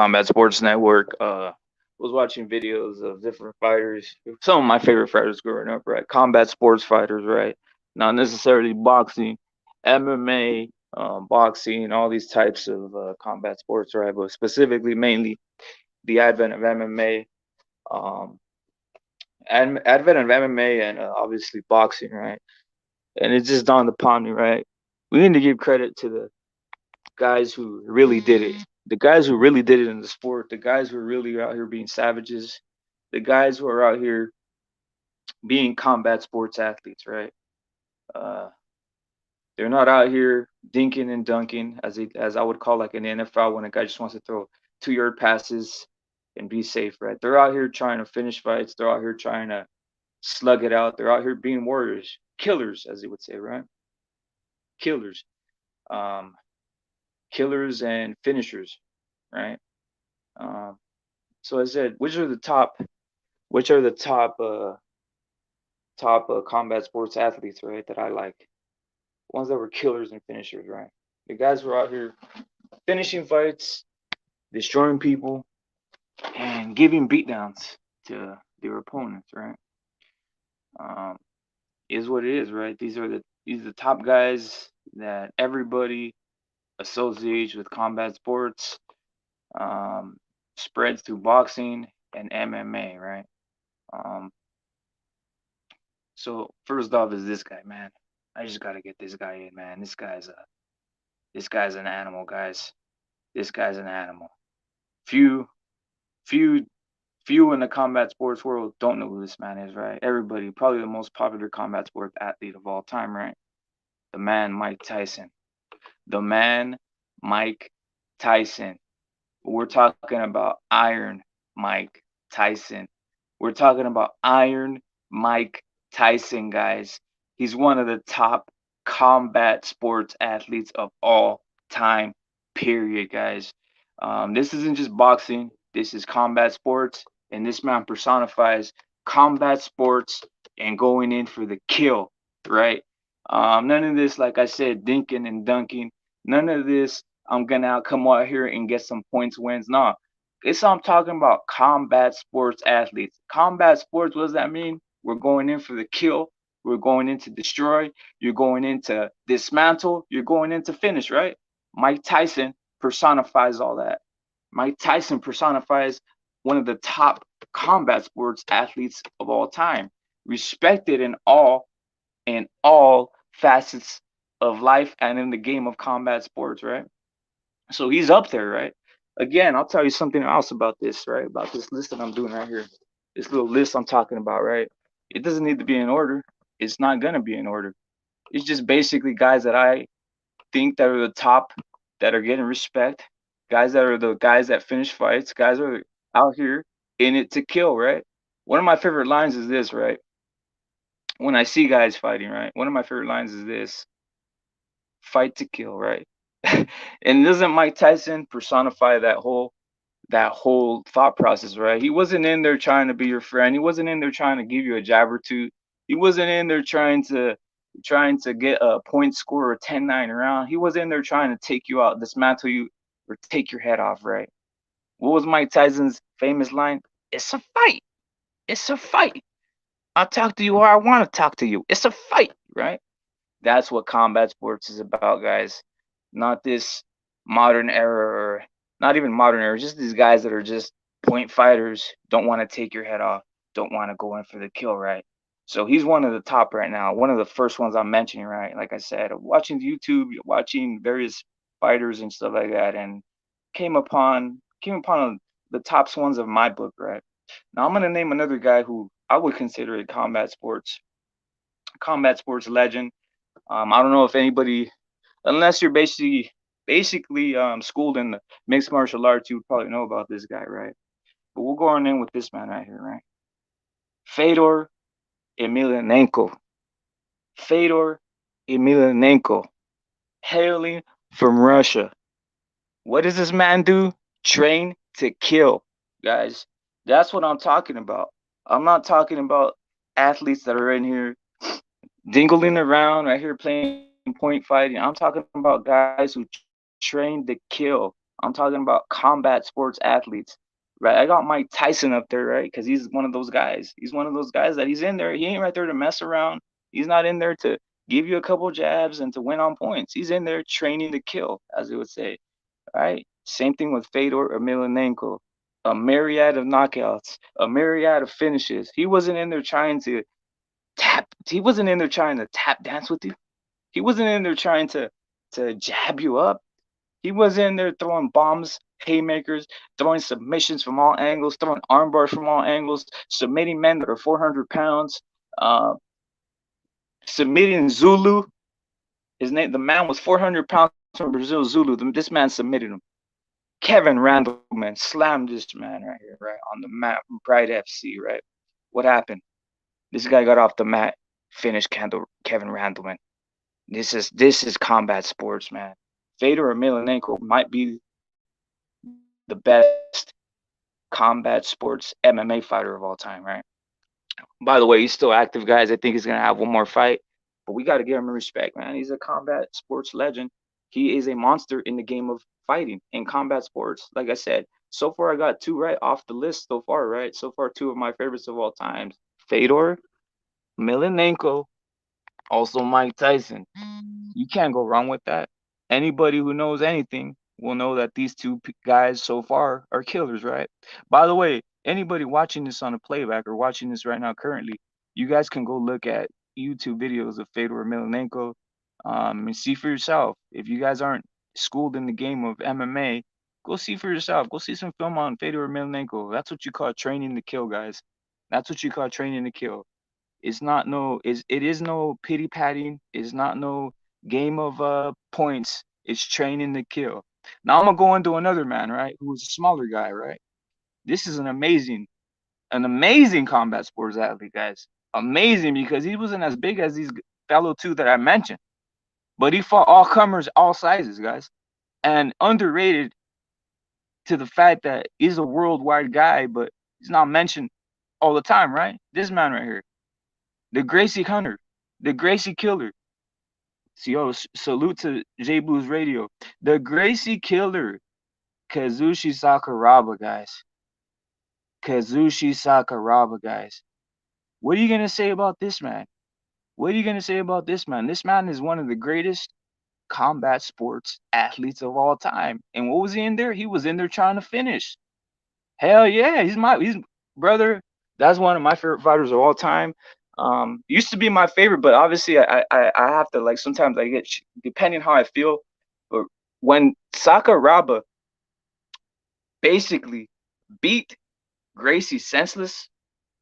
Combat Sports Network. Was watching videos of different fighters. Some of my favorite fighters growing up, right? Combat sports fighters, right? Not necessarily boxing, MMA, boxing, all these types of combat sports, right? But specifically, mainly the advent of MMA, um, and advent of MMA, and obviously boxing, right? And it just dawned upon me, right? We need to give credit to the guys who really did it. The guys who really did it in the sport, the guys who are really out here being savages, the guys who are out here being combat sports athletes, right? Uh, they're not out here dinking and dunking as I would call like in the NFL when a guy just wants to throw 2 yard passes and be safe, right? They're out here trying to finish fights. They're out here trying to slug it out. They're out here being warriors, killers, as they would say, right? Killers, um, killers and finishers, right? Um, so I said, which are the top combat sports athletes, right? That I like, ones that were killers and finishers, right? The guys were out here finishing fights, destroying people, and giving beatdowns to their opponents, right? Um, is what it is, right? These are the top guys that everybody associates with combat sports, um, spreads through boxing and MMA, right? Um, so first off is this guy, man. I just gotta get this guy in, man. This guy's an animal, guys. This guy's an animal. Few, few, few in the combat sports world don't know who this man is, right? Everybody, probably the most popular combat sports athlete of all time, right? The man, Mike Tyson. The man, Mike Tyson. We're talking about Iron Mike Tyson. We're talking about Iron Mike Tyson, guys. He's one of the top combat sports athletes of all time, period, guys. This isn't just boxing, this is combat sports, and this man personifies combat sports and going in for the kill, right? None of this, like I said, dinking and dunking. None of this, I'm gonna come out here and get some points wins. No, it's I'm talking about combat sports athletes. Combat sports, what does that mean? We're going in for the kill. We're going in to destroy. You're going in to dismantle. You're going in to finish, right? Mike Tyson personifies all that. Mike Tyson personifies one of the top combat sports athletes of all time, respected in all facets of life and in the game of combat sports, right? So he's up there, right? Again, I'll tell you something else about this, right? About this list that I'm doing right here. This little list I'm talking about, right? It doesn't need to be in order. It's not gonna be in order. It's just basically guys that I think that are the top, that are getting respect, guys that are the guys that finish fights, guys that are out here in it to kill, right? One of my favorite lines is this, right? When I see guys fighting, right? One of my favorite lines is this: fight to kill, right? And doesn't Mike Tyson personify that whole thought process, right? He wasn't in there trying to be your friend. He wasn't in there trying to give you a jab or two. He wasn't in there trying to get a point score or 10-9 around. He was in there trying to take you out, dismantle you, or take your head off, right? What was Mike Tyson's famous line? It's a fight. It's a fight. I'll talk to you or I want to talk to you. It's a fight, right? That's what combat sports is about, guys. Not this modern era, or not even modern era, just these guys that are just point fighters, don't want to take your head off, don't want to go in for the kill, right? So he's one of the top right now, one of the first ones I'm mentioning, right? Like I said, watching YouTube, watching various fighters and stuff like that, and came upon the top ones of my book, right? Now I'm gonna name another guy who I would consider a combat sports legend. I don't know if anybody, unless you're basically schooled in the mixed martial arts, you would probably know about this guy, right? But we'll go on in with this man right here, right? Fedor Emelianenko. Fedor Emelianenko, hailing from Russia. What does this man do? Train to kill, guys. That's what I'm talking about. I'm not talking about athletes that are in here dingling around right here playing point fighting. I'm talking about guys who train to kill. I'm I'm talking about combat sports athletes, right? I got Mike Tyson up there, right? Because he's one of those guys. He's one of those guys that he's in there. He ain't right there to mess around. He's not in there to give you a couple jabs and to win on points. He's in there training to kill, as they would say, right? Same thing with Fedor Emelianenko. A myriad of knockouts, a myriad of finishes. He wasn't in there trying to tap. He wasn't in there trying to tap dance with you. He wasn't in there trying to jab you up. He was in there throwing bombs, haymakers, throwing submissions from all angles, throwing arm bars from all angles, submitting men that are 400 pounds, submitting Zulu. His name, the man was 400 pounds from Brazil, Zulu. This man submitted him. Kevin Randleman slammed this man right here, right on the mat, Pride FC, right? What happened? This guy got off the mat, finished Kevin Randleman. This is combat sports, man. Fedor Emelianenko might be the best combat sports MMA fighter of all time, right? By the way, he's still active, guys. I think he's gonna have one more fight, but we got to give him respect, man. He's a combat sports legend. He is a monster in the game of fighting in combat sports. Like I said, so far I got 2 right off the list so far, right? So far, 2 of my favorites of all times: Fedor Emelianenko, also Mike Tyson. You can't go wrong with that. Anybody who knows anything will know that these 2 guys so far are killers, right? By the way, anybody watching this on a playback or watching this right now currently, you guys can go look at YouTube videos of Fedor Emelianenko and see for yourself. If you guys aren't schooled in the game of MMA, go see for yourself. Go see some film on Fedor Emelianenko. That's what you call training to kill, guys. That's what you call training to kill. It's not no, it is no pity patting. It's not no game of points. It's training to kill. Now I'm gonna go into another man, right, who was a smaller guy, right? This is an amazing combat sports athlete, guys. Amazing, because he wasn't as big as these fellow 2 that I mentioned, but he fought all comers, all sizes, guys, and underrated to the fact that he's a worldwide guy, but he's not mentioned all the time, right? This man right here, the Gracie Hunter, the Gracie Killer. So, salute to J Blues Radio. The Gracie Killer, Kazushi Sakaraba, guys. Kazushi Sakaraba, guys. What are you going to say about this man? What are you going to say about this man? This man is one of the greatest combat sports athletes of all time. And what was he in there? He was in there trying to finish. Hell yeah, he's brother. That's one of my favorite fighters of all time. Used to be my favorite, but obviously I have to, like, sometimes I get, depending how I feel. But when Sakaraba basically beat Gracie senseless,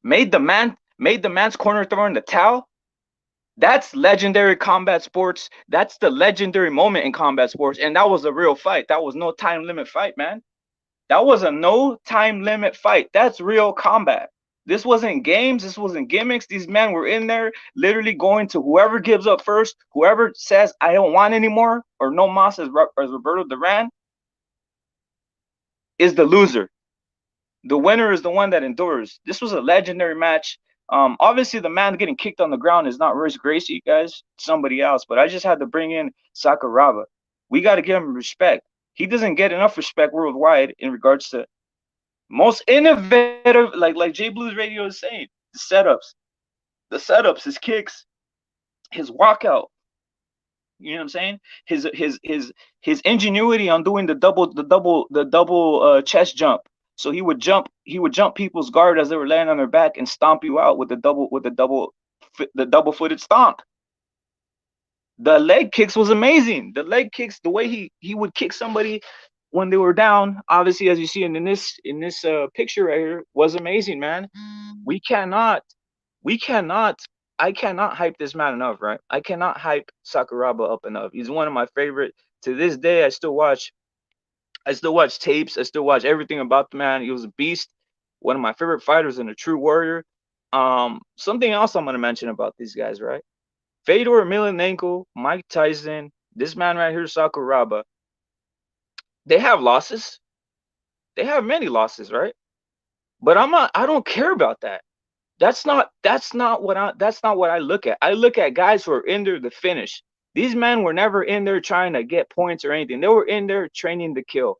made the man's corner throw in the towel, that's legendary combat sports. That's the legendary moment in combat sports, and that was a real fight. That was no time limit fight, man. That was a no time limit fight. That's real combat. This wasn't games. This wasn't gimmicks. These men were in there literally going to whoever gives up first, whoever says, I don't want anymore, or no mas, as Roberto Duran, is the loser. The winner is the one that endures. This was a legendary match. Obviously, the man getting kicked on the ground is not Royce Gracie, guys. Somebody else. But I just had to bring in Sakaraba. We got to give him respect. He doesn't get enough respect worldwide in regards to most innovative, like J Blues Radio is saying, the setups, his kicks, his walkout. You know what I'm saying? His ingenuity on doing the double chest jump. So he would jump people's guard as they were laying on their back and stomp you out with the double footed stomp. The leg kicks was amazing. The leg kicks, the way he would kick somebody when they were down, obviously, as you see in this picture right here, was amazing, man. I cannot hype this man enough, right? I cannot hype Sakaraba up enough. He's one of my favorite. To this day, I still watch tapes. I still watch everything about the man. He was a beast. One of my favorite fighters and a true warrior. Something else I'm going to mention about these guys, right? Fedor Emelianenko, Mike Tyson, this man right here, Sakaraba. They have losses. They have many losses, right? But I don't care about that. That's not what I look at. I look at guys who are in there to finish. These men were never in there trying to get points or anything. They were in there training to kill.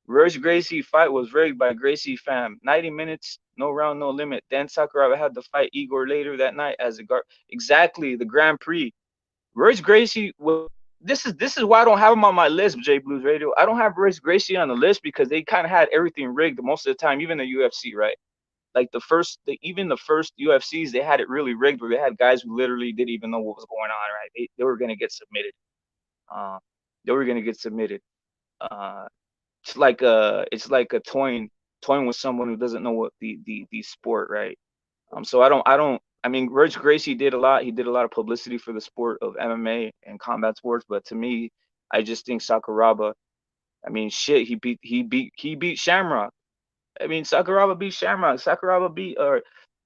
Royce Gracie fight was rigged by Gracie fam. 90 minutes, no round, no limit. Then Sakuraba had to fight Igor later that night as a guard. Exactly, the Grand Prix. Royce Gracie. This is why I don't have him on my list, J Blues Radio. I don't have Royce Gracie on the list because they kind of had everything rigged most of the time, even the UFC, right? Like even the first UFCs, they had it really rigged where they had guys who literally didn't even know what was going on, right? They were gonna get submitted. Uh, they were gonna get submitted. Uh, it's like a toying with someone who doesn't know what the sport, right? So I mean, Royce Gracie did a lot. He did a lot of publicity for the sport of MMA and combat sports, but to me, I just think Sakuraba. I mean, shit, he beat Shamrock. I mean, Sakuraba beat Shamrock. Sakuraba beat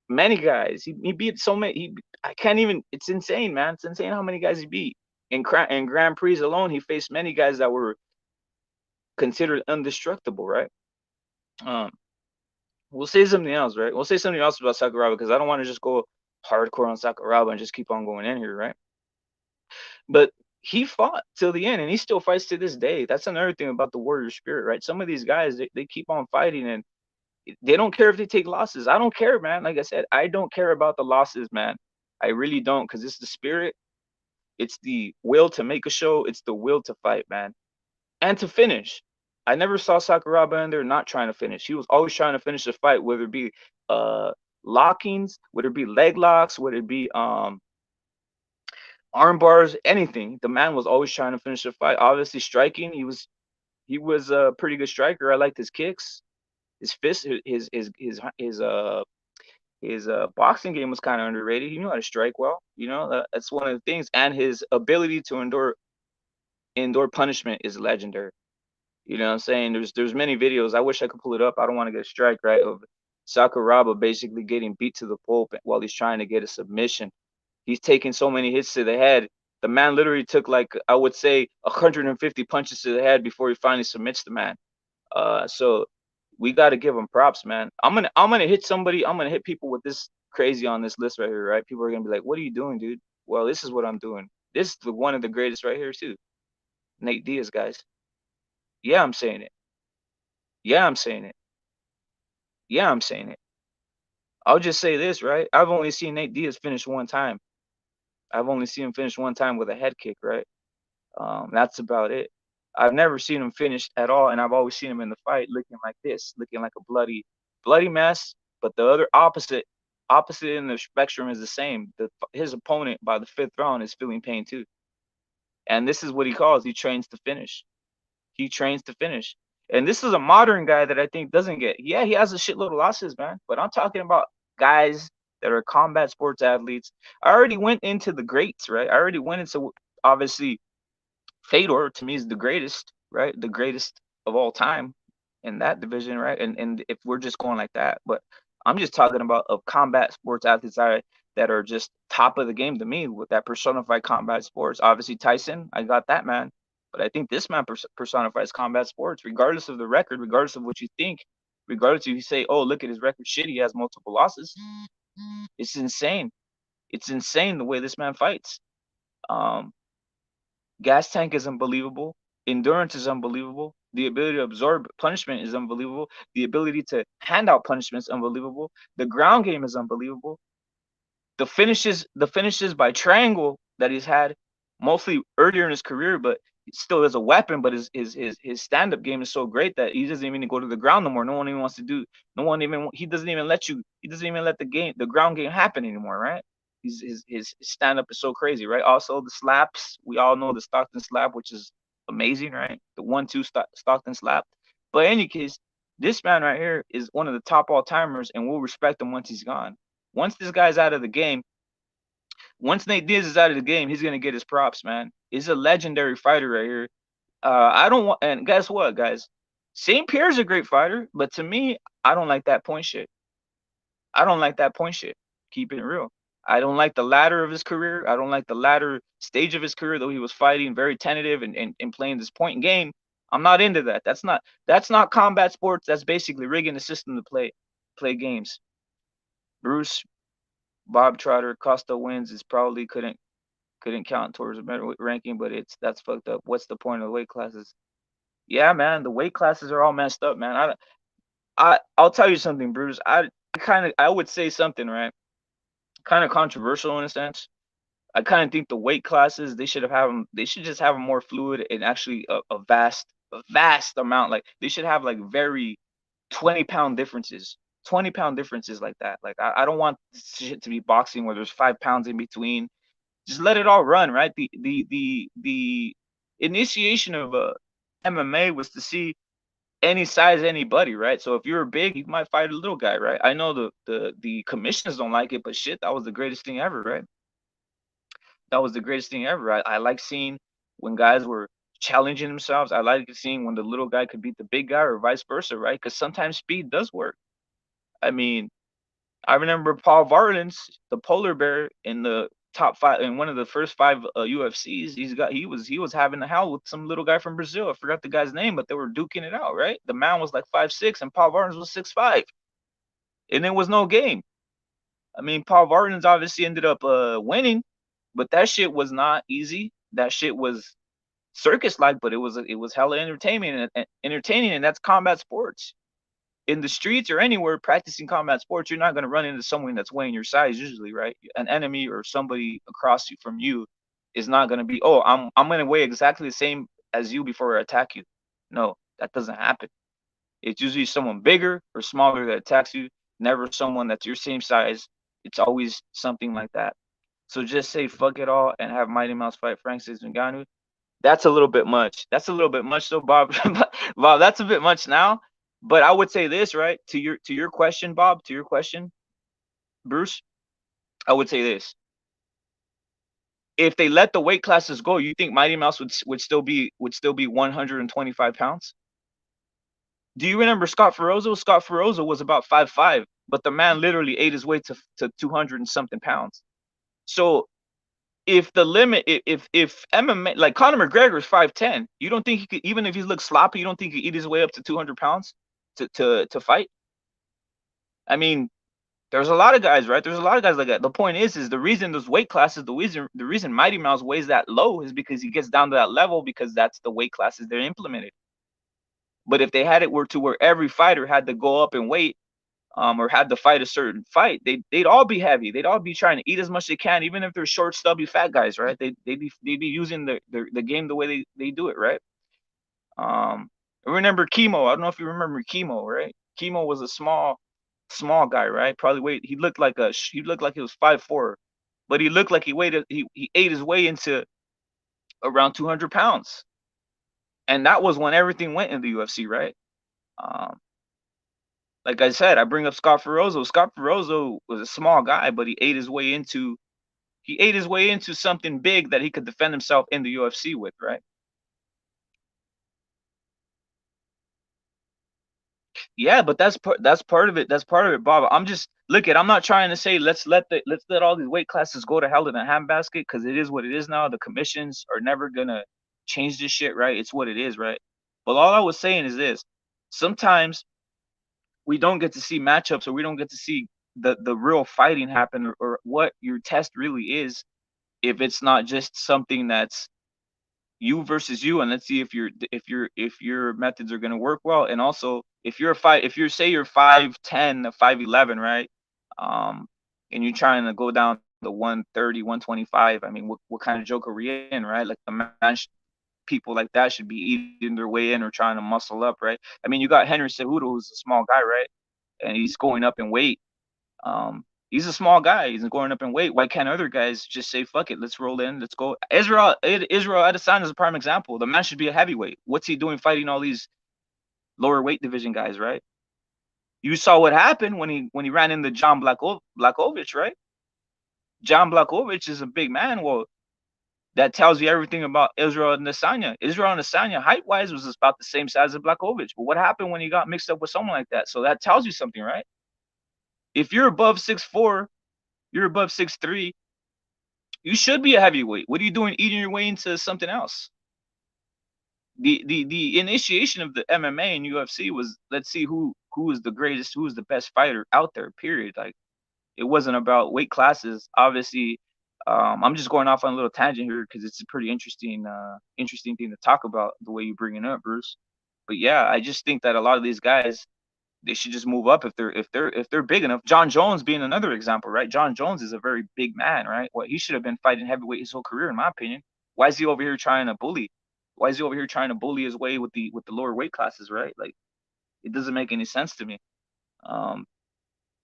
many guys. He beat so many. I can't even. It's insane, man. It's insane how many guys he beat. In Grand Prix alone, he faced many guys that were considered indestructible, right? Um, we'll say something else, right? We'll say something else about Sakuraba because I don't want to just go hardcore on Sakuraba and just keep on going in here, right? But he fought till the end and he still fights to this day. That's another thing about the warrior spirit, right? Some of these guys, they keep on fighting and they don't care if they take losses. I don't care, man. Like I said, I don't care about the losses, man. I really don't because it's the spirit. It's the will to make a show. It's the will to fight, man. And to finish. I never saw Sakuraba in there not trying to finish. He was always trying to finish the fight, whether it be uh lockings, whether it be leg locks, whether it be arm bars, anything. The man was always trying to finish the fight. Obviously striking, he was a pretty good striker. I liked his kicks, his fist, his boxing game was kind of underrated. He knew how to strike well. That's one of the things, and his ability to endure punishment is legendary. You know what I'm saying? There's many videos. I wish I could pull it up. I don't want to get a strike, right? Of Sakuraba basically getting beat to the pulp while he's trying to get a submission. He's taking so many hits to the head. The man literally took like I would say 150 punches to the head before he finally submits the man. So we got to give him props, man. I'm gonna hit somebody. I'm gonna hit people with this crazy on this list right here, right? People are gonna be like, "What are you doing, dude?" Well, this is what I'm doing. This is one of the greatest right here too. Nate Diaz, guys. Yeah, I'm saying it. Yeah, I'm saying it. Yeah, I'm saying it. I'll just say this, right? I've only seen Nate Diaz finish one time. I've only seen him finish one time with a head kick, right? That's about it. I've never seen him finish at all, and I've always seen him in the fight looking like this, looking like a bloody mess. But the other opposite in the spectrum is the same. His opponent by the fifth round is feeling pain too, and this is what he calls. He trains to finish. He trains to finish. And this is a modern guy that I think doesn't get. Yeah, he has a shitload of losses, man. But I'm talking about guys that are combat sports athletes. I already went into the greats, right? I already went into obviously Fedor to me is the greatest, right? The greatest of all time in that division, right? And if we're just going like that, but I'm just talking about of combat sports athletes that are just top of the game to me with that personified combat sports. Obviously Tyson, I got that man, but I think this man personifies combat sports, regardless of the record, regardless of what you think, regardless if you say, oh, look at his record, shit, he has multiple losses. It's insane. It's insane the way this man fights. Um, Gas tank is unbelievable. Endurance is unbelievable. The ability to absorb punishment is unbelievable. The ability to hand out punishment is unbelievable. The ground game is unbelievable. The finishes by triangle that he's had mostly earlier in his career, but still as a weapon. But his stand up game is so great that he doesn't even go to the ground no more. No one even wants to do. No one even he doesn't even let you. He doesn't even let the ground game happen anymore, right? His stand up is so crazy, right? Also the slaps. We all know the Stockton slap, which is amazing, right? The 1-2 Stockton slap. But in any case, this man right here is one of the top all timers, and we'll respect him once he's gone. Once this guy's out of the game, once Nate Diaz is out of the game, he's gonna get his props, man. He's a legendary fighter right here. I don't want, and guess what, guys? St. Pierre's a great fighter, but to me, I don't like that point shit. I don't like that point shit. Keep it real. I don't like the latter of his career. I don't like the latter stage of his career, though he was fighting very tentative and playing this point game. I'm not into that. That's not combat sports. That's basically rigging the system to play games. Bruce Bob Trotter Costa wins is probably couldn't count towards a better ranking, but that's fucked up. What's the point of the weight classes? Yeah, man, the weight classes are all messed up, man. I'll tell you something, Bruce. I would say something, right? Kind of controversial in a sense. I kind of think the weight classes have them. They should just have them more fluid and actually a vast amount. Like they should have like very 20-pound differences, 20-pound differences like that. Like I don't want shit to be boxing where there's 5 pounds in between. Just let it all run, right? The initiation of MMA was to see any size anybody, right? So if you're big, you might fight a little guy, right? I know the commissions don't like it, but shit, that was the greatest thing ever, right? That was the greatest thing ever. I like seeing when guys were challenging themselves. I like seeing when the little guy could beat the big guy or vice versa, right? Because sometimes speed does work. I mean, I remember Paul Vargas, the polar bear, in the top five in one of the first five UFCs. He was having a hell with some little guy from Brazil. I forgot the guy's name, but they were duking it out, right? The man was like 5'6", and Paul Vargas was 6'5", and it was no game. I mean, Paul Vargas obviously ended up winning, but that shit was not easy. That shit was circus like, but it was hella entertaining, and that's combat sports. In the streets or anywhere practicing combat sports, you're not going to run into someone that's weighing your size usually, right? An enemy or somebody across you from you is not going to be, oh, I'm going to weigh exactly the same as you before I attack you. No, that doesn't happen. It's usually someone bigger or smaller that attacks you, never someone that's your same size. It's always something like that. So just say fuck it all and have Mighty Mouse fight Francis Ngannou. That's a little bit much. That's a little bit much, though, Bob. Bob, that's a bit much now. But I would say this, right? To your question, Bob, to your question, Bruce, I would say this. If they let the weight classes go, you think Mighty Mouse would still be 125 pounds? Do you remember Scott Firozo? Scott Firozo was about 5'5", but the man literally ate his way to 200 and something pounds. So if the limit, if MMA, like Conor McGregor is 5'10", you don't think he could, even if he looks sloppy, you don't think he could eat his way up to 200 pounds to fight? I mean, there's a lot of guys, right? There's a lot of guys like that. The point is the reason those weight classes, the reason Mighty Mouse weighs that low is because he gets down to that level because that's the weight classes they're implemented. But if they had it where every fighter had to go up and weight, or had to fight a certain fight, they'd all be heavy. They'd all be trying to eat as much as they can, even if they're short, stubby, fat guys, right? They'd be using the game the way they do it, right? I remember Chemo. I don't know if you remember Chemo, right? Chemo was a small guy, right? Probably he looked like he was 5'4", but he looked like he ate his way into around 200 pounds, and that was when everything went in the UFC, right? Um, like I said, I bring up Scott Firozo. Scott Firozo was a small guy, but he ate his way into something big that he could defend himself in the UFC with, right? Yeah, but that's part of it. That's part of it, Bob. I'm not trying to say let's let all these weight classes go to hell in a handbasket because it is what it is now. The commissions are never gonna change this shit, right? It's what it is, right? But all I was saying is this: sometimes we don't get to see matchups, or we don't get to see the real fighting happen, or what your test really is, if it's not just something that's you versus you, and let's see if your methods are going to work well. And also, if you're say you're 5'10", 5'11", right? um and you're trying to go down to 130, 125. I mean, what kind of joke are we in, right? Like, the man, people like that should be eating their way in or trying to muscle up, right? I mean, you got Henry Cejudo, who's a small guy, right? And he's going up in weight. He's a small guy. He's going up in weight. Why can't other guys just say, "Fuck it, let's roll in, let's go"? Israel Adesanya is a prime example. The man should be a heavyweight. What's he doing fighting all these lower weight division guys, right? You saw what happened when he ran into John Blachowicz, right? John Blachowicz is a big man. Well, that tells you everything about Israel Adesanya. Israel Adesanya, height wise, was about the same size as Blachowicz. But what happened when he got mixed up with someone like that? So that tells you something, right? If you're above 6'4", you're above 6'3", you should be a heavyweight. What are you doing eating your way into something else? The initiation of the MMA and UFC was, let's see who is the greatest, who is the best fighter out there, period. Like, it wasn't about weight classes. Obviously, I'm just going off on a little tangent here because it's a pretty interesting thing to talk about, the way you bring it up, Bruce. But yeah, I just think that a lot of these guys, they should just move up if they're big enough. Jon Jones being another example, right? Jon Jones is a very big man, right? Well, he should have been fighting heavyweight his whole career, in my opinion. Why is he over here trying to bully? Why is he over here trying to bully his way with the lower weight classes, right? Like, it doesn't make any sense to me. Um,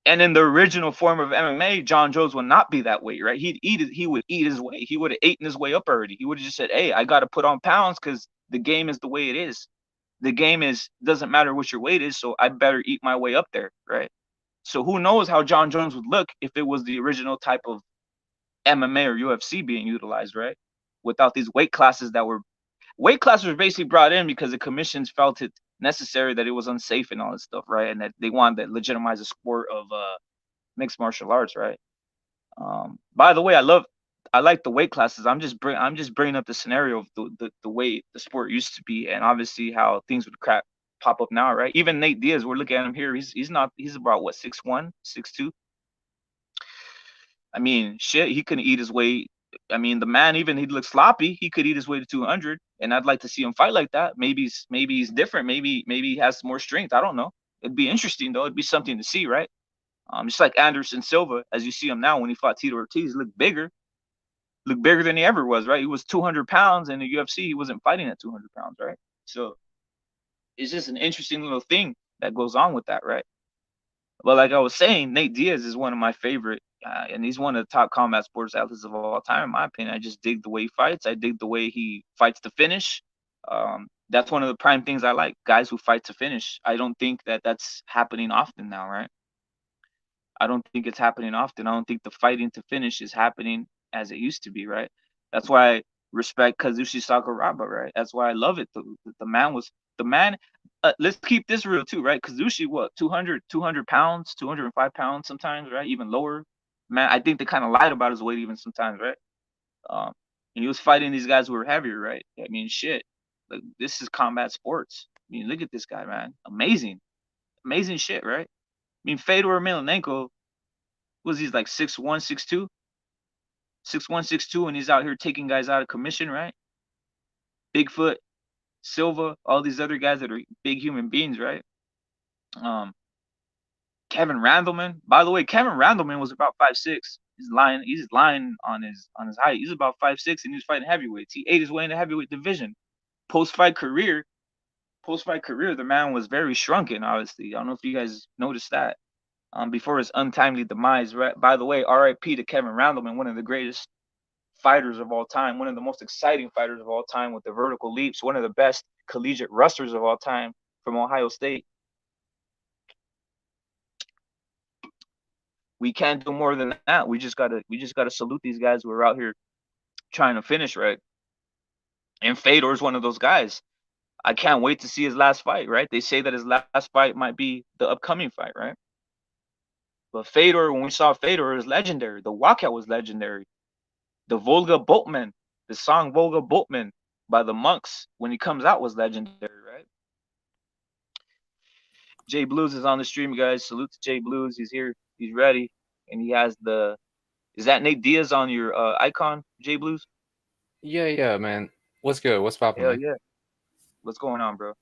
and in the original form of MMA, Jon Jones would not be that way, right? He would eat his way. He would have eaten his way up already. He would have just said, "Hey, I got to put on pounds because the game is the way it is. The game doesn't matter what your weight is, so I better eat my way up there, right?" So who knows how Jon Jones would look if it was the original type of MMA or UFC being utilized, right? Without these weight classes were basically brought in because the commissions felt it necessary that it was unsafe and all this stuff, right? And that they wanted to legitimize the sport of mixed martial arts, right? By the way, I like the weight classes. I'm just bringing up the scenario of the way the sport used to be, and obviously how things would pop up now, right? Even Nate Diaz, we're looking at him here. He's about what, 6'1", 6'2". I mean, shit, he couldn't eat his way. I mean, the man, even he looks sloppy. He could eat his way to 200, and I'd like to see him fight like that. Maybe he's different. Maybe he has more strength. I don't know. It'd be interesting though. It'd be something to see, right? Just like Anderson Silva, as you see him now when he fought Tito Ortiz, looked bigger than he ever was, right? He was 200 pounds in the UFC. He wasn't fighting at 200 pounds, right? So it's just an interesting little thing that goes on with that, right? But like I was saying, Nate Diaz is one of my favorite, and he's one of the top combat sports athletes of all time, in my opinion. I just dig the way he fights. I dig the way he fights to finish. That's one of the prime things I like, guys who fight to finish. I don't think that that's happening often now, right? I don't think it's happening often. I don't think the fighting to finish is happening as it used to be, right? That's why I respect Kazushi Sakaraba, right? That's why I love it. The man was the man. Let's keep this real too, right? Kazushi, what, 200 pounds, 205 pounds sometimes, right? Even lower. Man, I think they kind of lied about his weight even sometimes, right? Um, and he was fighting these guys who were heavier, right? I mean, shit. Like, this is combat sports. I mean, look at this guy, man. Amazing shit, right? I mean, Fedor Emelianenko was he's like 6'1", 6'2", 6'1", 6'2", and he's out here taking guys out of commission, right? Bigfoot, Silva, all these other guys that are big human beings, right? Kevin Randleman. By the way, Kevin Randleman was about 5'6". He's lying on his height. He's about 5'6", and he's fighting heavyweights. He ate his way in the heavyweight division. Post fight career, the man was very shrunken. Obviously, I don't know if you guys noticed that. Before his untimely demise. Right? By the way, R.I.P. to Kevin Randleman, one of the greatest fighters of all time, one of the most exciting fighters of all time with the vertical leaps, one of the best collegiate wrestlers of all time from Ohio State. We can't do more than that. We just gotta salute these guys who are out here trying to finish, right? And Fedor's one of those guys. I can't wait to see his last fight, right? They say that his last fight might be the upcoming fight, right? But Fedor, when we saw Fedor, it was legendary. The walkout was legendary. The Volga Boatman, the song Volga Boatman by the Monks, when he comes out, was legendary, right? Jay Blues is on the stream, guys. Salute to Jay Blues. He's here. He's ready. And he has the... Is that Nate Diaz on your icon, Jay Blues? Yeah, man. What's good? What's poppin', Hell man? yeah. What's going on, bro?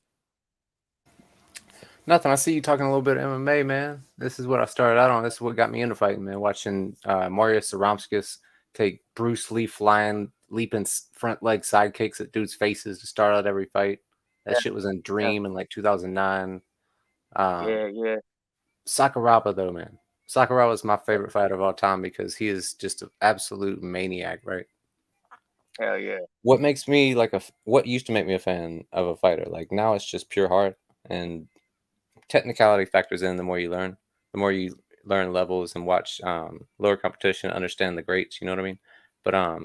Nothing. I see you talking a little bit of MMA, man. This is what I started out on. This is what got me into fighting, man. Watching Mario Saromskis take Bruce Lee flying, leaping front leg side kicks at dudes' faces to start out every fight. That shit was in Dream in like 2009. Yeah. Sakuraba, though, man. Sakuraba is my favorite fighter of all time because he is just an absolute maniac, right? Hell yeah. What makes me what used to make me a fan of a fighter? Like now it's just pure heart, and technicality factors in the more you learn. The more you learn levels and watch lower competition, understand the greats, you know what I mean? But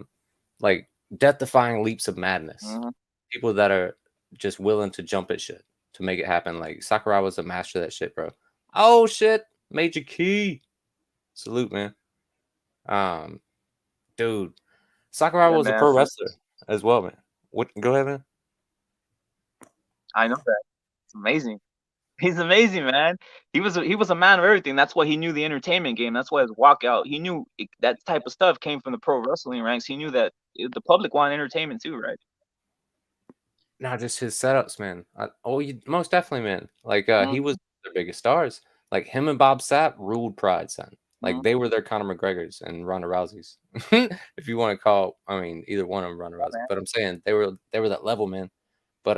like death-defying leaps of madness. Mm-hmm. People that are just willing to jump at shit to make it happen. Like Sakurai was a master of that shit, bro. Oh shit, Major Key. Salute, man. Dude, Sakurai Yeah, was a man. pro wrestler as well, man. What? Go ahead, man. I know that. It's amazing. He's amazing, man. He was a man of everything. That's why he knew the entertainment game. That's why his walkout. He knew that type of stuff came from the pro wrestling ranks. He knew that the public wanted entertainment too, right? Not just his setups, man. Most definitely, man. Like he was Mm-hmm. their biggest stars. Like him and Bob Sapp ruled Pride, son. Like Mm-hmm. they were their Conor McGregor's and Ronda Rousey's. If you want to call, I mean, either one of them Ronda Yeah, Rousey. man. But I'm saying they were that level, man. But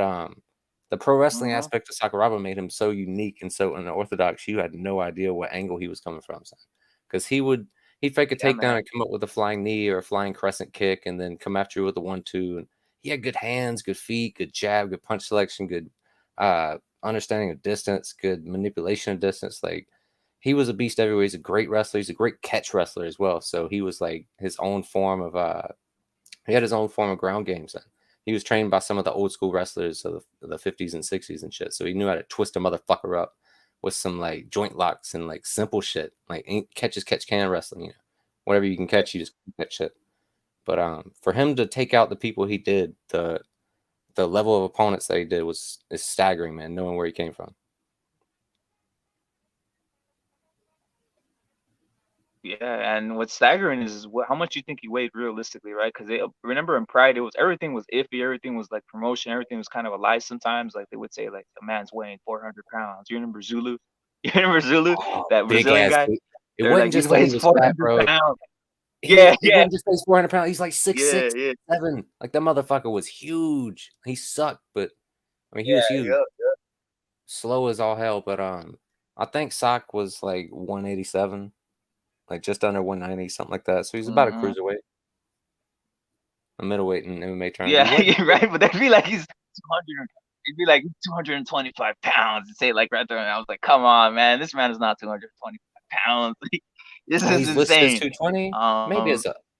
the pro wrestling Mm-hmm. aspect of Sakuraba made him so unique and so unorthodox. You had no idea what angle he was coming from, son. Because he'd fake a Yeah, takedown man. and come up with a flying knee or a flying crescent kick, and then come after you with a 1-2. And he had good hands, good feet, good jab, good punch selection, good understanding of distance, good manipulation of distance. Like he was a beast everywhere. He's a great wrestler. He's a great catch wrestler as well. So he was like his own form of he had his own form of ground games. Then he was trained by some of the old school wrestlers of the 50s and 60s and shit. So he knew how to twist a motherfucker up with some like joint locks and like simple shit, like ain't catch can wrestling. You know, whatever you can catch, you just catch shit. But for him to take out the people he did, the level of opponents that he did is staggering, man. Knowing where he came from. Yeah, and what's staggering is how much you think he weighed realistically, right? Because remember in Pride, it was everything was iffy, everything was like promotion, everything was kind of a lie sometimes. Like they would say, like a man's weighing 400 pounds. You remember Zulu? You remember Zulu, Oh, that big Brazilian ass guy? dude. It They're like wasn't he just that he weighs was fat, 400 bro. pounds. He Yeah, it yeah, wasn't just that he's 400 pounds. He's like six yeah, six, yeah, 7. Like that motherfucker was huge. He sucked, but I mean he was yeah, huge. yeah. Slow as all hell, but I think Sock was like 187, like just under 190, something like that. So he's about a Mm-hmm. cruiserweight, a middleweight in MMA terms. He Yeah, wasn't. you're right. But they'd be like he's 200. It'd be like 225 pounds. And say like right there, and I was like, come on, man, this man is not 225 pounds. This Oh, is he's listed as insane. 220. Um,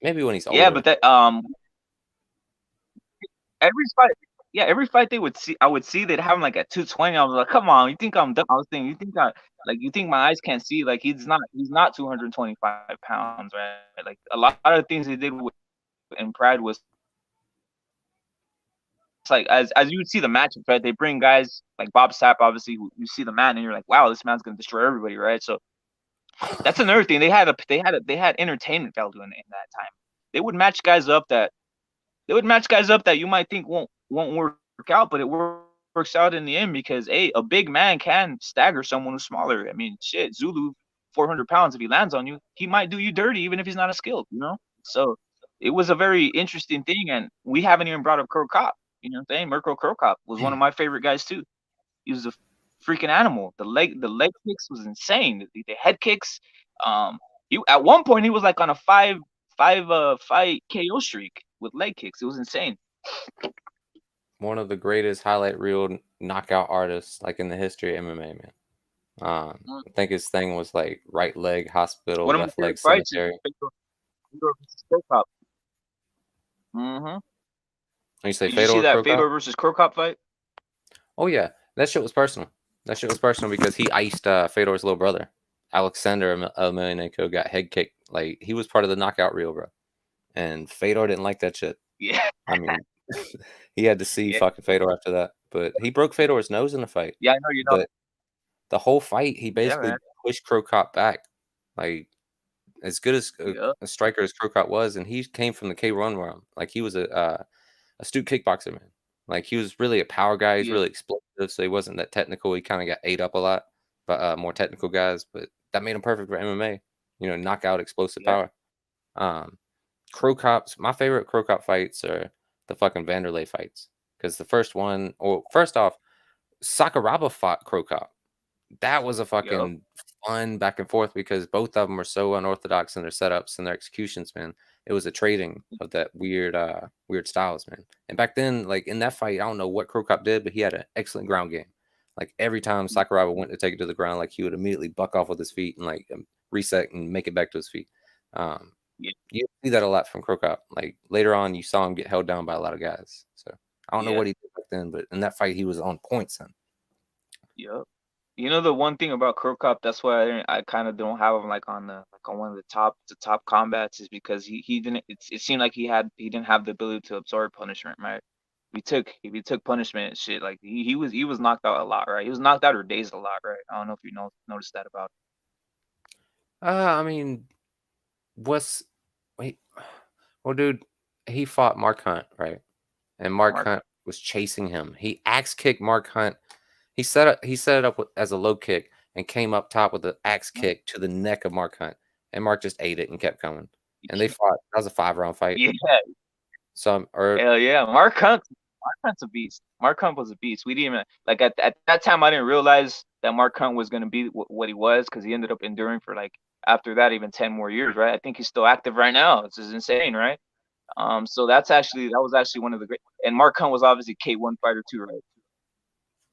Maybe when he's yeah, but older. that every fight, yeah, every fight they would see, I would see they'd have him like at 220. I was like, come on, you think I'm dumb? I was thinking, you think you think my eyes can't see? Like he's not 225 pounds, right? Like a lot of things they did in Pride was like as you would see the matchups, right? They bring guys like Bob Sapp, obviously. You see the man, and you're like, wow, this man's gonna destroy everybody, right? So that's another thing. They had entertainment value in that time. They would match guys up that you might think won't work out, but it works out in the end because a big man can stagger someone who's smaller. I mean, shit, Zulu, 400 pounds. If he lands on you, he might do you dirty, even if he's not as skilled. So it was a very interesting thing, and we haven't even brought up Copp. You know what I'm saying? Mirko Copp was one of my favorite guys too. He was a freaking animal. The leg kicks was insane. The head kicks. Um, at one point he was like on a fight KO streak with leg kicks. It was insane. One of the greatest highlight reel knockout artists like in the history of MMA, man. I think his thing was like right leg hospital, One of my left leg favorite fights is cemetery. Fedor versus Krokop. Mm-hmm. When you say Did you see Fedor that Krokop? Fedor versus Krokop fight? Oh yeah, that shit was personal. That shit was personal because he iced Fedor's little brother, Alexander Emelianenko, got head kicked. Like he was part of the knockout reel, bro. And Fedor didn't like that shit. Yeah, I mean, he had to see yeah, fucking Fedor after that. But he broke Fedor's nose in the fight. yeah. I know you know. But the whole fight, he Yeah, man. basically pushed Krokop back. Like as good as Yeah, a striker as Krokop was, and he came from the K1 realm. Like he was a astute kickboxer, man. Like he was really a power guy. He's yeah, really explosive, so he wasn't that technical. He kind of got ate up a lot by more technical guys, but that made him perfect for MMA. You know, knockout, explosive yeah. power. Um, Crow Cops. My favorite Crow Cop fights are the fucking Vanderlei fights because the first one, or first off, Sakuraba fought Crow Cop. That was a Yup. fucking fun back and forth because both of them were so unorthodox in their setups and their executions, man. It was a trading of that weird styles, man. And back then, like in that fight, I don't know what Krokop did, but he had an excellent ground game. Like every time Sakuraba went to take it to the ground, like he would immediately buck off with his feet and like reset and make it back to his feet. Um, Yeah, you see that a lot from Krokop. Like later on, you saw him get held down by a lot of guys. So I don't know yeah, what he did back then, but in that fight, he was on point, son. yup. You know the one thing about Krokop, that's why I kind of don't have him like on one of the top combats is because he didn't. It seemed like he didn't have the ability to absorb punishment, right? If he took punishment and shit, like he was knocked out a lot, right? He was knocked out or dazed a lot, right? I don't know if you noticed that about I mean, what's wait? Well, dude, he fought Mark Hunt, right? And Mark Mark. Hunt was chasing him. He axe kicked Mark Hunt. He set it up as a low kick and came up top with the axe kick to the neck of Mark Hunt, and Mark just ate it and kept coming. And they fought. That was a 5-round fight. Yeah, So, hell yeah, Mark Hunt's a beast. Mark Hunt was a beast. We didn't even like at that time. I didn't realize that Mark Hunt was gonna be what he was because he ended up enduring for like after that even 10 more years, right? I think he's still active right now. It's just insane, right? So that was actually one of the great. And Mark Hunt was obviously K1 fighter too, right?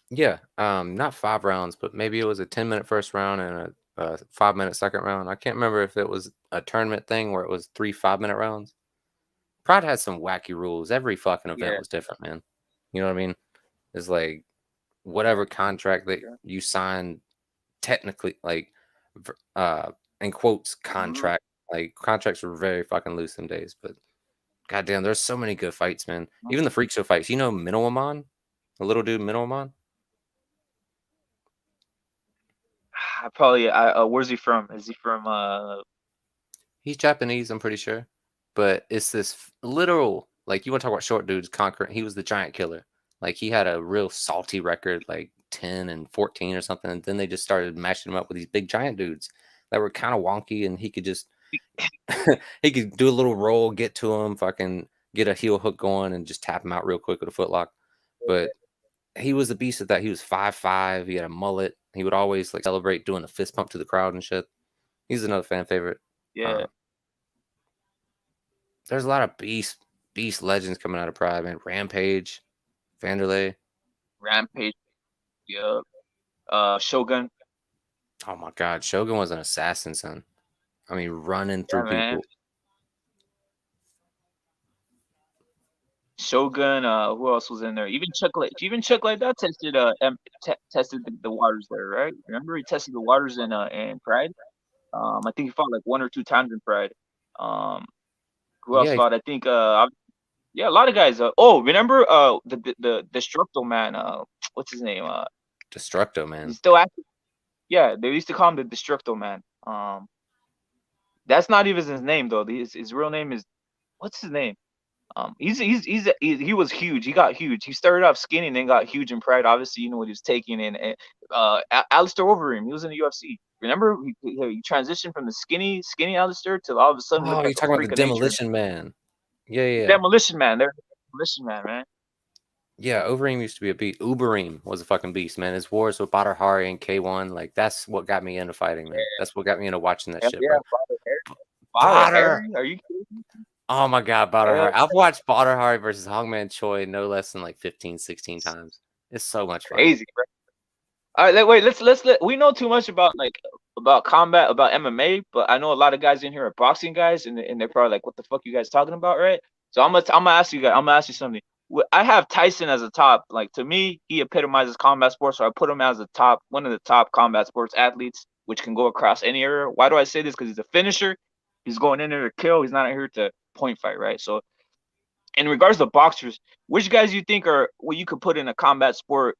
yeah, not 5 rounds, but maybe it was a 10-minute first round and a 5-minute second round. I can't remember if it was a tournament thing where it was 3 5-minute rounds. Pride had some wacky rules. Every fucking event Yeah, was different, man. You know what I mean? It's like whatever contract that sure. you sign, technically, like, in quotes, Mhm. contract. Like, contracts were very fucking loose some days, but goddamn, there's so many good fights, man. Even the freak show fights. You know Minoaman? The little dude Minoaman? I probably. Where's he from? Is he from? He's Japanese, I'm pretty sure. But it's this literal, like, you want to talk about short dudes conquering. He was the giant killer. Like, he had a real salty record, like 10 and 14 or something. And then they just started mashing him up with these big giant dudes that were kind of wonky. And he could just, he could do a little roll, get to him, fucking get a heel hook going, and just tap him out real quick with a footlock. But he was a beast at that. He was 5'5". He had a mullet. He would always, like, celebrate doing a fist pump to the crowd and shit. He's another fan favorite. Yeah, There's a lot of beast legends coming out of Pride, man. Rampage, Vanderlei. Rampage. Yeah. Shogun. Oh my God, Shogun was an assassin, son. I mean, running Yeah, through man. people. Shogun. Who else was in there? Even Chuck like that tested tested the waters there, right? Remember he tested the waters in Pride. I think he fought like 1 or 2 times in Pride. Um, who else Yeah, fought? I think yeah, a lot of guys. Remember the Destructo man. What's his name? Destructo, He's man. still active. Yeah, they used to call him the Destructo man. That's not even his name though. His real name is what's his name? He was huge. He got huge. He started off skinny and then got huge in Pride. Obviously, you know what he was taking. And Alistair Wolverine, he was in the UFC. Remember, he transitioned from the skinny Alistair to all of a sudden look Oh, you're like a talking about freak the of nature. Demolition Man. Yeah. Demolition Man, they're Demolition Man, man. Yeah, Overeem used to be a beast. Ubereem was a fucking beast, man. His wars with Badr Hari and K1, like, that's what got me into fighting, man. That's what got me into watching that Hell shit, yeah, bro. Father Badr! Harry, are you kidding? Oh my God, Badr Hell, Hari. I've watched Badr Hari versus Hongman Choi no less than like 15, 16 times. It's so much fun. crazy, bro. All right, wait. We know too much about about combat, about MMA, but I know a lot of guys in here are boxing guys, and they're probably like, "What the fuck you guys talking about?" Right? So I'm gonna ask you guys. I'm gonna ask you something. I have Tyson as a top. Like to me, he epitomizes combat sports, so I put him as one of the top combat sports athletes, which can go across any area. Why do I say this? Because he's a finisher. He's going in there to kill. He's not here to point fight, right? So, in regards to boxers, which guys you think are what you could put in a combat sport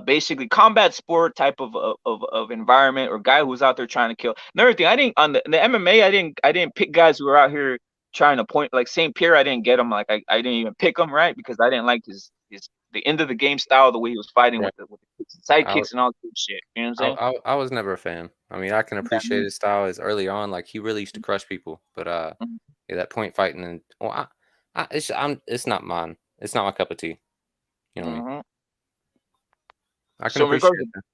basically combat sport type of environment or guy who's out there trying to kill. Another thing, I didn't on the MMA, I didn't pick guys who were out here trying to point like St. Pierre. I didn't get him. Like I didn't even pick him right because I didn't like his the end of the game style, the way he was fighting Right. with the I, sidekicks and all that shit. You know what I'm saying? I was never a fan. I mean, I can Yeah, appreciate his style as early on, like he really used to crush people. But yeah, that point fighting and well, it's not mine. It's not my cup of tea. You know what I mean? mm-hmm. I can So appreciate it.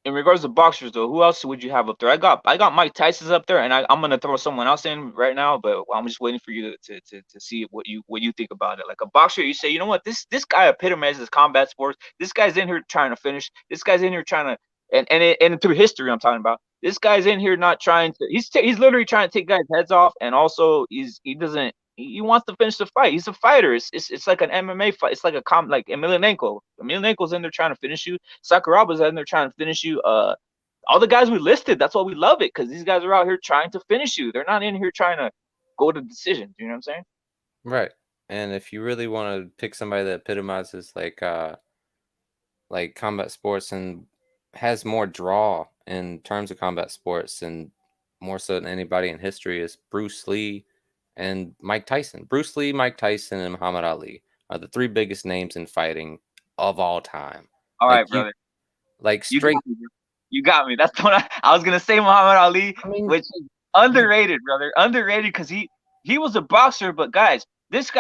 in regards to boxers though, who else would you have up there? I got Mike Tyson's up there, and I'm gonna throw someone else in right now, but I'm just waiting for you to see what you think about it. Like a boxer, you say, you know what, this guy epitomizes combat sports. This guy's in here trying to finish. This guy's in here trying to and through history, I'm talking about. This guy's in here not trying to. He's literally trying to take guys' heads off, and also he doesn't. He wants to finish the fight. He's a fighter. It's like an MMA fight. It's like like Emelianenko. Emelianenko's in there trying to finish you. Sakaraba's in there trying to finish you. All the guys we listed, that's why we love it, because these guys are out here trying to finish you. They're not in here trying to go to decisions. You know what I'm saying? Right. And if you really want to pick somebody that epitomizes like combat sports and has more draw in terms of combat sports and more so than anybody in history is Bruce Lee and Mike Tyson. Bruce Lee, Mike Tyson, and Muhammad Ali are the three biggest names in fighting of all time. All Like right, brother. You straight. got me. You got me. That's what I was gonna say. Muhammad Ali, I mean, which is underrated, brother. Underrated because he was a boxer, but guys, this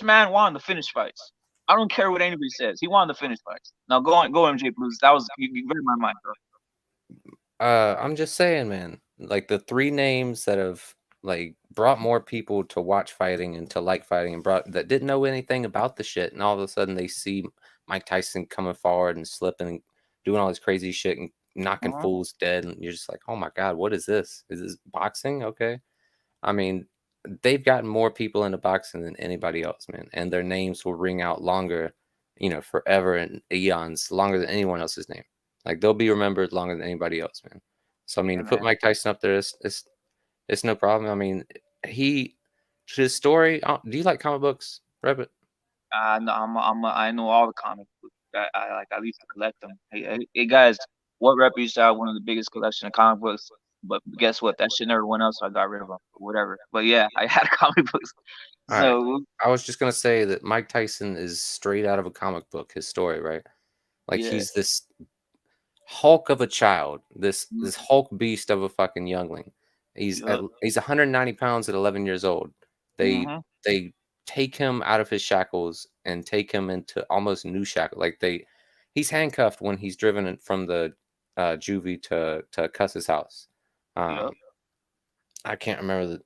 man won the finish fights. I don't care what anybody says. He won the finish fights. Now go MJ Blues. That was you read my mind, bro. I'm just saying, man. Like the three names that have like brought more people to watch fighting and to like fighting and brought that didn't know anything about the shit, and all of a sudden they see Mike Tyson coming forward and slipping and doing all this crazy shit and knocking Uh-huh. fools dead, and you're just like, oh my god, what is this? Is this boxing? Okay. I mean, they've gotten more people into boxing than anybody else, man, and their names will ring out longer, forever and eons, longer than anyone else's name. Like they'll be remembered longer than anybody else, man. So I mean, Yeah, to put man. Mike Tyson up there it's no problem. I mean, he his story. Do you like comic books, Rabbit? No, I know all the comic books. I used to collect them. Hey, guys, what rep used to have one of the biggest collection of comic books? But guess what? That shit never went out, so I got rid of them. Whatever. But yeah, I had comic books. All right. So I was just gonna say that Mike Tyson is straight out of a comic book. His story, right? Like yeah, he's this Hulk of a child, this mm, this Hulk beast of a fucking youngling. yep, He's 190 pounds at 11 years old. They mm-hmm, they take him out of his shackles and take him into almost new shackles. He's handcuffed when he's driven from the juvie to Cuss's house. yep, Um, I can't remember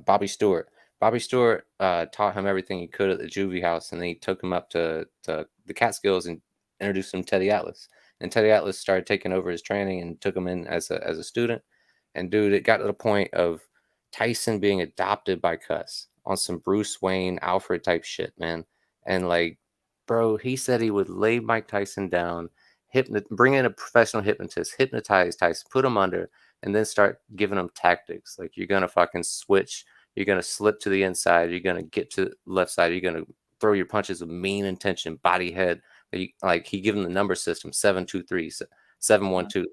Bobby Stewart. Bobby Stewart taught him everything he could at the juvie house, and then he took him up to the Catskills and introduced him to Teddy Atlas. And Teddy Atlas started taking over his training and took him in as a student. And dude, it got to the point of Tyson being adopted by Cuss on some Bruce Wayne, Alfred type shit, man. And like, bro, he said he would lay Mike Tyson down, bring in a professional hypnotist, hypnotize Tyson, put him under, and then start giving them tactics. Like you're gonna fucking switch, you're gonna slip to the inside, you're gonna get to the left side, you're gonna throw your punches with mean intention, body head. Like he gave him the number system 7-2-3, 7-1-2.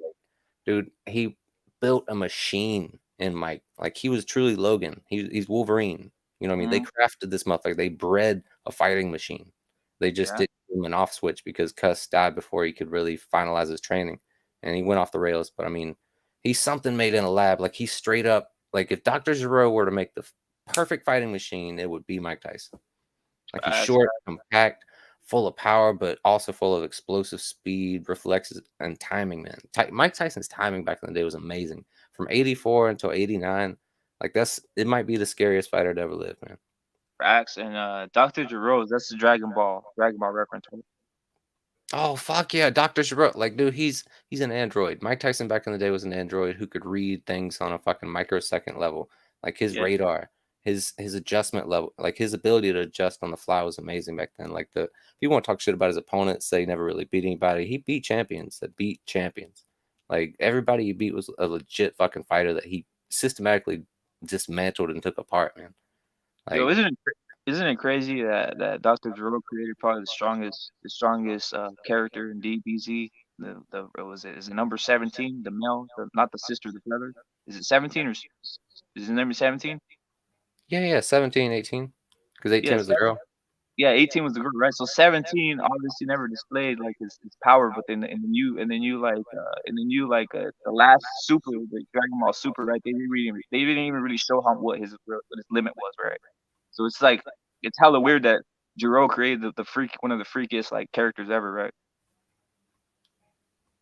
Dude, he built a machine in Mike. Like he was truly Logan. He's Wolverine. You know what I mean? They mm, crafted this motherfucker. They bred a fighting machine. They just yeah. didn't give him an off switch because Cuss died before he could really finalize his training, and he went off the rails. But I mean, he's something made in a lab. Like he's straight up. Like if Dr. Giro were to make the perfect fighting machine, it would be Mike Tyson. Like he's Facts, short, compact, full of power, but also full of explosive speed, reflexes, and timing, man. Mike Tyson's timing back in the day was amazing. From 84 until 89, like it might be the scariest fighter to ever live, man. facts, and Dr. Jerose, that's the Dragon Ball reference, right? Oh fuck yeah, Dr. Giro. Like, dude, he's an android. Mike Tyson back in the day was an android who could read things on a fucking microsecond level. Like his Yeah, radar, his adjustment level, like his ability to adjust on the fly was amazing back then. Like people want to talk shit about his opponents, say he never really beat anybody. He beat champions that beat champions. Like everybody he beat was a legit fucking fighter that he systematically dismantled and took apart, man. yo, Like isn't it crazy that Dr. Giro created probably the strongest character in DBZ? The what was it? Is it number 17? The male, not the sister, the brother. Is it 17 or is it number 17? yeah, 17, 18. Because 18 Yes, was the girl. yeah, 18 was the girl, right? So 17 obviously never displayed like his power, but then the last Super, the Dragon Ball Super, right? They didn't even really show what his limit was, right? So it's hella weird that Jiro created one of the freakiest like characters ever, right?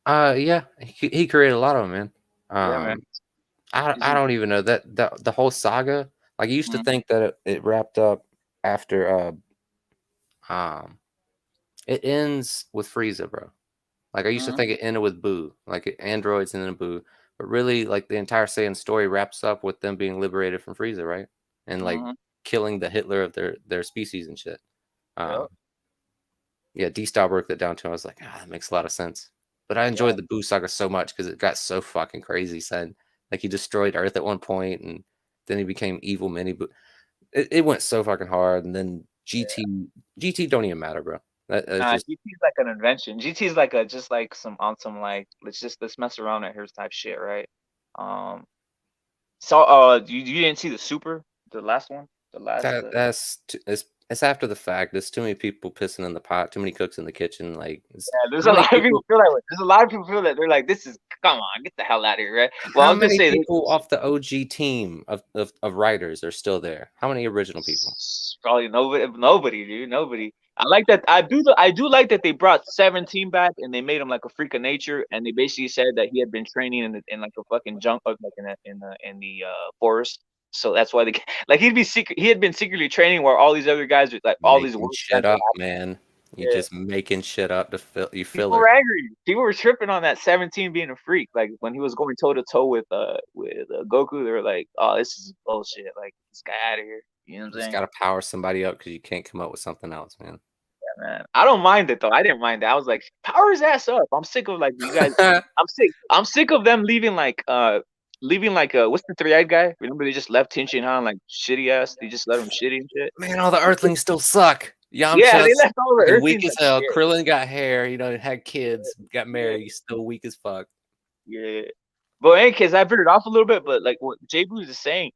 Yeah, he created a lot of them, man. Yeah, man. I don't even know that the whole saga. Like, I used to Mhm, think that it wrapped up after um it ends with Frieza, bro. Like I used to mhm, think it ended with Boo, like androids and then Boo, but really, like the entire Saiyan story wraps up with them being liberated from Frieza, right? And like mhm. killing the Hitler of their species and shit. Um, Yep. yeah, D-Star broke that down to. I was like, that makes a lot of sense. But I Yeah. enjoyed the Boo saga so much because it got so fucking crazy, son. Like he destroyed Earth at one point, and then he became evil mini Boo. It went so fucking hard, and then GT don't even matter, bro. That's Nah, just GT is like an invention. GT is like a just like some like let's mess around at here's type shit, right? Um. So you didn't see the Super, the last one, the last that's It's after the fact. There's too many people pissing in the pot. Too many cooks in the kitchen. Like, There's how a many lot of people people? feel that way. There's a lot of people feel that they're like, this is come on, get the hell out of here, right? Well, I How was gonna many say people off the OG team of writers are still there? How many original people? probably nobody, dude, nobody. I like that. I do like that they brought 17 back and they made him like a freak of nature, and they basically said that he had been training in like a fucking junk, like in the forest. So that's why they like he had been secretly training where all these other guys like all these Making work guys shit were up, man. You happening. just making shit up to fill you People filler. were angry. People were tripping on that 17 being a freak. Like when he was going toe to toe with Goku, they were like, "Oh, this is bullshit. Like this guy out of here." You know what I'm You just saying? gotta power somebody up because you can't come up with something else, man. Yeah, man. I don't mind it though. I didn't mind it. I was like, power his ass up. I'm sick of like you guys. I'm sick. I'm sick of them leaving like what's the three-eyed guy? Remember they just left Tinchin Han like shitty ass. They just let him shitty and shit. Man, all the Earthlings still suck. Yeah, they Yamcha's left all the fucking weak Earthlings as like hell. shit. Krillin got hair, had kids, got Yeah, married. He's still weak as fuck. yeah. But in case I veered off a little bit, but like what Jay Blue is saying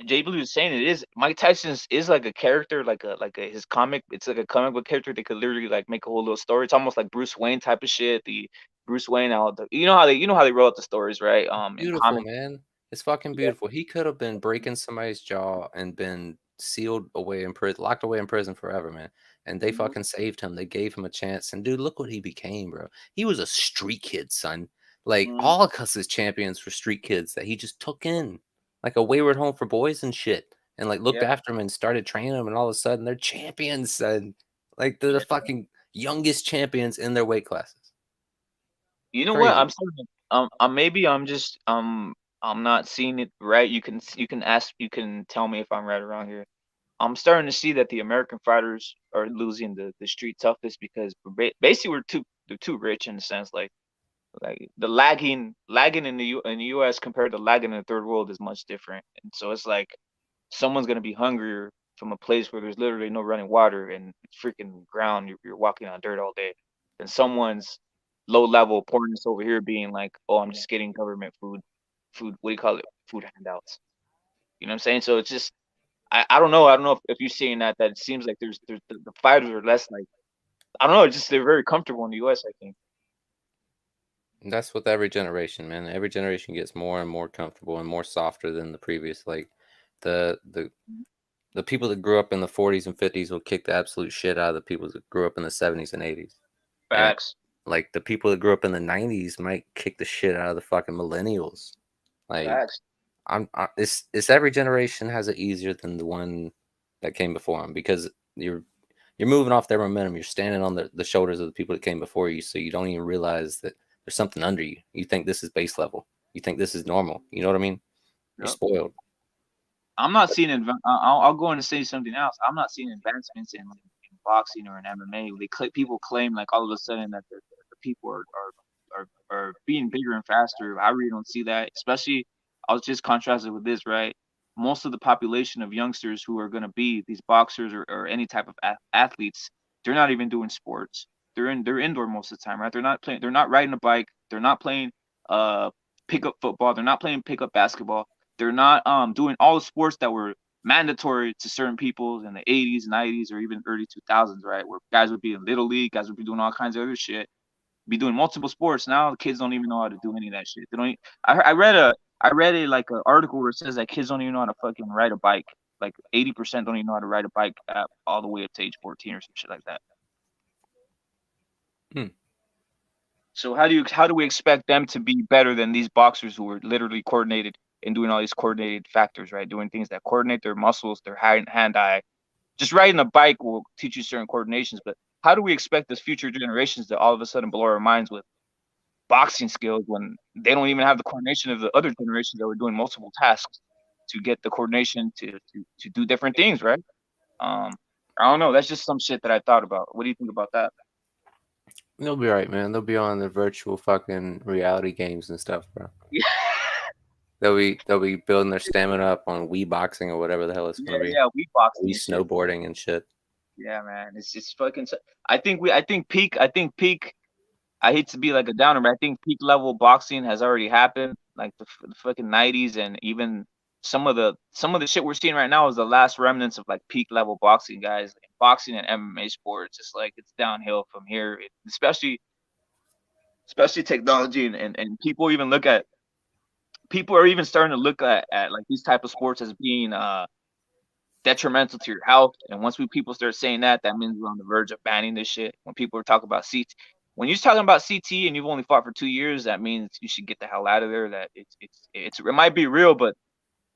it is Mike Tyson is like a character, like a his comic. It's like a comic book character. They could literally like make a whole little story. It's almost like Bruce Wayne type of shit. The Bruce Wayne, you know how they wrote out the stories, right? In Beautiful, comics. man. It's fucking Yeah. beautiful. He could have been breaking somebody's jaw and been sealed away in prison, locked away in prison forever, man. And they Mhm. fucking saved him. They gave him a chance. And dude, look what he became, bro. He was a street kid, son. Like Mhm. all of Cus's champions were street kids that he just took in, like a wayward home for boys and shit, and like looked Yeah. after him and started training them. And all of a sudden, they're champions, son. Like they're the Yeah. fucking youngest champions in their weight classes. You know what? Crazy. I'm saying, maybe I'm just I'm not seeing it right. You can tell me if I'm right or wrong here. I'm starting to see that the American fighters are losing the street toughness because basically they're too rich in a sense. Like the lagging in the U.S. compared to lagging in the third world is much different, and so it's like someone's gonna be hungrier from a place where there's literally no running water and it's freaking ground. You're walking on dirt all day, than someone's low level poorness over here being like, oh, I'm just getting government food. What do you call it? Food handouts. You know what I'm saying? So it's just I don't know. I don't know if you're seeing that it seems like there's the fighters are less like I don't know. It's just they're very comfortable in the U.S. I think. That's with every generation, man. Every generation gets more and more comfortable and more softer than the previous. Like the the the people that grew up in the 40s and 50s will kick the absolute shit out of the people that grew up in the 70s and 80s. And Facts. like the people that grew up in the 90s might kick the shit out of the fucking millennials. Like Facts. it's every generation has it easier than the one that came before them because you're moving off their momentum. You're standing on the shoulders of the people that came before you, so you don't even realize that there's something under you. You think this is base level. You think this is normal. You know what I mean? You're Yep. spoiled. I'm not seeing I'll go in and say something else. I'm not seeing advancements in boxing or in MMA. People claim like all of a sudden that the people are being bigger and faster. I really don't see that. Especially, I'll just contrast it with this, right? Most of the population of youngsters who are going to be these boxers or any type of athletes, they're not even doing sports. They're indoor most of the time, right? They're not playing. They're not riding a bike. They're not playing uh pickup football. They're not playing pickup basketball. They're not doing all the sports that were mandatory to certain people in the 80s, 90s, or even early 2000s, right? Where guys would be in little league, guys would be doing all kinds of other shit, be doing multiple sports. Now the kids don't even know how to do any of that shit. They don't. I read a like an article where it says that kids don't even know how to fucking ride a bike. Like 80% don't even know how to ride a bike all the way up to age 14 or some shit like that. Hmm. So how do we expect them to be better than these boxers who are literally coordinated and doing all these coordinated factors, right? Doing things that coordinate their muscles, their hand eye. Just riding a bike will teach you certain coordinations, but how do we expect this future generations to all of a sudden blow our minds with boxing skills when they don't even have the coordination of the other generations that were doing multiple tasks to get the coordination to do different things, right? Um, I don't know. That's just some shit that I thought about. What do you think about that? They'll be right, man. They'll be on the virtual fucking reality games and stuff, bro. Yeah, They'll be building their stamina up on Wii boxing or whatever the hell it's yeah, gonna be. yeah. We boxing Wii and shit. snowboarding and shit. Yeah, man. It's fucking. I think peak. I hate to be like a downer, but I think peak level boxing has already happened. Like the fucking 90s and even some of the shit we're seeing right now is the last remnants of like peak level boxing guys. Boxing and MMA sports, just like it's downhill from here. Especially technology and people are even starting to look at like these type of sports as being detrimental to your health. And once people start saying that, that means we're on the verge of banning this shit. When people are talking about CT, when you're talking about CT and you've only fought for 2 years, that means you should get the hell out of there. That it might be real, but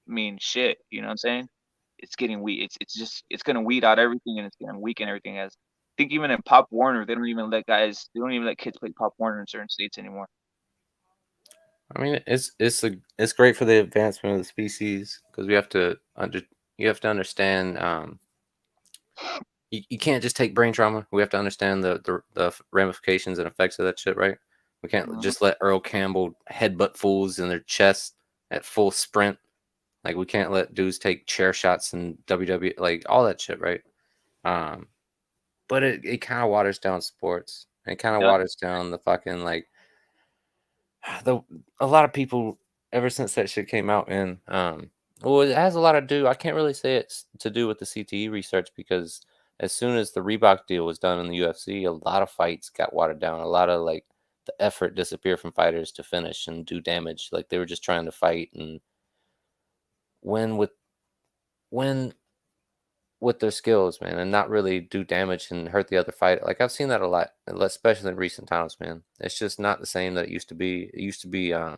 I mean, shit, you know what I'm saying? It's getting weak. It's gonna weed out everything and it's gonna weaken everything. As I think even in Pop Warner, they don't even let kids play Pop Warner in certain states anymore. I mean, it's great for the advancement of the species because you have to understand. You can't just take brain trauma. We have to understand the ramifications and effects of that shit, right? We can't just let Earl Campbell headbutt fools in their chest at full sprint. Like we can't let dudes take chair shots in WWE, like all that shit, right? But it kind of waters down sports. It kind of waters down the fucking like a lot of people ever since that shit came out, and well, it has a lot to do. I can't really say it's to do with the CTE research because as soon as the Reebok deal was done in the UFC, a lot of fights got watered down. A lot of like the effort disappeared from fighters to finish and do damage. Like they were just trying to fight and win win with their skills, man, and not really do damage and hurt the other fighter. Like I've seen that a lot, especially in recent times, man. It's just not the same that it used to be. It used to be a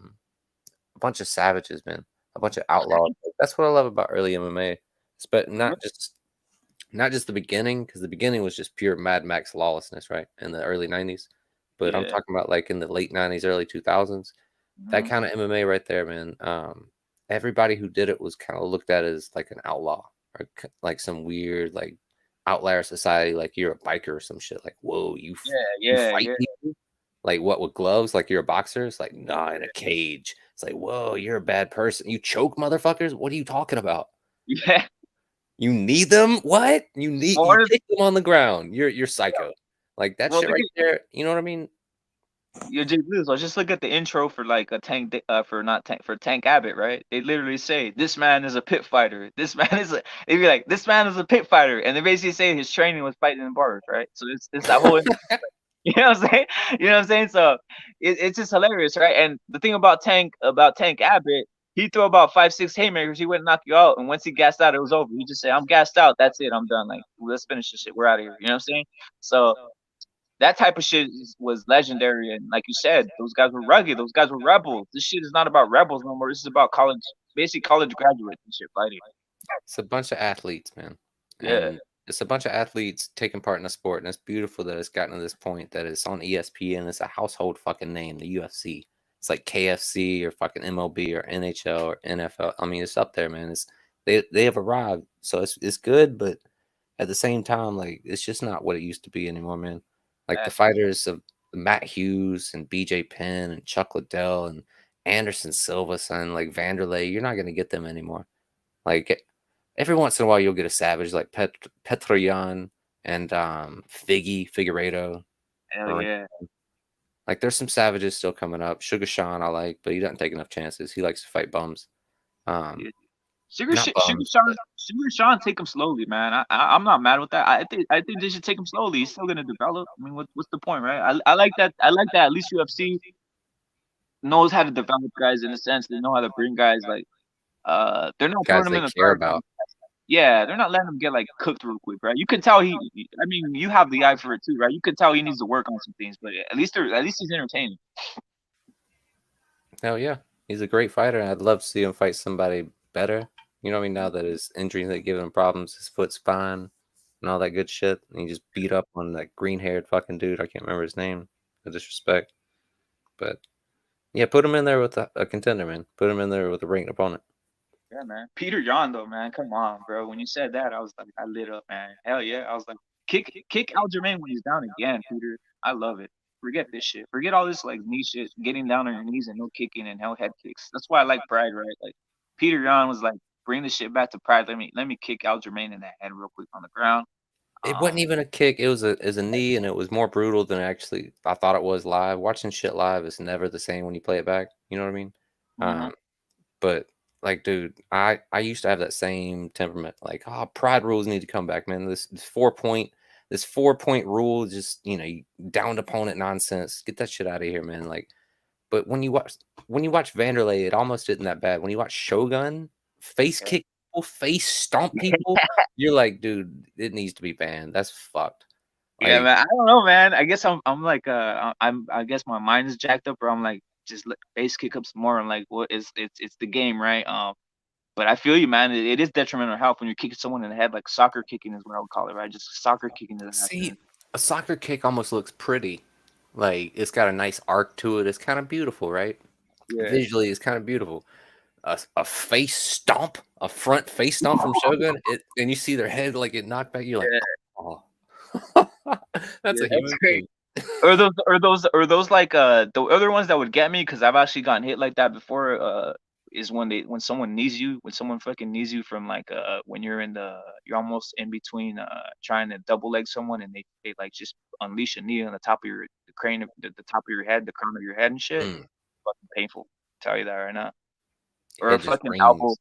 bunch of savages, man, a bunch of outlaws. That's what I love about early MMA, but not just the beginning, because the beginning was just pure Mad Max lawlessness, right, in the early '90s. But I'm talking about like in the late '90s, early 2000s. That kind of MMA right there, man. Everybody who did it was kind of looked at as like an outlaw or like some weird like outlier society, like you're a biker or some shit. Like, whoa, you fight people? Like what, with gloves? Like you're a boxer? It's like, nah, in a cage. It's like, whoa, you're a bad person. You choke motherfuckers? What are you talking about? Yeah. You need them? What? You Or kick them on the ground. You're psycho. Like that well, shit right there. You know what I mean? Yo, Jay Blues, just look at the intro for like a for not tank for Tank Abbott, right? They literally say this man is a pit fighter. This man is a They'd be like, this man is a pit fighter, and they basically say his training was fighting in bars, right? So it's that whole you know what I'm saying? You know what I'm saying? So it's just hilarious, right? And the thing about Tank Abbott, he throw about 5, 6 haymakers, he wouldn't knock you out, and once he gassed out, it was over. He just say, I'm gassed out, that's it, I'm done. Like, let's finish this shit, we're out of here. You know what I'm saying? So that type of shit was legendary, and like you said, those guys were rugged. Those guys were rebels. This shit is not about rebels no more. This is about basic college graduates and shit fighting. It's a bunch of athletes, man. Yeah, And it's a bunch of athletes taking part in a sport, and it's beautiful that it's gotten to this point that it's on ESPN. It's a household fucking name, the UFC. It's like KFC or fucking MLB or NHL or NFL. I mean, it's up there, man. They have arrived, so it's good, but at the same time, like it's just not what it used to be anymore, man. Like the fighters of Matt Hughes and BJ Penn and Chuck Liddell and Anderson Silva, son, like Vanderlei, you're not gonna get them anymore. Like every once in a while, you'll get a savage like Petroyan and Figueiredo. hell Or, yeah. like there's some savages still coming up. Sugar Sean, I like, but he doesn't take enough chances. He likes to fight bums. Um, Yeah. Not bums, but Sugar Sean, take him slowly, man. I'm not mad with that. I think they should take him slowly. He's still gonna develop. I mean, what's the point, right? I like that. I like that. At least UFC knows how to develop guys in a sense. They know how to bring guys like they're not throwing guys them they in the care fire. about. Yeah, they're not letting him get like cooked real quick, right? You can tell I mean, you have the eye for it too, right? You can tell he needs to work on some things, but at least he's entertaining. Hell yeah, he's a great fighter, and I'd love to see him fight somebody better. You know what I mean? Now that his injuries that give him problems, his foot, spine, and all that good shit, and he just beat up on that green-haired fucking dude. I can't remember his name. No disrespect, but yeah, put him in there with a contender, man. Put him in there with a ranked opponent. Yeah, man. Peter Yan though, man. Come on, bro. When you said that, I was like, I lit up, man. Hell yeah. I was like, kick Aljamain when he's down again, Peter. I love it. Forget this shit. Forget all this like knee shit, getting down on your knees and no kicking and hell head kicks. That's why I like Pride, right? Like Peter Yan was like, bring this shit back to Pride. Let me kick Aljamain in the head real quick on the ground. It wasn't even a kick. It was a knee, and it was more brutal than actually I thought it was live. Watching shit live is never the same when you play it back. You know what I mean? Mhm. But like, dude, I used to have that same temperament. Like, pride rules need to come back, man. This 4 point rule, just you downed opponent nonsense. Get that shit out of here, man. Like, but when you watch Vanderlei, it almost isn't that bad. When you watch Shogun face Yeah. kick people, face stomp people, you're like, dude, it needs to be banned. That's fucked. Yeah, Like, man. I don't know, man. I guess I'm like I guess my mind is jacked up, or I'm like just base kick up some more. I'm like, what is it's the game, right? But I feel you, man. It is detrimental to health when you're kicking someone in the head, like soccer kicking is what I would call it, right? Just soccer kicking in the head. see, a soccer kick almost looks pretty. Like, it's got a nice arc to it. It's kind of beautiful, right? Yeah. Visually, it's kind of beautiful. A face stomp, a front face stomp from Shogun, and you see their head like get knocked back. You're like, Yeah, oh, that's yeah, a that's human great. being. Or those like the other ones that would get me because I've actually gotten hit like that before. Is when someone knees you, when someone fucking knees you from like when you're almost in between trying to double leg someone and they like just unleash a knee on the top of the crane of the top of your head, the crown of your head and shit. Mm, Fucking painful. Tell you that right now. Or a it just fucking elbow. rings.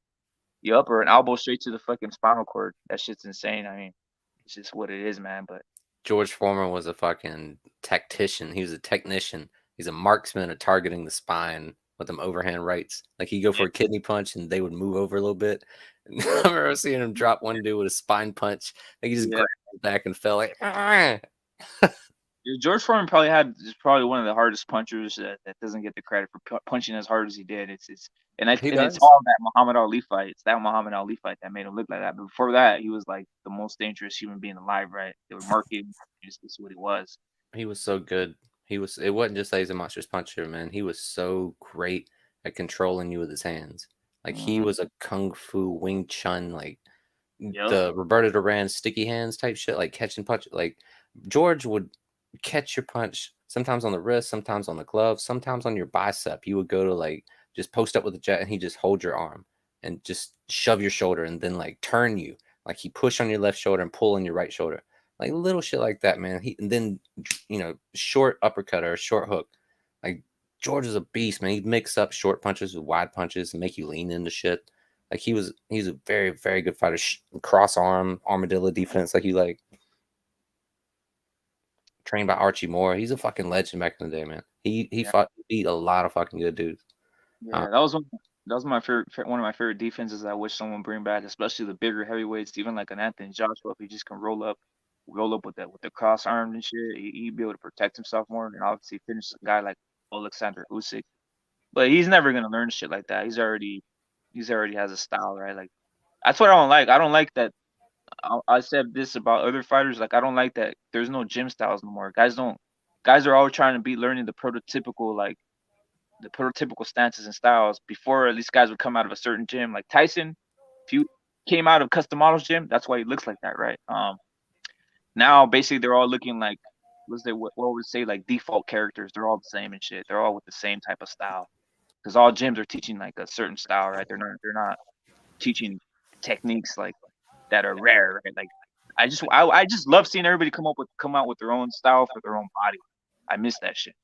Yup, or an elbow straight to the fucking spinal cord. That shit's insane. I mean, it's just what it is, man. But George Foreman was a fucking tactician. He was a technician. He's a marksman at targeting the spine with them overhand rights. Like, he'd go yeah, for a kidney punch and they would move over a little bit. And I remember seeing him drop one dude with a spine punch. Like, he just yeah. grabbed his back and fell like, "Ah." Yeah, George Foreman is probably one of the hardest punchers that doesn't get the credit for punching as hard as he did. He And it's does. all that Muhammad Ali fight. It's that Muhammad Ali fight that made him look like that. But before that, he was like the most dangerous human being alive, right? They were marketing this is what he was. He was so good. It wasn't just that he's a monstrous puncher, man. He was so great at controlling you with his hands. Like, he Mm-hmm. was a kung fu Wing Chun, like Yep. the Roberto Duran sticky hands type shit, like catching punch. Like, George would catch your punch sometimes on the wrist, sometimes on the glove, sometimes on your bicep. You would go to like just post up with the jet, and he just hold your arm and just shove your shoulder, and then like turn you. Like, he push on your left shoulder and pull on your right shoulder. Like, little shit like that, man. And then short uppercut or a short hook. Like, George is a beast, man. He'd mix up short punches with wide punches and make you lean into shit. Like, he's a very, very good fighter. Cross arm, armadillo defense, like you like. Trained by Archie Moore. He's a fucking legend back in the day, man. He Yeah. fought beat a lot of fucking good dudes. Uh, Yeah. That was my favorite one of my favorite defenses. I wish someone bring back, especially the bigger heavyweights, even like an Anthony Joshua. If he just can roll up with the cross arm and shit, he'd be able to protect himself more and obviously finish a guy like Alexander Usyk. But he's never gonna learn shit like that. He's already has a style, right? Like that's what I don't like. I don't like that. I said this about other fighters. Like I don't like that. There's no gym styles no more. Guys don't. Guys are always trying to be learning the prototypical stances and styles before these guys would come out of a certain gym. Like Tyson, if you came out of custom models gym, that's why he looks like that, right? Now basically they're all looking like what would say like default characters. They're all the same and shit. They're all with the same type of style because all gyms are teaching like a certain style, right? They're not teaching techniques like that are rare, right? Like I just love seeing everybody come out with their own style for their own body. I miss that shit.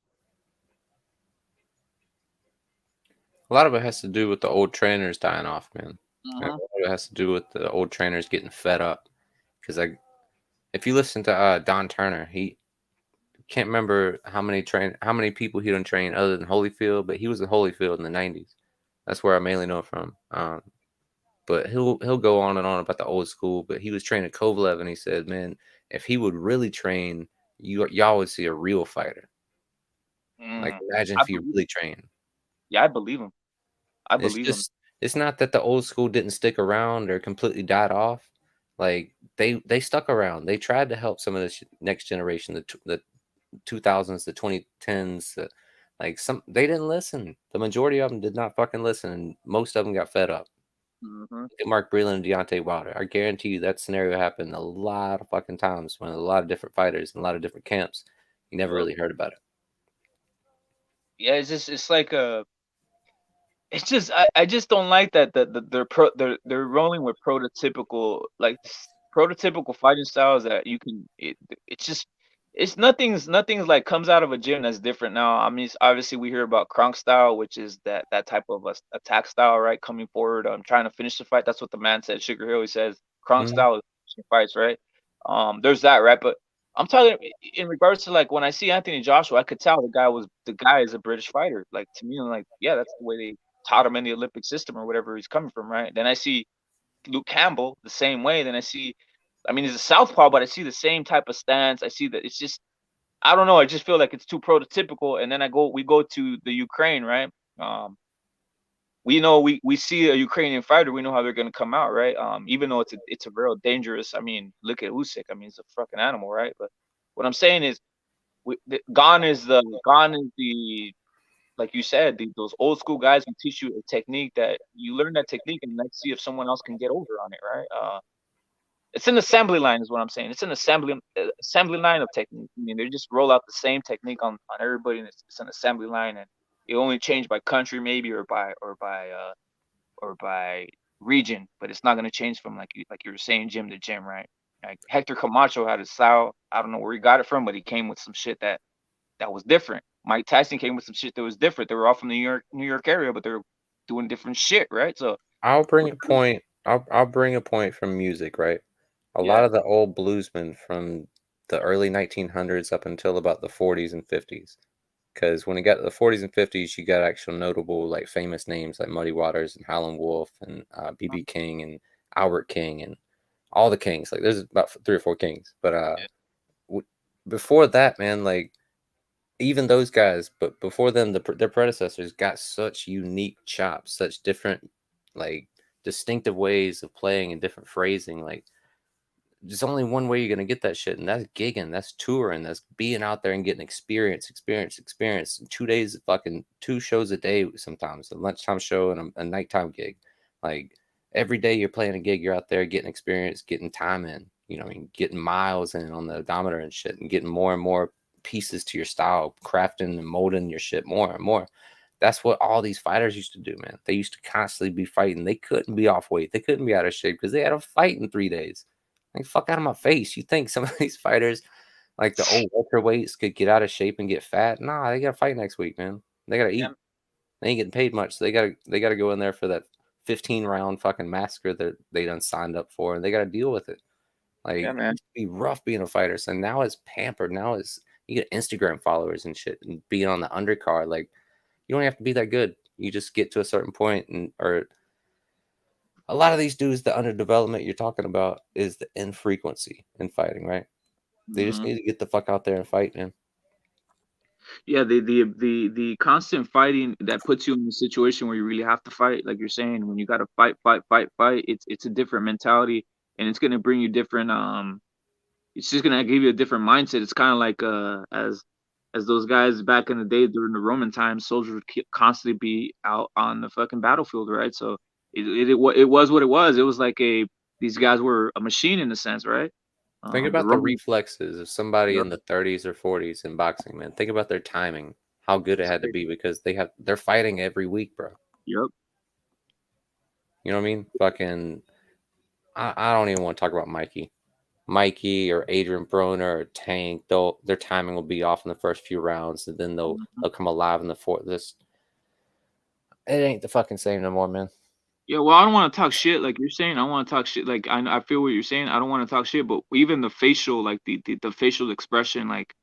a lot of it has to do with the old trainers dying off, man. A lot Mm-hmm. of it has to do with the old trainers getting fed up. Because if you listen to Don Turner, he can't remember how many people he done train other than Holyfield, but he was in Holyfield in the '90s. That's where I mainly know him from. But he'll go on and on about the old school. But he was training Kovalev, and he said, "Man, if he would really train, y'all would see a real fighter. Like, Mm. imagine I if he believe really him. trained." Yeah, I believe him. I It's believe him. just it's not that the old school didn't stick around or completely died off. Like, they stuck around. They tried to help some of this next generation, the 2000s, the 2010s. Like, some they didn't listen. The majority of them did not fucking listen, and most of them got fed up. Hmm. Look at Mark Breland and Deontay Wilder. I guarantee you that scenario happened a lot of fucking times when a lot of different fighters and a lot of different camps. You never Yep. really heard about it. Yeah, it's like it's just I just don't like that they're rolling with prototypical fighting styles that it's just it's nothing's like comes out of a gym that's different now. I mean, obviously we hear about Kronk style, which is that type of attack style, right? Coming forward, trying to finish the fight. That's what the man said. Sugar Hill, he says Kronk Mhm. style is finishing fights, right? There's that, right? But I'm talking in regards to like when I see Anthony Joshua, I could tell the guy is a British fighter. Like to me, I'm like, yeah, that's the way they taught him in the Olympic system or whatever he's coming from, right? Then I see Luke Campbell the same way. Then I see, I mean, he's a southpaw, but I see the same type of stance. I see that it's just, I don't know. I just feel like it's too prototypical. And then we go to the Ukraine, right? Um, we know we see a Ukrainian fighter. We know how they're gonna come out, right? Even though it's a real dangerous. I mean, look at Usyk. I mean, it's a fucking animal, right? But what I'm saying is, gone is the like you said, those old school guys will teach you a technique that you learn that technique, and let's see if someone else can get over on it, right? It's an assembly line, is what I'm saying. It's an assembly line of technique. I mean, they just roll out the same technique on everybody, and it's an assembly line, and it only change by country maybe or by region, but it's not gonna change from like you were saying, gym to gym, right? Like Hector Camacho had a style. I don't know where he got it from, but he came with some shit that was different. Mike Tyson came with some shit that was different. They were all from the New York area, but they're doing different shit, right? So I'll bring a point. I'll bring a point from music, right? A yeah, lot of the old bluesmen from the early 1900s up until about the 40s and 50s. Because when it got to the 40s and 50s, you got actual notable, like famous names like Muddy Waters and Howlin' Wolf and B.B. King and Albert King and all the kings. Like there's about three or four kings. But yeah, w- before that, man, like even those guys, but before them, their predecessors got such unique chops, such different, like distinctive ways of playing and different phrasing. Like there's only one way you're gonna get that shit, and that's gigging, that's touring, that's being out there and getting experience. 2 days, fucking 2 shows a day, sometimes a lunchtime show and a nighttime gig. Like every day you're playing a gig, you're out there getting experience, getting time in. You know, what I mean, getting miles in on the odometer and shit, and getting more and more pieces to your style, crafting and molding your shit more and more. That's what all these fighters used to do, man. They used to constantly be fighting. They couldn't be off weight. They couldn't be out of shape because they had to fight in 3 days. Like, fuck out of my face. You think some of these fighters, like the old welterweights, could get out of shape and get fat? Nah, they gotta fight next week, man. They gotta yeah, eat. They ain't getting paid much. So they gotta go in there for that 15 round fucking massacre that they done signed up for, and they gotta deal with it. Like yeah, it man. used to be rough being a fighter. So now it's pampered. Now it's you get Instagram followers and shit and being on the undercard. Like you don't have to be that good. You just get to a certain point and or a lot of these dudes, the underdevelopment you're talking about is the infrequency in fighting, right? They just Hmm. need to get the fuck out there and fight, man. Yeah, the constant fighting that puts you in a situation where you really have to fight, like you're saying, when you got to fight. It's a different mentality, and it's gonna bring you different. It's just gonna give you a different mindset. It's kind of like as those guys back in the day during the Roman times, soldiers would constantly be out on the fucking battlefield, right? So it was what it was. It was like these guys were a machine in a sense, right? Think The about the Roman, reflexes of somebody yep, in the 30s or 40s in boxing, man. Think about their timing, how good it it's had to crazy. be because they're fighting every week, bro. Yep. You know what I mean? Fucking, I don't even want to talk about Mikey or Adrian Broner or Tank. Their timing will be off in the first few rounds, and then they'll come alive in the fourth. This it ain't the fucking same no more, man. Yeah, well, I don't want to talk shit like you're saying. I want to talk shit like I feel what you're saying. I don't want to talk shit, but even the facial, like the facial expression, like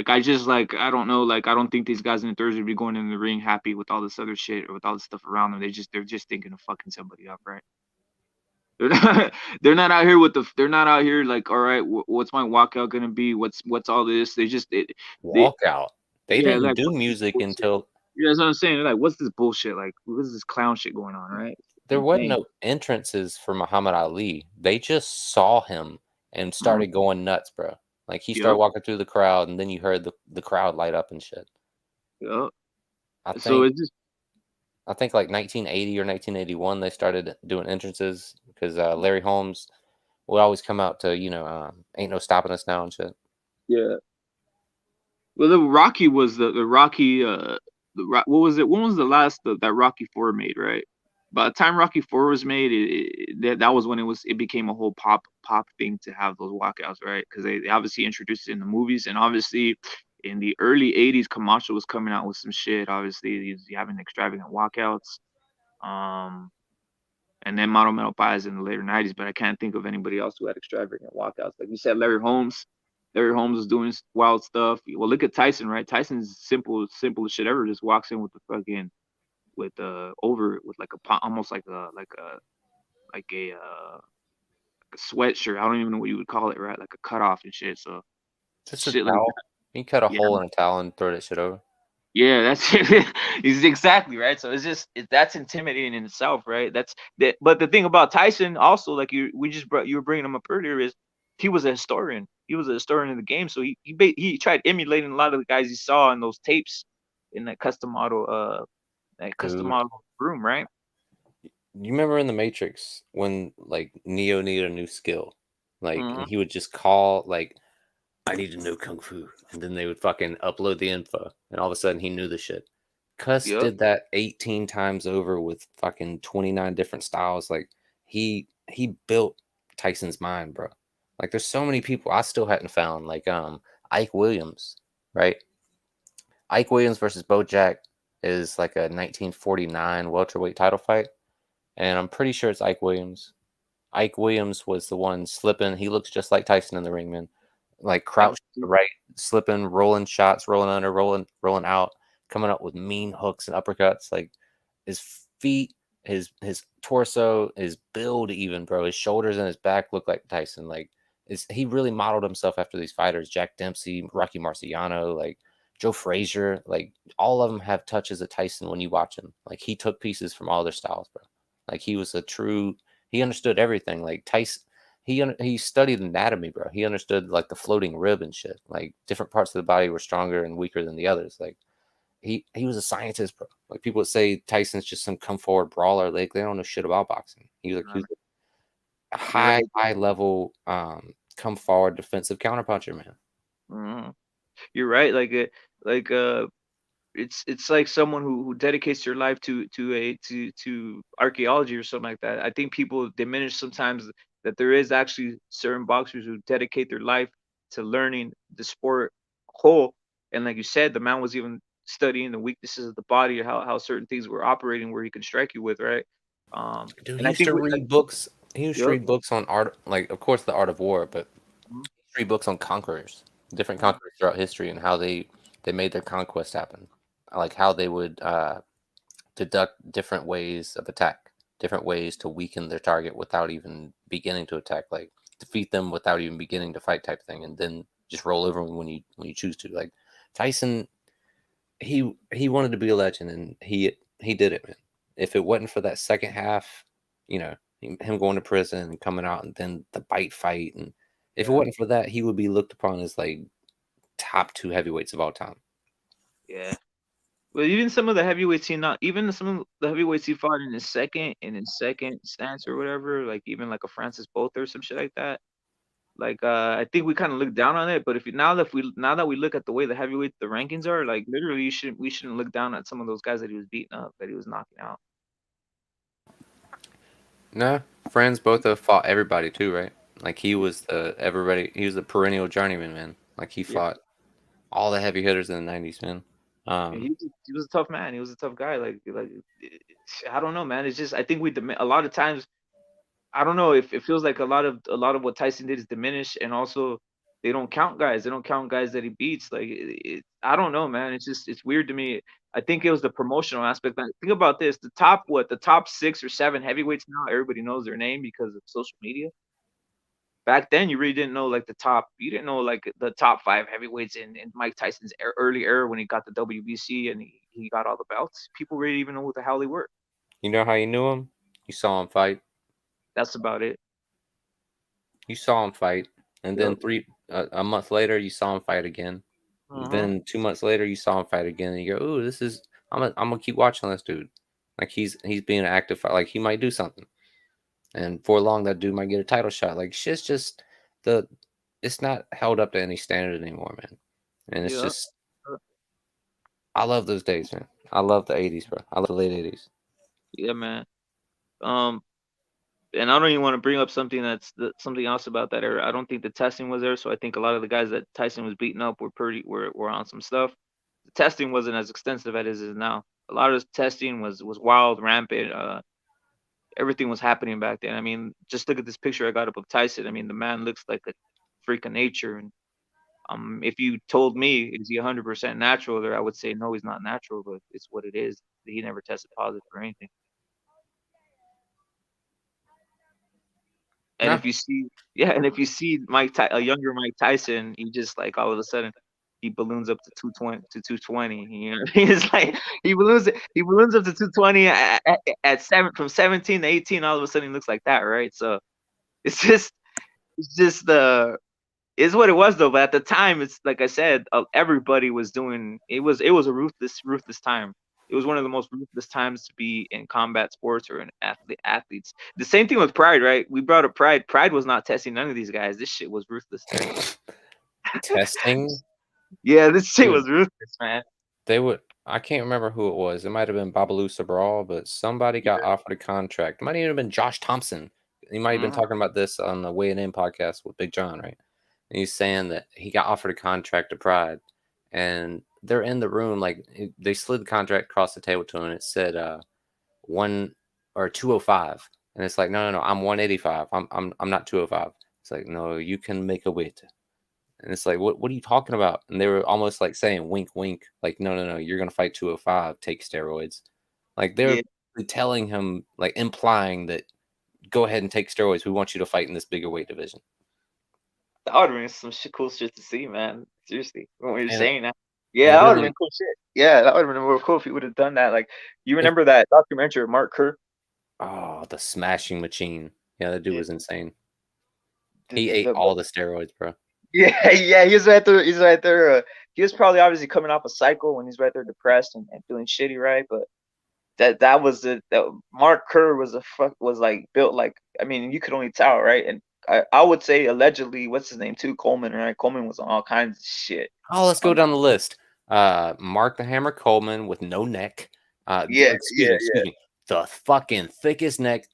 I just like I don't know, like I don't think these guys in the Thursday would be going in the ring happy with all this other shit or with all this stuff around them. They're just thinking of fucking somebody up, right? They're not they're not out here with they're not out here like, all right, what's my walkout gonna be? What's all this? They Walkout. They yeah, didn't like do what's this music bullshit? until Yeah, that's what I'm saying. They're like, what's this bullshit? Like, what is this clown shit going on, right? there Same wasn't thing. no entrances for Muhammad Ali. They just saw him and Uh, started going nuts, bro. Like he started yep, walking through the crowd, and then you heard the crowd light up and shit. yep. I So think it's just I think like 1980 or 1981 they started doing entrances because Larry Holmes would always come out to ain't no stopping us now and shit. yeah. Well, the Rocky was the Rocky what was it? When was the last that Rocky Four made? Right? by the time Rocky 4 was made, that was when it became a whole pop thing to have those walkouts, right? Because they obviously introduced it in the movies, and obviously in the early '80s, Camacho was coming out with some shit. Obviously, he's having extravagant walkouts. Um, and then Model Metal Pies in the later '90s, but I can't think of anybody else who had extravagant walkouts. Like you said, Larry Holmes. Larry Holmes was doing wild stuff. Well, look at Tyson, right? Tyson's simple as shit ever. Just walks in with the fucking over with like almost like a sweatshirt. I don't even know what you would call it, right? Like a cutoff and shit. So Just a shit like towel. You can cut a yeah, hole in a towel and throw that shit over. yeah, that's he's exactly right. So it's just that's intimidating in itself, right? That's that. But the thing about Tyson, also, like you were bringing him up earlier, is he was a historian. He was a historian of the game. So he tried emulating a lot of the guys he saw in those tapes in that custom Dude, model room, right? you remember in the Matrix when like Neo needed a new skill, like, and Mm-hmm. he would just call like, "I need to know kung fu," and then they would fucking upload the info, and all of a sudden he knew the shit. Cuss Yep. did that 18 times over with fucking 29 different styles. Like he built Tyson's mind, bro. Like there's so many people I still hadn't found, like Ike Williams, right? Ike Williams versus Bojack is like a 1949 welterweight title fight, and I'm pretty sure it's Ike Williams. Ike Williams was the one slipping. He looks just like Tyson in the ring, man. Like I've crouched to the right, slipping, rolling shots, rolling under, rolling out, coming up with mean hooks and uppercuts. Like his feet, his torso, his build, even bro, his shoulders and his back look like Tyson. Like he really modeled himself after these fighters: Jack Dempsey, Rocky Marciano, like Joe Frazier. Like all of them have touches of Tyson when you watch him. Like he took pieces from all their styles, bro. Like he was a true. He understood everything. Like Tyson, he studied anatomy, bro. He understood like the floating rib and shit. Like different parts of the body were stronger and weaker than the others. Like he was a scientist, bro. Like people would say Tyson's just some come forward brawler. Like they don't know shit about boxing. He was a You're right. high level come forward defensive counterpuncher, man. Mhm. You're right. Like it's like someone who dedicates their life to archaeology or something like that. I think people diminish sometimes that there is actually certain boxers who dedicate their life to learning the sport whole. And like you said, the man was even studying the weaknesses of the body, how certain things were operating, where he can strike you with, right? Dude, And he I used think to read books. He used to yep. read books on art, like of course the art of war, but Mhm. he used to read books on conquerors, different Mhm. conquerors throughout history, and how they made their conquest happen, like how they would deduct different ways of attack, different ways to weaken their target without even beginning to attack, like defeat them without even beginning to fight type thing, and then just roll over them when you choose to. Like Tyson, he wanted to be a legend, and he did it, man. If it wasn't for that second half, you know, him going to prison and coming out, and then the bite fight, and if it Yeah, wasn't for that, he would be looked upon as like top two heavyweights of all time. yeah. Well, even some of the heavyweights he not even some of the heavyweights he fought in his second stance or whatever, like even like a Francis Botha or some shit like that. Like I think we kind of look down on it, but if you now that we look at the way the rankings are, like literally we shouldn't look down at some of those guys that he was beating up, that he was knocking out. No, friends both have fought everybody too, right? Like he was the everybody. He was the perennial journeyman, man. Like he Yeah, fought all the heavy hitters in the '90s, man. yeah, Um, he was a tough man. He was a tough guy. I don't know, man. It's just I think a lot of times I don't know if it feels like a lot of what Tyson did is diminished, and also they don't count guys. They don't count guys that he beats. Like I don't know, man. It's weird to me. I think it was the promotional aspect. Like, think about this: the top 6 or 7 heavyweights now, everybody knows their name because of social media. Back then, you really didn't know like you didn't know like the top 5 heavyweights in Mike Tyson's early era when he got the WBC and he got all the belts. People really even know what the hell they were. you know how you knew him? You saw him fight. That's about it. You saw him fight, and then Yep. a month later, you saw him fight again. Uh-huh. Then 2 months later, you saw him fight again, and you go, "Ooh, this is I'm gonna keep watching this dude. Like he's being an active fight. Like he might do something." And for long, that dude might get a title shot. Like shit's just the it's not held up to any standard anymore, man. And it's Yep. just I love those days, man. I love the '80s, bro. I love the late '80s. Yeah, man. And I don't even want to bring up something else about that era. I don't think the testing was there, so I think a lot of the guys that Tyson was beating up were on some stuff. The testing wasn't as extensive as it is now. A lot of this testing was wild, rampant. Everything was happening back then. I mean, just look at this picture I got up of Tyson. I mean, the man looks like a freak of nature. And if you told me is he 100% natural, there I would say no, he's not natural, but it's what it is. He never tested positive for anything. And No. if you see, yeah, and if you see a younger Mike Tyson, he just like all of a sudden he balloons up to 220. You know, it's like he balloons up to 220 at seven from 17 to 18. All of a sudden he looks like that, right? So it's just it's just the is what it was though. But at the time, it's like I said, everybody was doing it was a ruthless time. It was one of the most ruthless times to be in combat sports or in athletes. The same thing with Pride, right? We brought up Pride. Pride was not testing none of these guys. This shit was ruthless there. Testing. Yeah, this shit Dude, was ruthless, man. they would. I can't remember who it was. It might have been Babalu Sabral, but somebody got Yeah. offered a contract. It might even have been Josh Thompson. He might have been Mhm. talking about this on the Weighing In podcast with Big John, right? And he's saying that he got offered a contract to Pride, and they're in the room like they slid the contract across the table to him, and it said 205, and it's like no, I'm 185. I'm not 205. It's like no, you can make a weight. And it's like, what are you talking about? And they were almost like saying, wink, wink, like, no, you're gonna fight 205, take steroids. Like they're Yeah, telling him, like implying that go ahead and take steroids. We want you to fight in this bigger weight division. that would have been some cool shit to see, man. Seriously, when you're And saying that, yeah, and that would have really, been cool shit. Yeah, that would have been real cool if he would have done that. Like, you remember that documentary of Mark Kerr? oh, the smashing machine. Yeah, that dude Yeah, was insane. the, He the, ate the, all the steroids, bro. Yeah, yeah, he's right there. He's right there. He was probably obviously coming off a cycle when he's right there depressed and feeling shitty, right? But that was that Mark Kerr was like built like I mean you could only tell, right? And I would say allegedly, what's his name too? Coleman, right? Coleman was on all kinds of shit. Oh, let's go Um, down the list. Mark the Hammer Coleman with no neck. yeah, Excuse yeah, me, yeah. excuse me. The fucking thickest neck,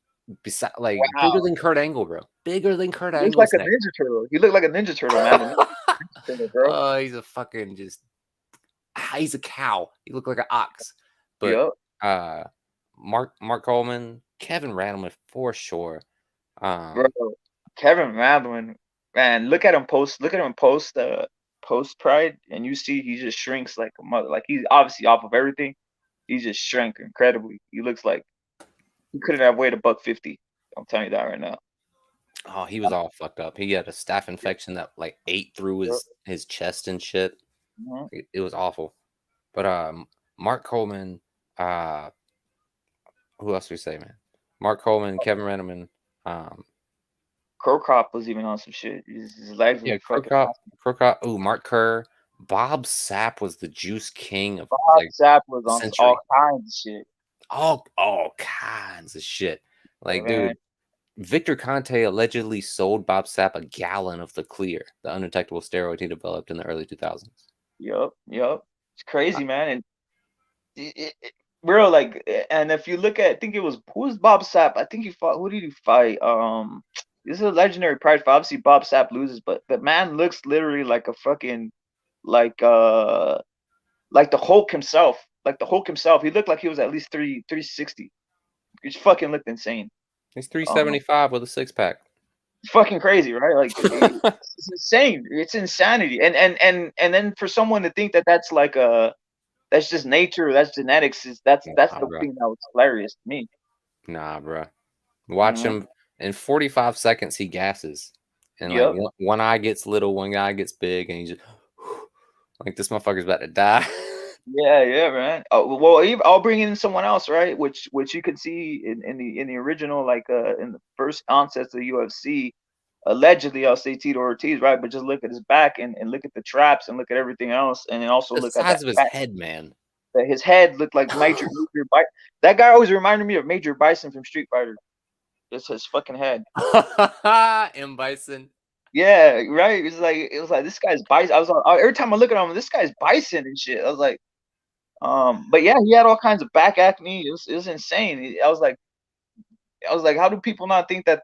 beside like bigger Wow, than Kurt Angle, bro. Bigger than Kurt he looks like Angle's a neck. ninja turtle. He looked like a ninja turtle, man. A ninja turtle, bro. Oh, he's a fucking just. He's a cow. He looked like an ox. But Yup, uh, Mark Coleman, Kevin Randleman for sure. bro. Kevin Randleman, man, look at him post. Look at him post. Post Pride, and you see he just shrinks like a mother. Like he's obviously off of everything. He just shrank incredibly. He looks like he couldn't have weighed a buck 50. I'm telling you that right now. Oh, he was all fucked up. He had a staph infection that like ate through Yep. his chest and shit. Mhm. It was awful. But Mark Coleman, uh, who else do we say, man? Mark Coleman, Kevin Randleman, Copp was even on some shit. His legs yeah, were fucking awesome. Crocop. Ooh, Mark Kerr, Bob Sapp was the juice king of Bob like Sapp was the on all century. kinds of shit. All kinds of shit. Yeah, Like, man. dude, Victor Conte allegedly sold Bob Sapp a gallon of the Clear, the undetectable steroid he developed in the early 2000s. Yup. It's crazy, man. And real like, and if you look at, I think it was who was Bob Sapp? I think he fought. Who did he fight? This is a legendary Pride fight. Obviously, Bob Sapp loses, but the man looks literally like a fucking like uh like the Hulk himself. Like the Hulk himself. He looked like he was at least 360. He fucking looked insane. He's Um, 375 with a six pack. it's fucking crazy, right? Like it's insane. It's insanity. And then for someone to think that that's like that's just nature, that's genetics, is that's Nah, the bro. thing that was hilarious to me. Nah, bro. Watch Mhm. him in 45 seconds. He gasses, and like Yep. one eye gets little, one eye gets big, and he just like this motherfucker's about to die. Yeah, man. Well, I'll bring in someone else, right? Which you can see in the original, like in the first onsets of the UFC. Allegedly, I'll say Tito Ortiz, right? But just look at his back and look at the traps and look at everything else, and then also The look at that size of his fat. head, man. That his head looked like Major Bison. That guy always reminded me of Major Bison from Street Fighter. Just his fucking head. M. Bison. Yeah, right. It was like this guy's Bison. I was like, every time I look at him, this guy's Bison and shit. I was like, but yeah, he had all kinds of back acne. It was insane. I was like, I was like, how do people not think that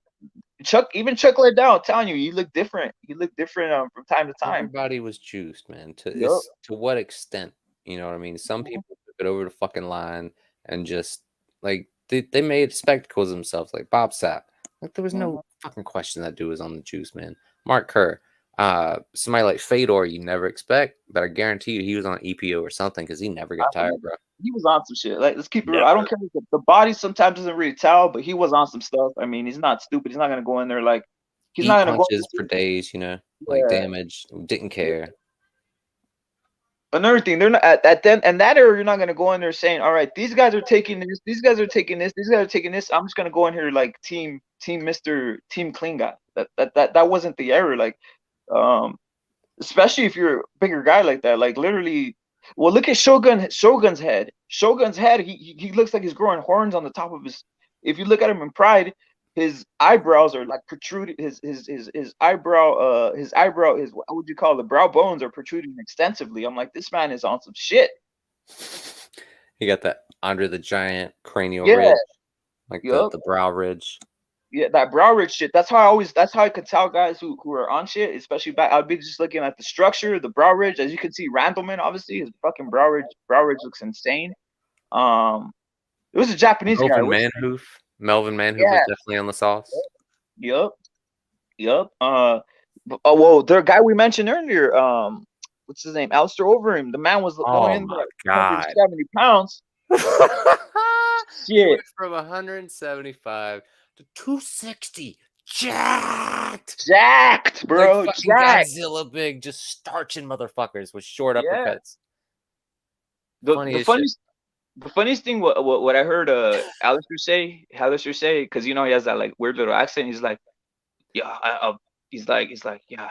Chuck let down? I'm telling you, you look different. You look different from time to time. Everybody was juiced, man. Yup. To what extent? You know what I mean? Some people took it over the fucking line and just like they made spectacles of themselves, like Bob Sapp. Like there was no fucking question that dude was on the juice, man. Mark Kerr, somebody like Fedor, you never expect, but I guarantee you he was on EPO or something because he never got tired, bro. He was on some shit. Like, let's keep it real. I don't care. The body sometimes doesn't really tell, but he was on some stuff. I mean, he's not stupid. He's not gonna go in there like he's not gonna punches for days, you know, like damage. Didn't care. Another thing, they're not at then and that era. You're not gonna go in there saying, "All right, these guys are taking this. These guys are taking this. These guys are taking this." I'm just gonna go in here like team clean guy. That wasn't the era. Like, especially if you're a bigger guy like that. Like literally. Well, look at Shogun's head. Shogun's head, he looks like he's growing horns on the top of his. If you look at him in Pride, his eyebrows are like protruding. His eyebrow, what would you call it? The brow bones are protruding extensively. I'm like, this man is on some shit. He got that under the giant cranial ridge, like the brow ridge. Yeah, that brow ridge shit. That's how I could tell guys who are on shit, especially back. I'd be just looking at the structure, the brow ridge. As you can see, Randleman, obviously, his fucking brow ridge looks insane. It was a Japanese guy. Melvin Manhoof was definitely on the sauce. Yup. Well, the guy we mentioned earlier, what's his name? Alistair Wolverine. The man was going in there 170 pounds. Shit. From 175 to 260. Jacked, bro. Like jacked. Godzilla big, just starching motherfuckers with short uppercuts. The funniest thing, what I heard Alistair say, because you know he has that like weird little accent. He's like, yeah, he's like, yeah,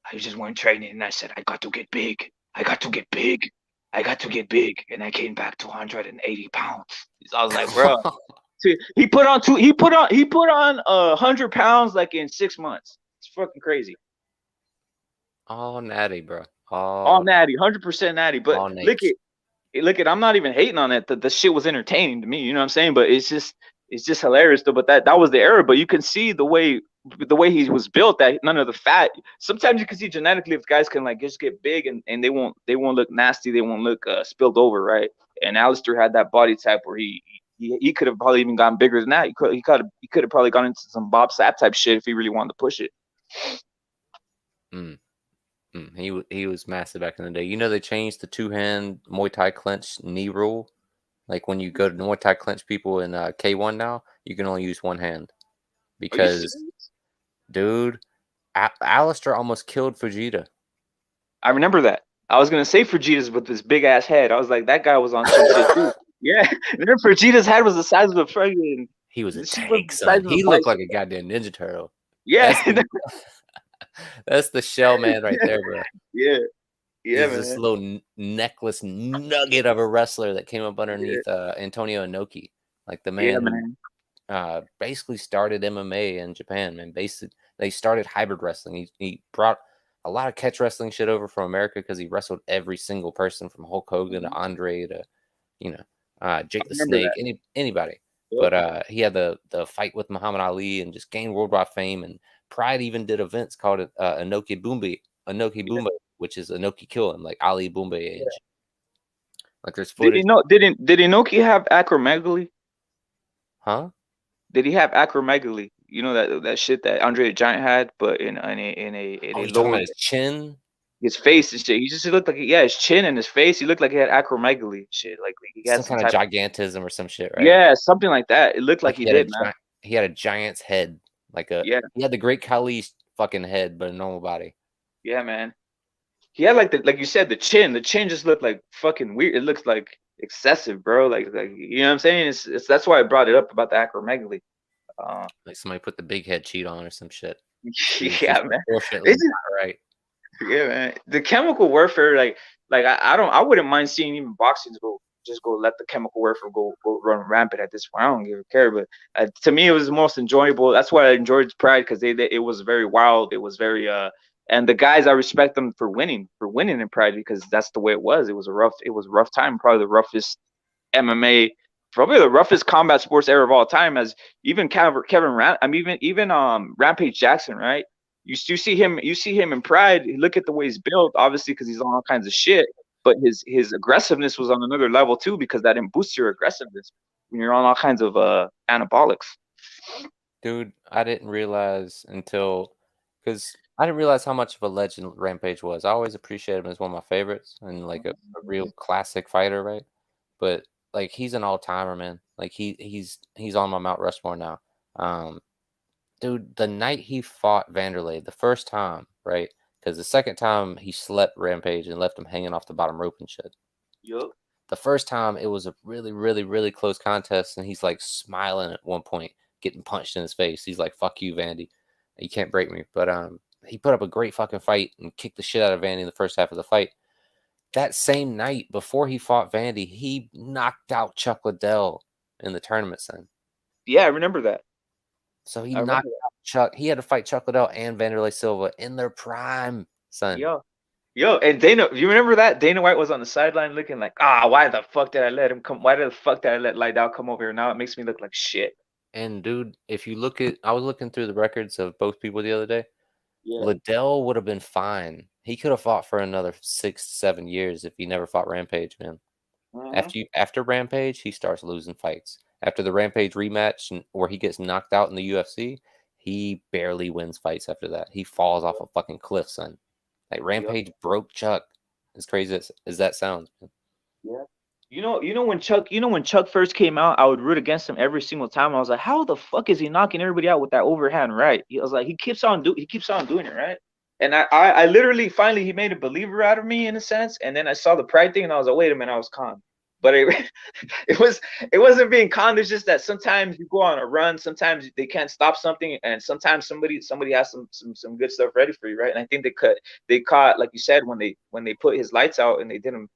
I just went training and I said I got to get big, and I came back to 180 pounds. I was like, bro, he put on 100 pounds like in 6 months. It's fucking crazy. All natty, bro. All natty, 100% natty. But look at, I'm not even hating on it. The shit was entertaining to me. You know what I'm saying? But it's just hilarious though. But that was the era. But you can see the way he was built, that none of the fat. Sometimes you can see genetically if guys can like just get big and they won't look nasty. They won't look spilled over, right? And Alistair had that body type where he could have probably even gotten bigger than that. He could have probably gone into some Bob Sapp type shit if he really wanted to push it. He was massive back in the day. You know, they changed the 2-hand Muay Thai clinch knee rule. Like when you go to Muay Thai clinch people in K1 now, you can only use one hand. Because, dude, Alistair almost killed Fujita. I remember that. I was going to say Fujita's with this big ass head. I was like, that guy was on some shit too. Yeah. And then Fujita's head was the size of a friggin'. He was a tank, son. He looked like a goddamn Ninja Turtle. Yeah. That's the shell man right there, bro. Yeah, man. This little necklace nugget of a wrestler that came up underneath Antonio Inoki. Like the man, basically started MMA in Japan, man. Basically, they started hybrid wrestling. He brought a lot of catch wrestling shit over from America because he wrestled every single person from Hulk Hogan to Andre to, Jake the Snake, anybody. Yep. But he had the fight with Muhammad Ali and just gained worldwide fame. And Pride even did events called Inoki Bumba, which is Inoki kill him, like Ali Bumba age. Yeah. Like there's footage. Did Inoki have acromegaly? Huh? Did he have acromegaly? You know that shit that Andre the Giant had, but in a lower his chin, his face and shit. He just looked like his chin and his face. He looked like he had acromegaly shit. Like he had some kind of gigantism or some shit, right? Yeah, something like that. It looked like he did, man. He had a giant's head, he had the Great Khali's fucking head, but a normal body. Yeah, man. He had like you said, the chin. The chin just looked like fucking weird. It looks like excessive, bro. Like you know what I'm saying? It's that's why I brought it up about the acromegaly. Like somebody put the big head cheat on or some shit. Yeah, man. It's not right. Yeah, man. The chemical warfare, I wouldn't mind seeing even boxing go let the chemical warfare go run rampant at this point. I don't give a care, but to me it was the most enjoyable. That's why I enjoyed Pride, because it was very wild. It was very and the guys, I respect them for winning in Pride, because that's the way it was. It was a rough time, probably the roughest MMA probably the roughest combat sports era of all time. As even Rampage Jackson, right? You see him in Pride. Look at the way he's built, obviously, because he's on all kinds of shit. But his aggressiveness was on another level too, because that didn't boost your aggressiveness when you're on all kinds of anabolics. Dude, I didn't realize because I didn't realize how much of a legend Rampage was. I always appreciated him as one of my favorites and like a real classic fighter, right? But like he's an all timer, man. Like he's on my Mount Rushmore now. Dude, the night he fought Vanderlei, the first time, right? Because the second time he slept Rampage and left him hanging off the bottom rope and shit. Yup. The first time it was a really, really, really close contest, and he's like smiling at one point, getting punched in his face. He's like, "Fuck you, Vandy. You can't break me." But he put up a great fucking fight and kicked the shit out of Vandy in the first half of the fight. That same night, before he fought Vandy, he knocked out Chuck Liddell in the tournament, son. Yeah, I remember that. So he knocked out Chuck. He had to fight Chuck Liddell and Vanderlei Silva in their prime, son. Yo, and Dana, you remember that? Dana White was on the sideline looking like, why the fuck did I let him come? Why the fuck did I let Liddell come over here? Now it makes me look like shit. And dude, if you look at, I was looking through the records of both people the other day. Yeah. Liddell would have been fine. He could have fought for another 6-7 years if he never fought Rampage, man. After Rampage, he starts losing fights. After the Rampage rematch where he gets knocked out in the UFC, he barely wins fights after that. He falls off a fucking cliff, son. Like Rampage broke Chuck. As crazy as that sounds. Yeah. You know when Chuck first came out, I would root against him every single time. I was like, how the fuck is he knocking everybody out with that overhand right? I was like, he keeps on doing it, right? And I literally finally he made a believer out of me in a sense. And then I saw the Pride thing and I was like, wait a minute, I was conned. But it wasn't being conned. It's just that sometimes you go on a run, sometimes they can't stop something, and sometimes somebody has some good stuff ready for you, right? And I think they caught, like you said, when they put his lights out and they did him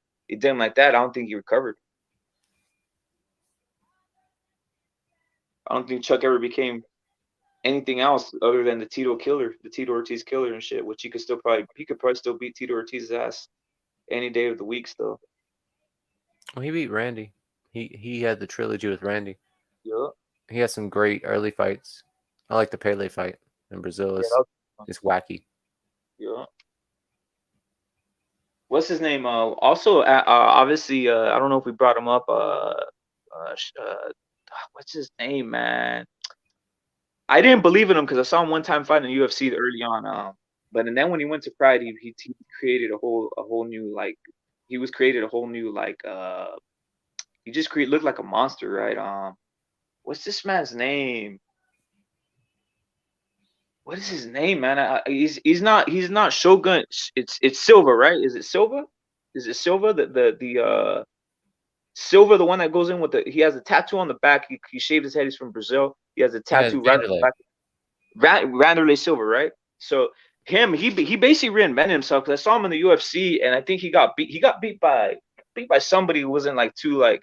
like that. I don't think he recovered. I don't think Chuck ever became anything else other than the Tito Ortiz killer and shit, which he could probably still beat Tito Ortiz's ass any day of the week still. Well, he beat Randy. He had the trilogy with Randy. Yeah. He had some great early fights. I like the Pele fight in Brazil. It's wacky. Yeah. What's his name? Also, obviously, I don't know if we brought him up. What's his name, man? I didn't believe in him because I saw him one time fighting in the UFC early on. But then when he went to Pride, he created a whole new like. He was created a whole new like. He just looked like a monster, right? What's this man's name? What is his name, man? He's not Shogun. It's Silva, right? Is it Silva? Is it Silva? The Silva, the one that goes in with he has a tattoo on the back. He shaved his head. He's from Brazil. He has a tattoo right on the back. Vanderlei Silva, right? So he basically reinvented himself because I saw him in the UFC and I think he got beat by somebody who wasn't too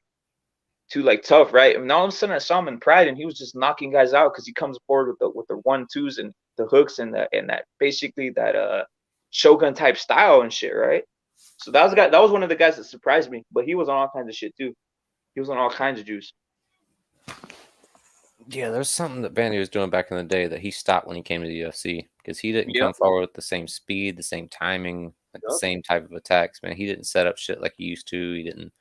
tough, right? And all of a sudden I saw him in Pride and he was just knocking guys out because he comes forward with the 1-2s and the hooks and that basically that Shogun type style and shit, right? So that was one of the guys that surprised me, but he was on all kinds of shit too. He was on all kinds of juice. Yeah, there's something that Vandy was doing back in the day that he stopped when he came to the UFC because he didn't come forward with the same speed, the same timing, the same type of attacks. Man, he didn't set up shit like he used to. He didn't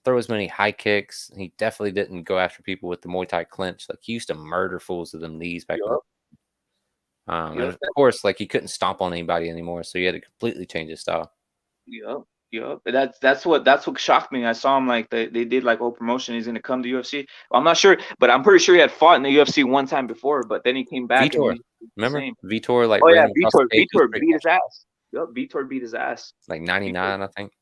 throw as many high kicks. He definitely didn't go after people with the Muay Thai clinch. Like he used to murder fools with them knees back then. And of course, he couldn't stomp on anybody anymore, so he had to completely change his style. Yep. That's what shocked me. I saw him they did promotion. He's gonna come to UFC. Well, I'm not sure, but I'm pretty sure he had fought in the UFC one time before. But then he came back. Vitor, remember Vitor? Vitor beat his ass. Yep, Vitor beat his ass. 99, I think.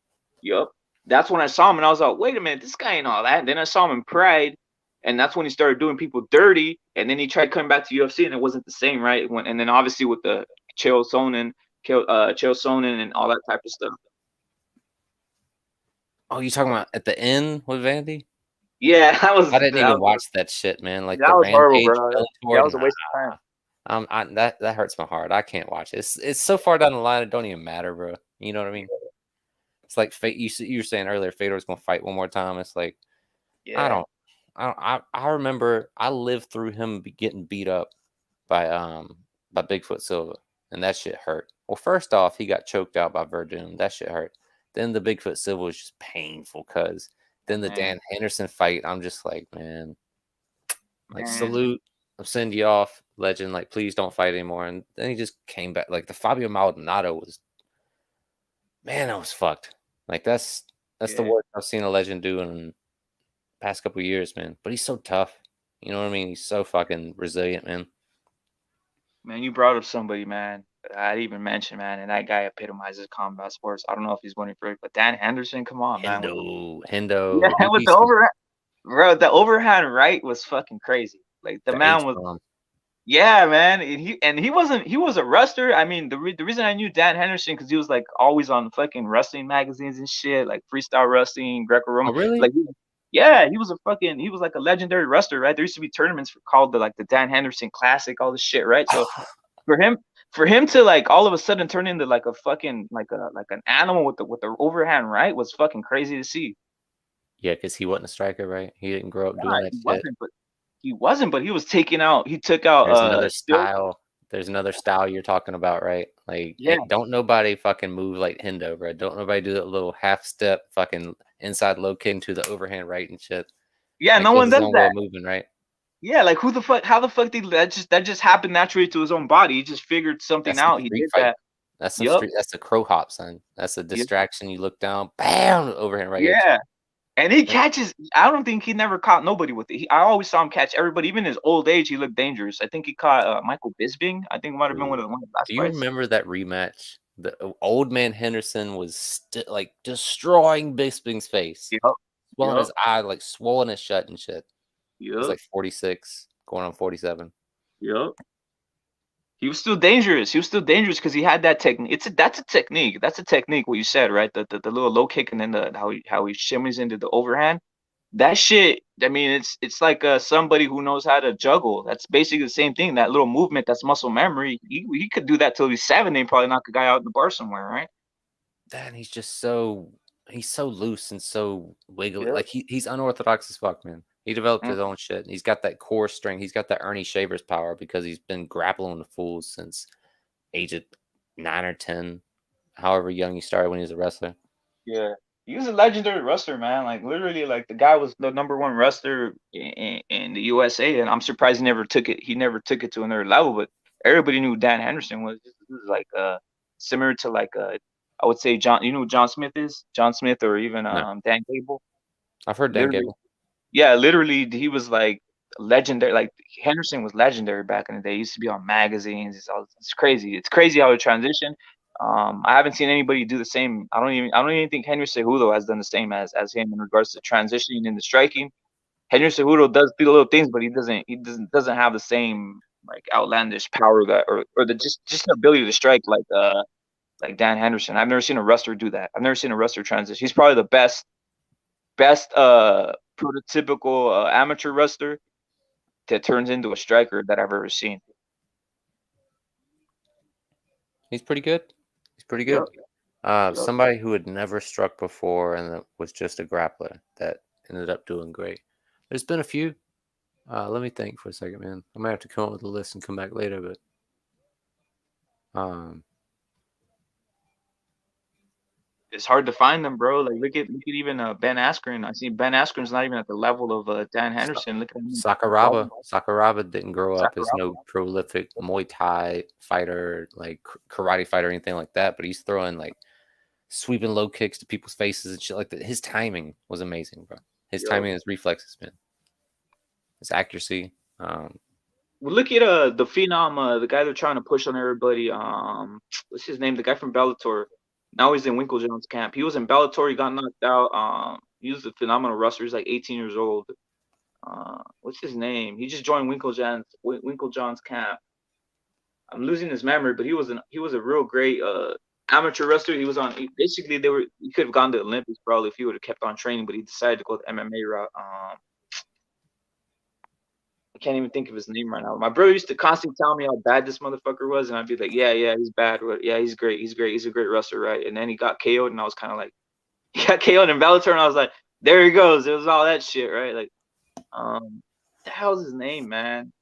Yep. That's when I saw him, and I was like, wait a minute, this guy ain't all that. And then I saw him in Pride, and that's when he started doing people dirty. And then he tried coming back to UFC, and it wasn't the same, right? And then obviously with the Chael Sonnen, and all that type of stuff. Oh, you talking about at the end with Vandy? Yeah, I didn't even watch that shit, man. That was horrible, bro. That was a waste of time. That hurts my heart. I can't watch it. It's so far down the line, it don't even matter, bro. You know what I mean? It's like you were saying earlier, Fedor's gonna fight one more time. It's like, I I remember I lived through him getting beat up by Bigfoot Silva, and that shit hurt. Well, first off, he got choked out by Verdun. That shit hurt. Then the Bigfoot Silva was just painful, cuz then the Dan Henderson fight, I'm just like, man, like salute, I'm sending you off, legend. Like, please don't fight anymore. And then he just came back. Like the Fabio Maldonado was, man, that was fucked. Like that's the worst I've seen a legend do in the past couple of years, man. But he's so tough. You know what I mean? He's so fucking resilient, man. Man, you brought up somebody, man. I'd even mention, man, and that guy epitomizes combat sports. I don't know if he's going for it, but Dan Henderson, come on, man. Hendo. Yeah, with the overhand, bro, the overhand right was fucking crazy. Like the man was, yeah, man. He was a wrestler. I mean, the reason I knew Dan Henderson because he was like always on fucking wrestling magazines and shit, like freestyle wrestling, Greco-Roman. Oh, really? Like, yeah, he was like a legendary wrestler, called there used to be tournaments called the Dan Henderson Classic, all this shit, right? So for him to like all of a sudden turn into like a fucking like an animal with the overhand right was fucking crazy to see. Yeah, because he wasn't a striker, right? He didn't grow up doing that shit. But he was taking out. He took out. There's another style. There's another style you're talking about, right? Like, don't nobody fucking move like Hendo, bro. Don't nobody do that little half step fucking inside low kick into the overhand right and shit. Yeah, like, no one does that. Moving, right? Yeah, like who the fuck? How the fuck did that just happened naturally to his own body? He just figured something out. He did that. That's that's a crow hop, son. That's a distraction. You look down, bam, overhand right. Yeah. And he catches. I don't think he never caught nobody with it. I always saw him catch everybody. Even in his old age, he looked dangerous. I think he caught Michael Bisping. I think it might have been one of the last. Do you remember that rematch? The old man Henderson was like destroying Bisping's face, swelling his eye, like swollen it shut and shit. It was like 46, going on 47. Yep. He was still dangerous. Because he had that technique. That's a technique. That's a technique. What you said, right? The little low kick and then how he shimmies into the overhand. That shit. I mean, it's like somebody who knows how to juggle. That's basically the same thing. That little movement. That's muscle memory. He could do that till he's 70 and probably knock a guy out in the bar somewhere, right? Then he's just so loose and so wiggly. Like he's unorthodox as fuck, man. He developed his own shit. He's got that core strength. He's got that Ernie Shavers power because he's been grappling with fools since age of 9 or 10, however young he started when he was a wrestler. Yeah, he was a legendary wrestler, man. Like literally, like the guy was the #1 wrestler in the USA, and I'm surprised he never took it. He never took it to another level. But everybody knew who Dan Henderson was. This was like similar to like I would say John. You know who John Smith is? John Smith, or even Dan Gable. I've heard Dan Gable. Yeah, literally, he was like legendary. Like Henderson was legendary back in the day. He used to be on magazines. It's crazy. It's crazy how it transitioned. I haven't seen anybody do the same. I don't even think Henry Cejudo has done the same as him in regards to transitioning into striking. Henry Cejudo does do little things, but he doesn't have the same like outlandish power that or the just the ability to strike like Dan Henderson. I've never seen a wrestler do that. I've never seen a wrestler transition. He's probably the best prototypical amateur wrestler that turns into a striker that I've ever seen. He's pretty good. Somebody who had never struck before and was just a grappler that ended up doing great. There's been a few. Let me think for a second, man. I might have to come up with a list and come back later, but it's hard to find them, bro. Like look at even Ben Askren. I see Ben Askren's not even at the level of Dan Henderson. Look at him. Sakaraba didn't grow up as no prolific Muay Thai fighter, like karate fighter or anything like that, but he's throwing like sweeping low kicks to people's faces and shit like that. His timing was amazing, bro. His timing and his reflexes, man. His accuracy. Well, look at the Phenom, the guy they're trying to push on everybody. What's his name? The guy from Bellator. Now he's in Winklejohn's camp. He was in Bellator. He got knocked out. He was a phenomenal wrestler. He's like 18 years old. What's his name? He just joined Winklejohn's camp. I'm losing his memory, but he was a real great amateur wrestler. He was on. Basically, he could have gone to the Olympics probably if he would have kept on training, but he decided to go the MMA route. I can't even think of his name right now. My brother used to constantly tell me how bad this motherfucker was, and I'd be like, yeah, he's bad. Yeah, he's great. He's a great wrestler, right? And then he got KO'd, and I was kind of like, he got KO'd in Bellator, and I was like, there he goes. It was all that shit, right? Like, The hell's his name, man?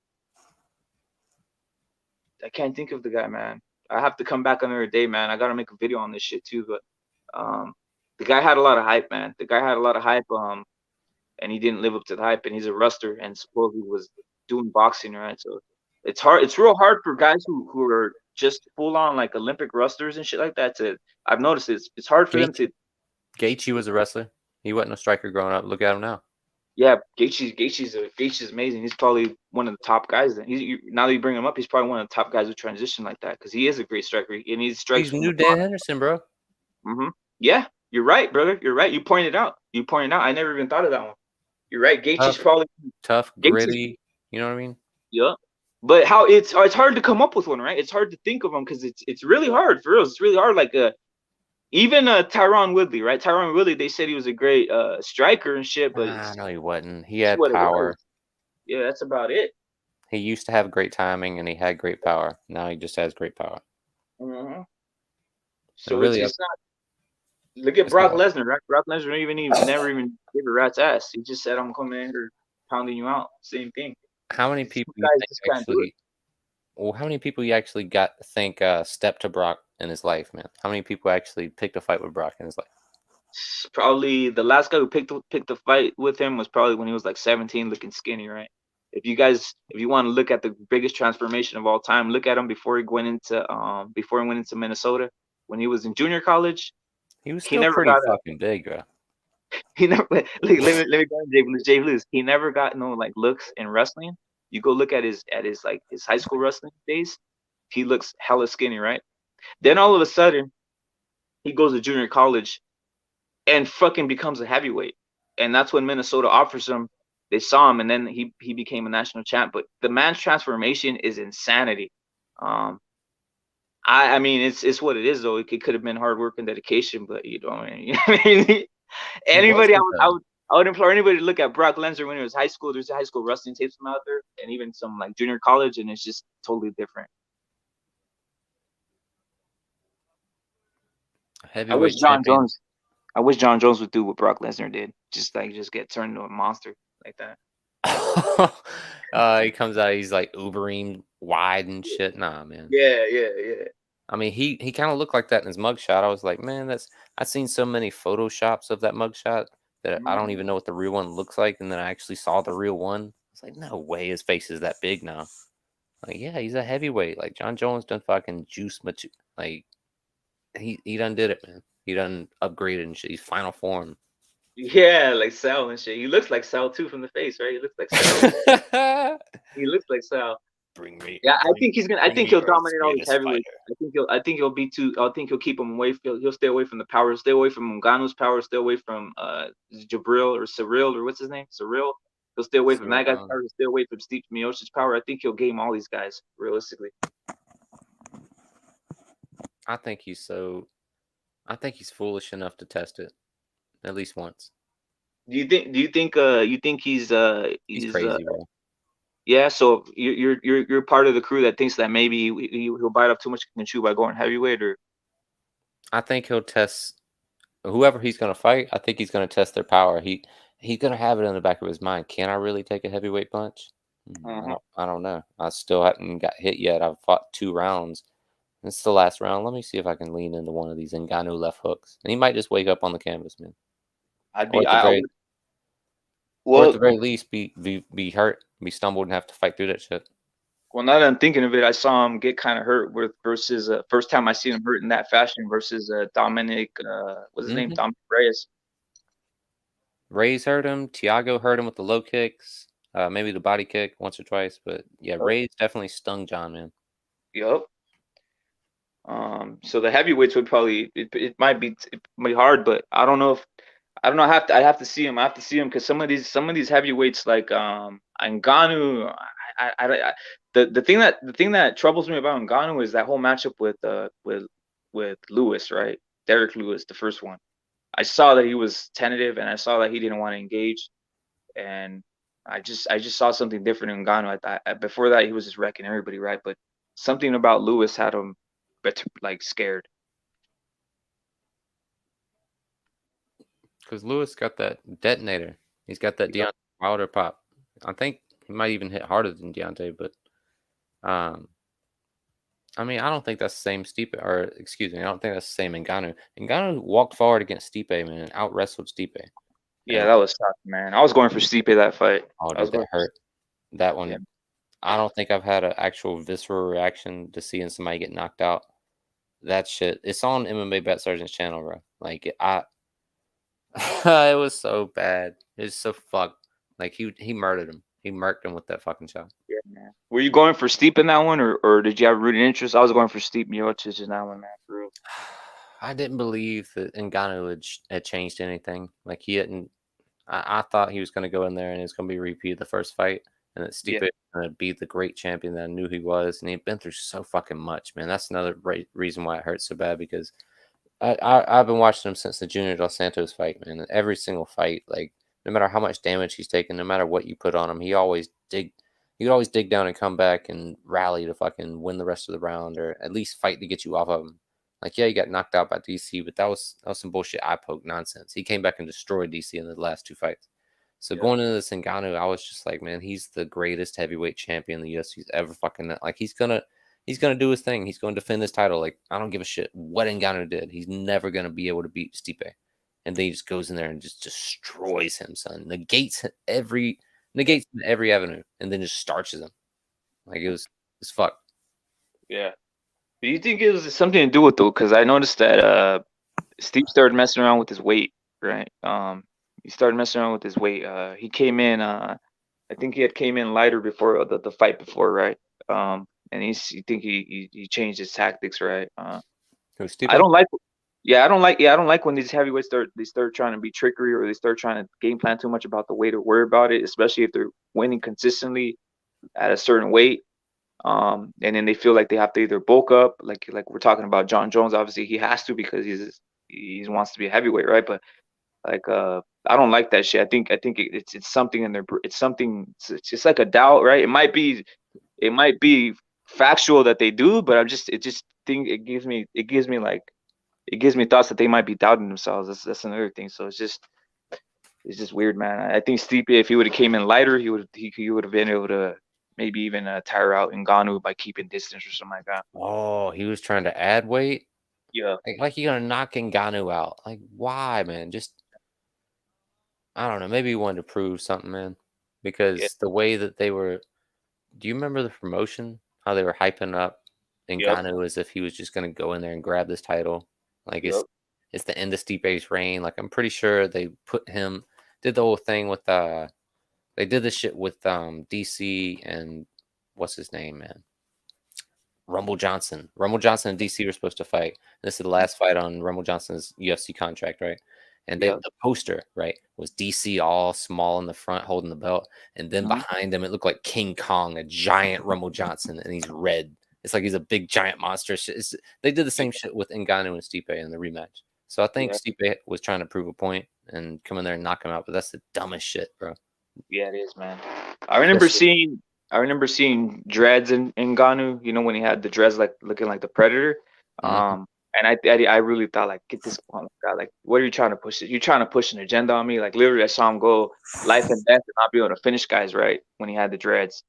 I can't think of the guy, man. I have to come back another day, man. I gotta make a video on this shit too. But the guy had a lot of hype, man. The guy had a lot of hype. And he didn't live up to the hype. And he's a wrestler, and supposedly was doing boxing, right? So it's hard. It's real hard for guys who are just full on like Olympic wrestlers and shit like that. I've noticed it's hard for them to. Gaethje was a wrestler. He wasn't a striker growing up. Look at him now. Yeah, Gaethje's amazing. He's probably one of the top guys. Now that you bring him up, he's probably one of the top guys who transition like that because he is a great striker and he strikes. He's new Dan Henderson, bro. Yeah, you're right, brother. You're right. You pointed out. I never even thought of that one. You're right. Gaethje's probably tough, gritty. You know what I mean? Yeah. But how it's hard to come up with one, right? It's hard to think of them because it's really hard for real. It's really hard. Like even Tyron Woodley, right? Tyron Woodley, they said he was a great striker and shit, but no, he wasn't. He had power. Yeah, that's about it. He used to have great timing and he had great power. Now he just has great power. So really, it's not. Look at Brock Lesnar, right? Brock Lesnar never even gave a rat's ass. He just said, "I'm coming in here pounding you out." Same thing. How many people how many people you actually got to think step to Brock in his life, man? How many people actually picked a fight with Brock in his life? Probably the last guy who picked a fight with him was probably when he was like 17, looking skinny, right? If you want to look at the biggest transformation of all time, look at him before he went into Minnesota. When he was in junior college, he was still pretty fucking big, bro. He never let me go on Jay Blues. He never got no like looks in wrestling. You go look at his high school wrestling days. He looks hella skinny, right? Then all of a sudden, he goes to junior college and fucking becomes a heavyweight. And that's when Minnesota offers him. They saw him, and then he became a national champ. But the man's transformation is insanity. I mean, it's what it is, though. It could have been hard work and dedication, but you know, I mean, anybody, I would implore anybody to look at Brock Lesnar when he was high school. There's a high school wrestling tapes from out there, and even some like junior college, and it's just totally different. I wish Jon Jones would do what Brock Lesnar did. Just get turned into a monster like that. He comes out, he's like Wolverine wide and shit. Nah, man. Yeah. I mean, he kind of looked like that in his mugshot. I was like, man, I've seen so many photoshops of that mugshot that I don't even know what the real one looks like. And then I actually saw the real one. I was like, no way his face is that big now. Like, yeah, he's a heavyweight. Like, Jon Jones done fucking juice. Like, he done did it, man. He done upgraded and shit. He's final form. Yeah, like Sal and shit. He looks like Sal too from the face, right? He looks like Sal. He looks like Sal. Bring me. Yeah, I think he'll dominate all these heavyweights. I think he'll keep him away. He'll stay away from the power. Stay away from Ngannou's power. Stay away from Jabril or Cyril or what's his name? Cyril. He'll stay away from that guy's power. He'll stay away from Steve Miocic's power. I think he'll game all these guys realistically. I think he's foolish enough to test it at least once. Do you think he's crazy, bro? Yeah, so you're part of the crew that thinks that maybe he'll bite off too much and chew by going heavyweight, or I think he'll test whoever he's going to fight. I think he's going to test their power. He's going to have it in the back of his mind. Can I really take a heavyweight punch? I don't know. I still haven't got hit yet. I've fought 2 rounds. It's the last round. Let me see if I can lean into one of these Ngannou left hooks, and he might just wake up on the canvas, man. Or at the very least, be hurt, be stumbled, and have to fight through that shit. Well, now that I'm thinking of it, I saw him get kind of hurt versus first time I seen him hurt in that fashion versus Dominic. What's his name? Dominic Reyes. Reyes hurt him. Thiago hurt him with the low kicks. Maybe the body kick once or twice, but yeah, Reyes definitely stung Jon, man. Yup. So the heavyweights would probably it might be hard, but I don't know. I have to see him. I have to see him because some of these heavyweights like Ngannou. The thing that troubles me about Ngannou is that whole matchup with Lewis, right? Derek Lewis, the first one. I saw that he was tentative, and I saw that he didn't want to engage, and I just saw something different in Ngannou. Before that, he was just wrecking everybody, right? But something about Lewis had him like scared. Because Lewis got that detonator. He's got that Deontay Wilder pop. I think he might even hit harder than Deontay, but I mean, I don't think that's the same Stipe, or excuse me, I don't think that's the same Ngannou. Ngannou walked forward against Stipe, man, and out wrestled Stipe. Yeah, And, that was shocking, man. I was going for Stipe that fight. oh, I was dude, that going hurt. That yeah. one, I don't think I've had an actual visceral reaction to seeing somebody get knocked out. That shit, it's on MMA Bet Sergeant's channel, bro. Like, it was so bad. It's so fucked. Like, he murdered him. He murked him with that fucking shot. Yeah, man. Were you going for Stipe in that one, or did you have rooted interest? I was going for Stipe Miocic in that one, man. For real. I didn't believe that Ngannou had changed anything. Like, he hadn't. I thought he was going to go in there and it's going to be repeat the first fight, and that Stipe Yeah. was going to beat the great champion that I knew he was, and he'd been through so fucking much, man. That's another reason why it hurts so bad, because I've been watching him since the Junior Dos Santos fight, man. And every single fight, like, no matter how much damage he's taken, no matter what you put on him, he would always dig down and come back and rally to fucking win the rest of the round, or at least fight to get you off of him. Like, yeah, he got knocked out by DC, but that was some bullshit eye poke nonsense. He came back and destroyed DC in the last two fights. So going into this Ngannou, I was just like, man, he's the greatest heavyweight champion the UFC's ever fucking. Like, he's gonna do his thing. He's going to defend his title. Like, I don't give a shit what Ngannou did. He's never gonna be able to beat Stipe. And then he just goes in there and just destroys him, son. Negates every avenue, and then just starches him. Like, it's fucked. Yeah. Do you think it was something to do with though? Because I noticed that Steve started messing around with his weight, right? He started messing around with his weight. He came in. I think he had came in lighter before the fight before, right? And you think he changed his tactics, right? Who's Stipe? I don't like. Yeah, I don't like when these heavyweights start trying to be trickery, or they start trying to game plan too much about the weight or worry about it, especially if they're winning consistently at a certain weight. And then they feel like they have to either bulk up, like we're talking about Jon Jones. Obviously, he has to because he wants to be a heavyweight, right? But like, I don't like that shit. I think it's something in there. It's something. It's just like a doubt, right? It might be factual that they do, but it just think it gives me thoughts that they might be doubting themselves. That's another thing. So it's just weird, man. I think Stipe, if he would have came in lighter, he would have been able to maybe even tire out Ngannou by keeping distance or something like that. Oh, he was trying to add weight? Yeah. Like you're gonna knock Ngannou out. Like, why, man? Just, I don't know. Maybe he wanted to prove something, man. Because the way that they were, do you remember the promotion? How they were hyping up Ngannou as if he was just gonna go in there and grab this title. Like, it's the end of Stipe's reign. Like, I'm pretty sure they did the whole thing with they did this shit with DC and what's his name, man? Rumble Johnson. Rumble Johnson and DC were supposed to fight. This is the last fight on Rumble Johnson's UFC contract, right? And the poster, right, was DC all small in the front holding the belt. And then behind him, it looked like King Kong, a giant Rumble Johnson, and he's red. It's like he's a big giant monster. They did the same shit with Ngannou and Stipe in the rematch. So I think Stipe was trying to prove a point and come in there and knock him out, but that's the dumbest shit, bro. Yeah, it is, man. I remember seeing dreads in Ngannou, you know, when he had the dreads like looking like the Predator. And I really thought, like, get this guy, like, what are you trying to push? You're trying to push an agenda on me? Like, literally, I saw him go life and death and not be able to finish guys, right? When he had the dreads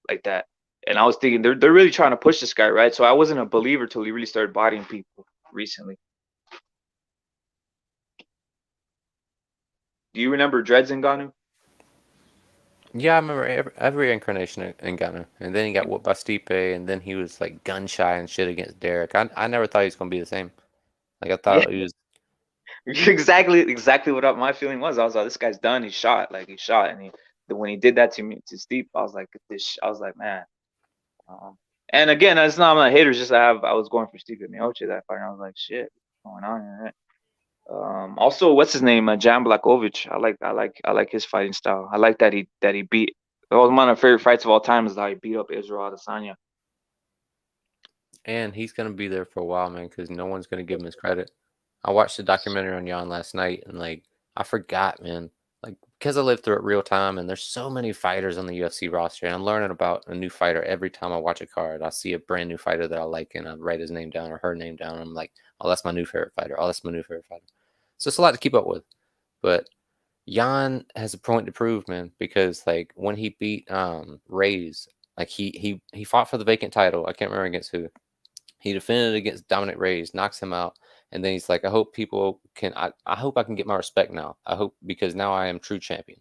like that. And I was thinking they're really trying to push this guy, right? So I wasn't a believer till he really started bodying people recently. Do you remember dreads in Ngannou? Yeah, I remember every incarnation of Ngannou. And then he got whooped by Stipe, and then he was like gun shy and shit against Derek. I never thought he was gonna be the same. Like, I thought he was exactly what my feeling was. I was like, this guy's done. He's shot. Like, he's shot. And when he did that to me, to Stipe, I was like, man. And again, I'm not a hater. Just I was going for Stipe Miocic that fight. And I was like, shit, what's going on here? Right? Also, what's his name? Jan Blachowicz. I like his fighting style. I like that he beat. That was one of my favorite fights of all time. Is how he beat up Israel Adesanya. And he's gonna be there for a while, man, because no one's gonna give him his credit. I watched the documentary on Jan last night, and like, I forgot, man. Like, because I lived through it real time, and there's so many fighters on the UFC roster, and I'm learning about a new fighter every time I watch a card. I see a brand new fighter that I like, and I write his name down or her name down. And I'm like, oh, that's my new favorite fighter. Oh, that's my new favorite fighter. So it's a lot to keep up with. But Jan has a point to prove, man, because like when he beat Reyes, like he fought for the vacant title. I can't remember against who. He defended against Dominic Reyes, knocks him out, and then he's like, I hope people can I hope I can get my respect now. I hope because now I am true champion.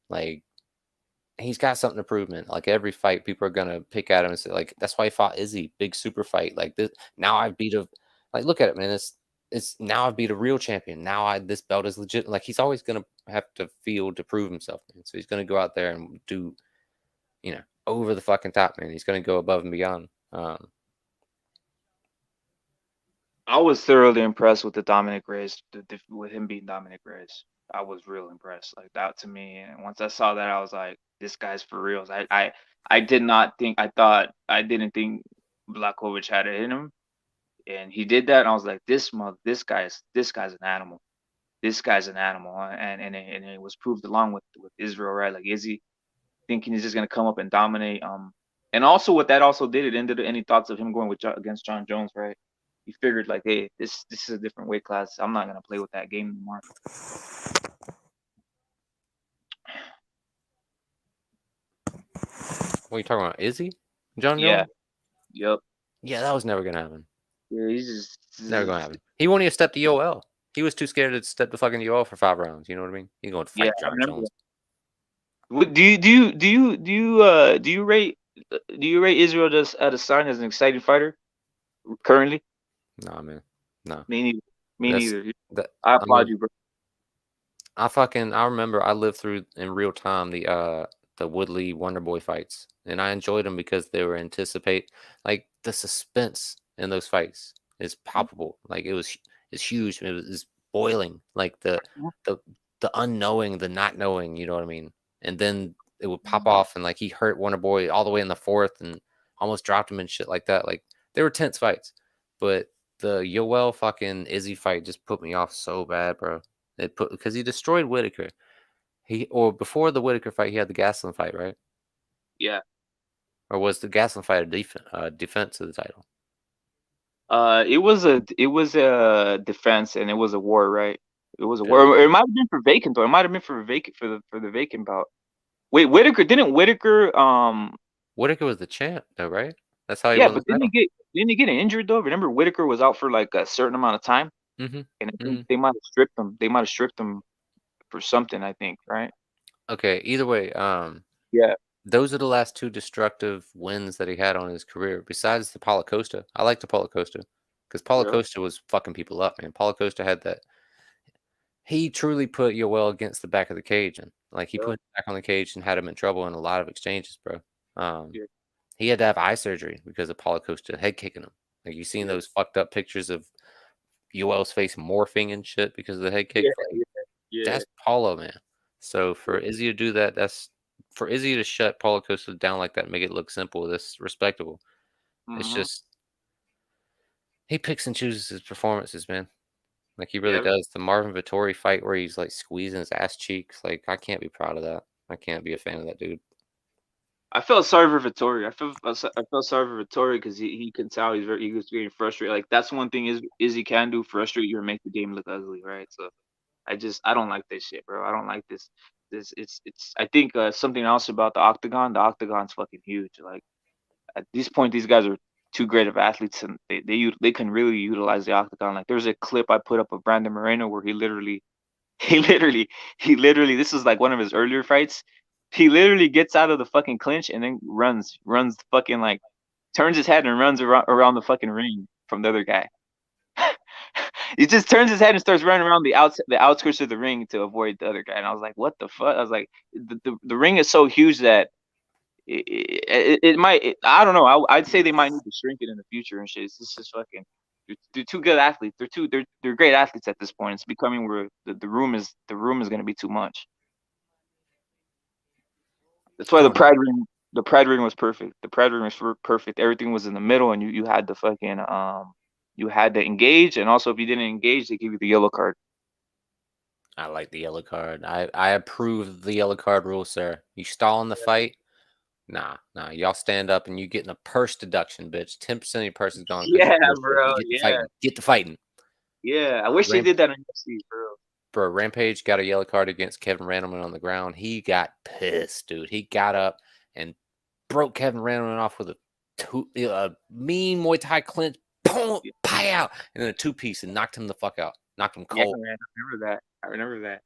Like he's got something to prove, man. Like every fight, people are gonna pick at him and say, like, that's why he fought Izzy, big super fight. Like this now I beat a like look at it, man. It's now I beat a real champion. Now this belt is legit. Like he's always gonna have to feel to prove himself, man. So he's gonna go out there and do, over the fucking top, man. He's gonna go above and beyond. I was thoroughly impressed with the Dominic Reyes, with him beating Dominic Reyes. I was real impressed, like that to me. And once I saw that, I was like, this guy's for reals. I didn't think Blachowicz had it in him, and he did that. And I was like, this guy's an animal. This guy's an animal, and it was proved along with Israel, right? Like Izzy thinking he's just gonna come up and dominate. And also what that also did, it ended any thoughts of him going against Jon Jones, right? He figured like, hey, this is a different weight class. I'm not gonna play with that game anymore. What are you talking about? Izzy? Jon Jones? Yeah. Yep. Yeah, that was never gonna happen. Yeah, he's just Never gonna happen. He won't even step to UOL. He was too scared to step to fucking UOL for 5 rounds. You know what I mean? He's going to fight Jon Jones. Do you rate Israel just at a sign as an exciting fighter currently? Nah, man. No. Me neither. I applaud you, bro. I remember I lived through in real time the Woodley Wonder Boy fights, and I enjoyed them because they were like the suspense in those fights is palpable. Like it's huge. It was boiling. Like the unknowing, the not knowing. You know what I mean? And then it would pop off, and like he hurt Wonder Boy all the way in the 4th, and almost dropped him and shit like that. Like they were tense fights, but the Yoel fucking Izzy fight just put me off so bad, bro. Because he destroyed Whitaker. Before the Whitaker fight, he had the Gastelum fight, right? Yeah. Or was the Gastelum fight a defense of the title? It was a defense, and it was a war, right? It was a war. It might have been for vacant though. It might have been for the vacant bout. Wait, Whitaker Whitaker was the champ though, right? That's how he yeah, won but the title. didn't he get injured though? Remember, Whitaker was out for like a certain amount of time, and I think they might have stripped him. They might have stripped him for something, I think, right? Okay, either way, yeah, those are the last 2 destructive wins that he had on his career. Besides the Paulo Costa, I like the Paulo Costa because Paulo Costa was fucking people up, man. Paulo Costa had that. He truly put Yoel against the back of the cage, and like he put him back on the cage and had him in trouble in a lot of exchanges, bro. He had to have eye surgery because of Paulo Costa head kicking him. Like you seen those fucked up pictures of Yoel's face morphing and shit because of the head kick. That's Paulo, man. So for Izzy to do that, for Izzy to shut Paulo Costa down like that and make it look simple, that's respectable. It's just he picks and chooses his performances, man. Like he really does. The Marvin Vettori fight where he's like squeezing his ass cheeks, like I can't be proud of that. I can't be a fan of that dude. I felt sorry for Vettori. I felt sorry for Vettori because he can tell he was getting frustrated. Like that's one thing Izzy can do, frustrate you and make the game look ugly, right? So I don't like this shit, bro. I don't like this. It's I think something else about the octagon. The octagon's fucking huge. Like at this point, these guys are too great of athletes, and they can really utilize the octagon. Like there's a clip I put up of Brandon Moreno where he literally, this is like one of his earlier fights. He literally gets out of the fucking clinch and then runs fucking like turns his head and runs around the fucking ring from the other guy. He just turns his head and starts running around the outskirts of the ring to avoid the other guy. And I was like, what the fuck? I was like, the ring is so huge that it might. I don't know. I'd say they might need to shrink it in the future and shit. It's just fucking. They're two good athletes. They're great athletes at this point. It's becoming where the room is going to be too much. That's why the Pride ring was perfect. The Pride ring was perfect. Everything was in the middle, and you had the fucking you had to engage, and also if you didn't engage, they give you the yellow card. I like the yellow card. I approve the yellow card rule, sir. You stall in the fight. Nah. Y'all stand up and you getting a purse deduction, bitch. 10% of your purse is gone. Yeah, bro. Get the fighting. Yeah, I wish they did that on UFC, bro. Bro, Rampage got a yellow card against Kevin Randleman on the ground. He got pissed, dude. He got up and broke Kevin Randleman off with a mean Muay Thai clinch, boom, pow, and then a 2-piece and knocked him the fuck out. Knocked him cold. Yeah, man, I remember that.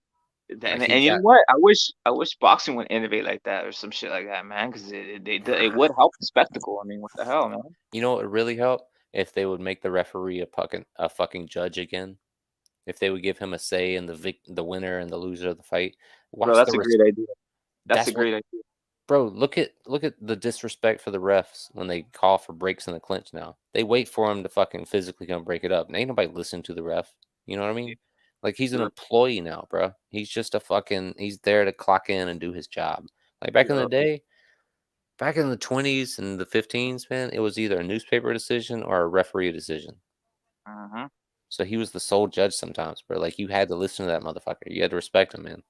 And, Like, and you know what? I wish boxing would innovate like that or some shit like that, man, because it would help the spectacle. I mean, what the hell, man? You know what would really help? If they would make the referee a fucking judge again. If they would give him a say in the winner and the loser of the fight. Bro, that's a great idea. That's a great idea. Bro, look at the disrespect for the refs when they call for breaks in the clinch now. They wait for him to fucking physically come break it up. And ain't nobody listening to the ref. You know what I mean? Like, he's an employee now, bro. He's just he's there to clock in and do his job. Like, back in the day, back in the 20s and the 15s, man, it was either a newspaper decision or a referee decision. Uh-huh. So he was the sole judge sometimes, bro. Like, you had to listen to that motherfucker. You had to respect him, man.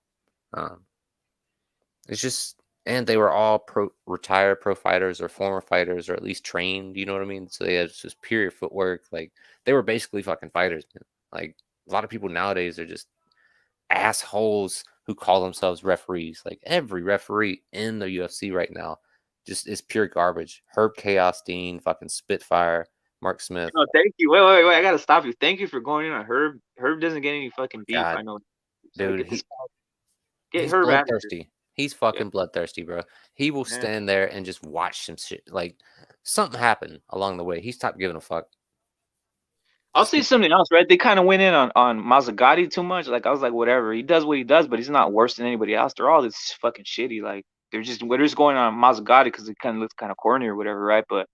It's just, and they were all retired pro fighters or former fighters or at least trained. You know what I mean? So they had just superior footwork. Like, they were basically fucking fighters, man. Like, a lot of people nowadays are just assholes who call themselves referees. Like, every referee in the UFC right now just is pure garbage. Herb Chaos Dean, fucking Spitfire, Mark Smith. No, thank you. Wait. I gotta stop you. Thank you for going in on Herb. Herb doesn't get any fucking beef. God. I know. Dude, Get Herb bloodthirsty. He's fucking bloodthirsty, bro. He will stand there and just watch some shit. Like, something happened along the way. He stopped giving a fuck. I'll say something else, right? They kind of went in on Mazzagatti too much. Like, I was like, whatever. He does what he does, but he's not worse than anybody else. They're all this fucking shitty. Like, we're just going on Mazzagatti because it kind of looks kind of corny or whatever, right? But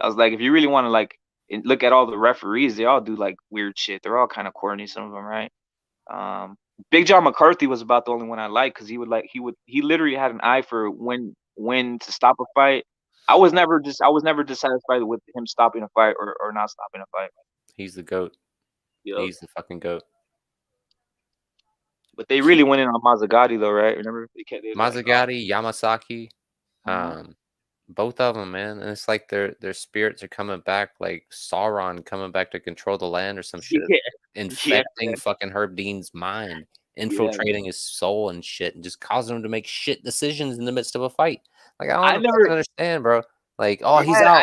I was like, if you really want to like look at all the referees, they all do like weird shit. They're all kind of corny, some of them, right? Big John McCarthy was about the only one I liked because he literally had an eye for when to stop a fight. I was never dissatisfied with him stopping a fight or not stopping a fight. He's the GOAT. Yep. He's the fucking GOAT. But they really went in on Mazzagatti though, right? Remember Mazzagatti, Yamasaki, both of them, man. And it's like their spirits are coming back, like Sauron coming back to control the land or some shit, infecting fucking Herb Dean's mind, infiltrating his soul and shit, and just causing him to make shit decisions in the midst of a fight. Like, I don't understand, bro. Like, oh, he's out.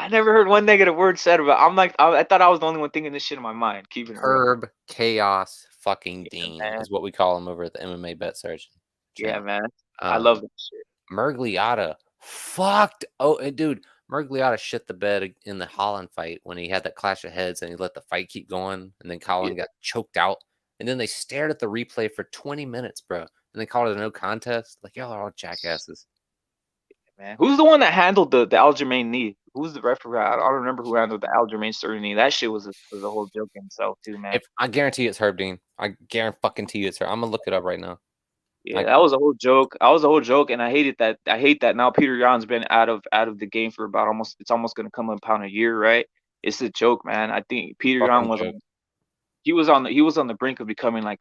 I never heard one negative word said about. I thought I was the only one thinking this shit in my mind. Keeping it Herb real. Chaos fucking Dean is what we call him over at the MMA Bet Search. Yeah, man. I love that shit. Mergliotta fucked. Oh, and dude, Mergliotta shit the bed in the Holland fight when he had that clash of heads and he let the fight keep going, and then Colin got choked out, and then they stared at the replay for 20 minutes, bro, and they called it a no contest. Like, y'all are all jackasses. Man, who's the one that handled the Aljamain knee? Who's the referee? I don't remember who handled the Aljamain Sterling knee. That shit was a whole joke in itself too, man. I guarantee it's Herb Dean. I guarantee it's her. I'm gonna look it up right now. Yeah, that was a whole joke. And I hate that now Peter Yan's been out of the game for about it's almost gonna come upon a year, right? It's a joke, man. I think Peter Yan was he was on the brink of becoming like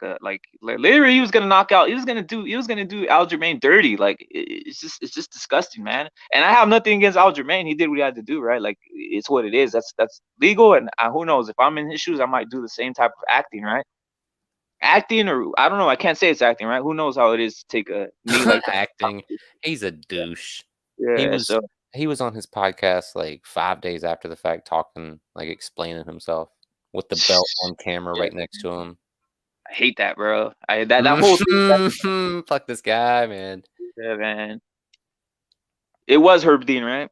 literally he was gonna knock out. He was gonna do Aljamain dirty. Like, it's just disgusting, man. And I have nothing against Aljamain. He did what he had to do, right? Like, it's what it is. That's legal. And who knows, if I'm in his shoes, I might do the same type of acting, right? Acting, or I don't know. I can't say it's acting, right? Who knows how it is to take a knee like that? Acting. He's a douche. Yeah, he was on his podcast like 5 days after the fact, talking, like, explaining himself with the belt on camera right next to him. I hate that, bro. That whole thing. Fuck this guy, man. Yeah, man. It was Herb Dean, right?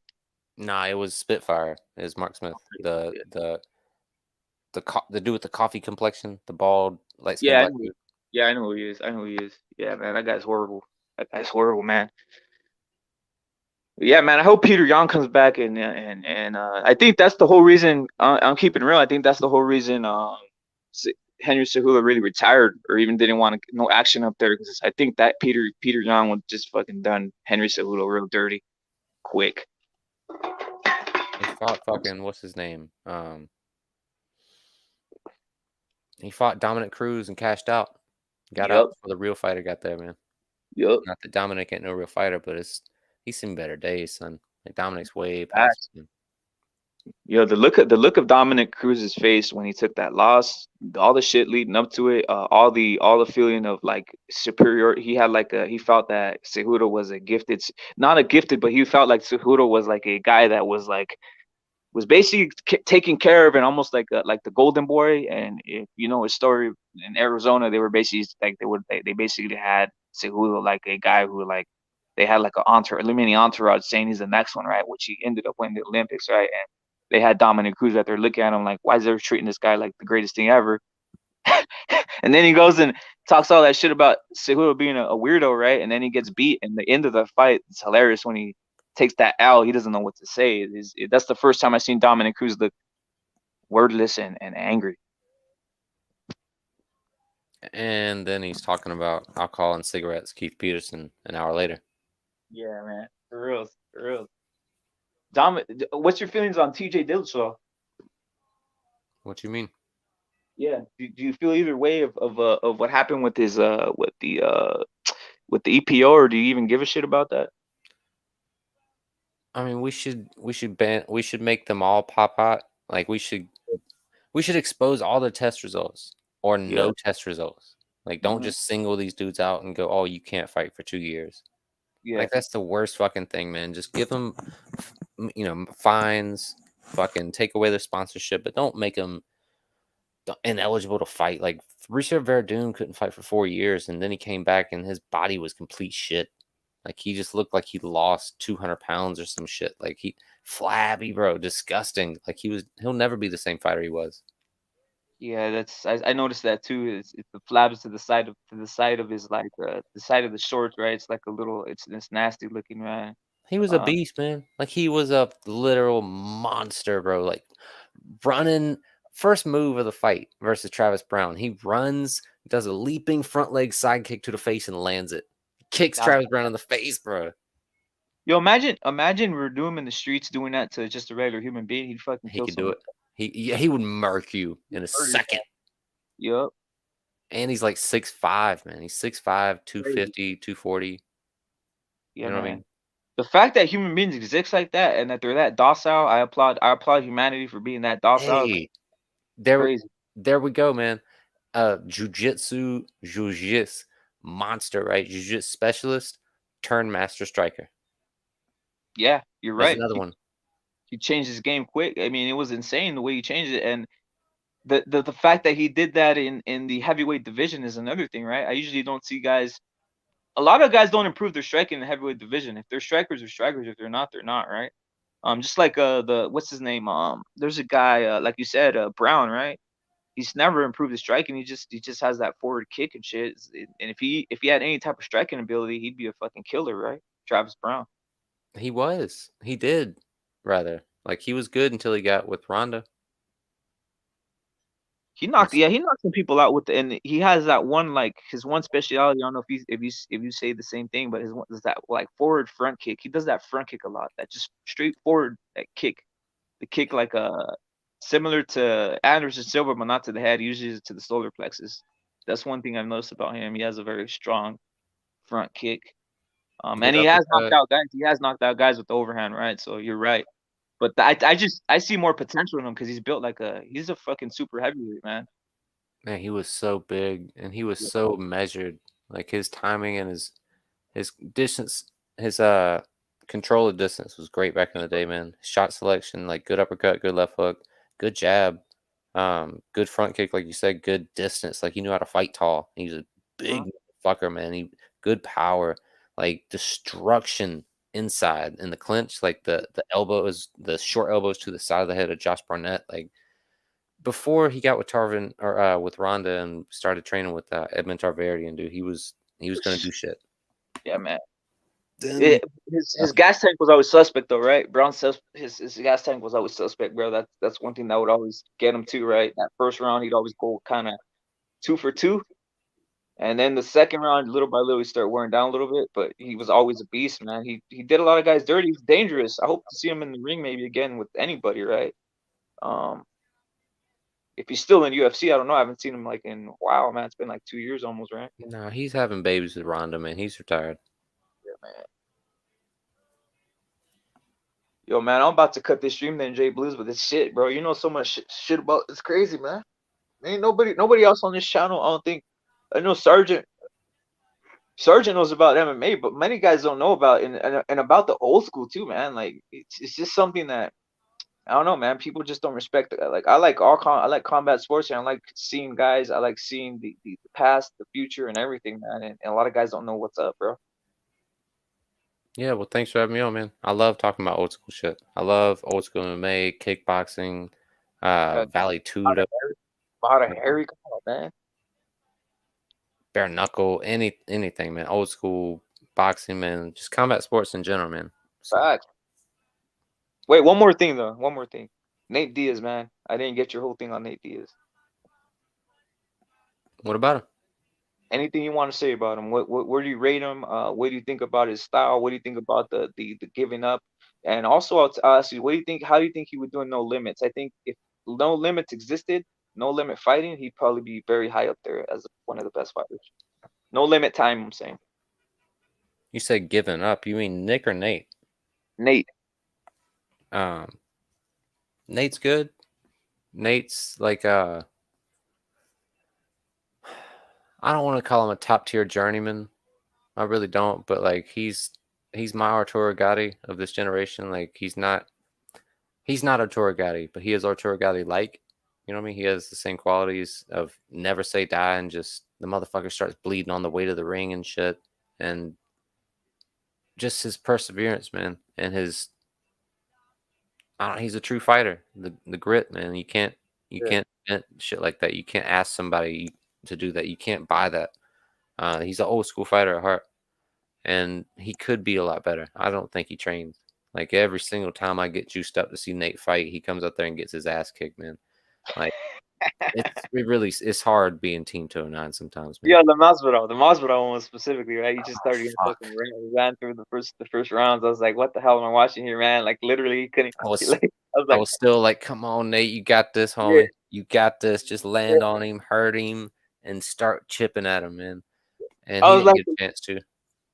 Nah, it was Spitfire. It was Mark Smith. The dude with the coffee complexion, the bald, light skin. I know who he is. Yeah, man, that guy's horrible. Man. Yeah, man. I hope Peter Yan comes back, and I think that's the whole reason. I'm keeping it real. I think that's the whole reason. Henry Cejudo really retired, or even didn't want no action up there, because I think that Peter Yan would just fucking done Henry Cejudo real dirty, quick. He fought fucking what's his name? He fought Dominic Cruz and cashed out. Got out before the real fighter got there, man. Yep. Not that Dominic ain't no real fighter, but he's seen better days, son. Like, Dominic's way past him. The look of Dominic Cruz's face when he took that loss, all the shit leading up to it, all the feeling of like superior. He had like he felt that Cejudo was a gifted, not a gifted, but he felt like Cejudo was like a guy that was basically taken care of and almost like the golden boy. And if you know his story in Arizona, they were basically like they basically had Cejudo like a guy who like they had like an mini entourage saying he's the next one, right? Which he ended up winning the Olympics, right? And they had Dominic Cruz that they're looking at him like, why is they treating this guy like the greatest thing ever? And then he goes and talks all that shit about Cejudo being a weirdo, right? And then he gets beat. And the end of the fight, it's hilarious when he takes that L. He doesn't know what to say. That's the first time I've seen Dominic Cruz look wordless and angry. And then he's talking about alcohol and cigarettes, Keith Peterson, an hour later. Yeah, man. For real. For real. What's your feelings on TJ Dillashaw? What you mean? Yeah. Do you feel either way of what happened with his with the EPO, or do you even give a shit about that? I mean, we should make them all pop hot. Like we should expose all the test results or no test results. Like don't just single these dudes out and go, oh, you can't fight for 2 years. Yeah. Like that's the worst fucking thing, man. Just give them, fines, fucking take away their sponsorship, but don't make them ineligible to fight. Like Richard Verdun couldn't fight for 4 years, and then he came back and his body was complete shit. Like he just looked like he lost 200 pounds or some shit. Like he flabby, bro, disgusting. Like he'll never be the same fighter he was. Yeah, I noticed that too. It's the flabs to the side of his like the side of the shorts, right? It's like a little, it's nasty looking, man. He was a beast, man. Like he was a literal monster, bro. Like running first move of the fight versus Travis Brown. He runs, does a leaping front leg side kick to the face and lands it. Kicks Travis Brown in the face, bro. Yo, imagine Verdum in the streets doing that to just a regular human being. He'd fucking kill someone. Do it. He would murk you in a second. Yep. And he's like 6'5", man. He's 6'5", 250, 240. Yeah, you know what I mean? The fact that human beings exist like that and that they're that docile, I applaud humanity for being that docile. Hey, there we go, man. Jiu-jitsu monster, right? Jiu-jitsu specialist turned master striker. Yeah, you're right. Another one. He changed his game quick. I mean, it was insane the way he changed it, and the fact that he did that in the heavyweight division is another thing, right? I usually don't see guys. A lot of guys don't improve their striking in the heavyweight division. If they're strikers, they're strikers. If they're not, right? Just like what's his name? There's a guy like you said, Brown, right? He's never improved his striking. He just has that forward kick and shit. And if he had any type of striking ability, he'd be a fucking killer, right? Travis Brown. He did, rather. Like he was good until he got with Ronda. He knocked some people out with and he has that one, like his one specialty. I don't know if you say the same thing, but his one is that like forward front kick. He does that front kick a lot. That just straight forward that kick. The kick like similar to Anderson Silva, but not to the head. He uses it to the solar plexus. That's one thing I've noticed about him. He has a very strong front kick. And he has knocked out guys. He has knocked out guys with the overhand, right? So you're right. But I see more potential in him because he's built like he's a fucking super heavyweight, man. Man, he was so big and he was so measured. Like his timing and his distance, his control of distance was great back in the day, man. Shot selection, like good uppercut, good left hook, good jab, good front kick, like you said, good distance. Like he knew how to fight tall. He's a big fucker, man. He good power, like destruction inside in the clinch, like the elbows, the short elbows to the side of the head of Josh Barnett. Like before he got with Tarvin or with Ronda and started training with Edmund Tarverdyan, dude, he was gonna do shit. Yeah, man. His gas tank was always suspect, though, right? Brown says his gas tank was always suspect, bro. That's one thing that would always get him too, right? That first round, he'd always go kind of 2 for 2. And then the second round, little by little, he started wearing down a little bit, but he was always a beast, man. He did a lot of guys dirty. He's dangerous. I hope to see him in the ring maybe again with anybody, right? If he's still in UFC, I don't know. I haven't seen him like in wow, man. It's been like 2 years almost, right? No, he's having babies with Ronda, man. He's retired. Yeah, man. Yo, man, I'm about to cut this stream then, J Blues, with this shit, bro. You know so much shit about. It's crazy, man. Ain't nobody else on this channel. I don't think. I know Sergeant knows about MMA, but many guys don't know about and about the old school too, man. Like it's just something that I don't know, man. People just don't respect it. Like I like I like combat sports, and I like seeing guys. I like seeing the past, the future, and everything, man. And a lot of guys don't know what's up, bro. Yeah, well, thanks for having me on, man. I love talking about old school shit. I love old school MMA, kickboxing, Valley Tudo, About a Harry, come on, man. bare knuckle, anything, man. Old school boxing, man. Just combat sports in general, man. So, Facts. Wait, one more thing though. One more thing. Nate Diaz, man. I didn't get your whole thing on Nate Diaz. what about him? Anything you want to say about him? Where do you rate him? What do you think about his style? What do you think about the giving up? And also, I'll ask you, what do you think? How do you think he would do in No Limits? I think if No Limits existed, No Limit fighting, he'd probably be very high up there as one of the best fighters. No Limit time, I'm saying. You said giving up. You mean Nick or Nate? Nate. Nate's good. Nate's like I don't want to call him a top tier journeyman. I really don't, but like he's my Arturo Gatti of this generation. Like he's not Arturo Gatti, but he is Arturo Gatti like. You know what I mean? He has the same qualities of never say die and just the motherfucker starts bleeding on the way to the ring and shit. And just his perseverance, man, and his he's a true fighter. The grit, man. You can't shit like that. You can't ask somebody to do that. You can't buy that. He's an old school fighter at heart, and he could be a lot better. I don't think he trains. Like every single time I get juiced up to see Nate fight, he comes out there and gets his ass kicked, man. Like it's hard being Team 209 sometimes, man. Yeah, the Masvidal one specifically, right? You just started getting fucking ran through the first rounds. I was like, what the hell am I watching here, man? Like literally, he couldn't. I was still like, come on, Nate, you got this, homie. Yeah. You got this. Just land on him, hurt him, and start chipping at him, man. And he didn't get a chance to.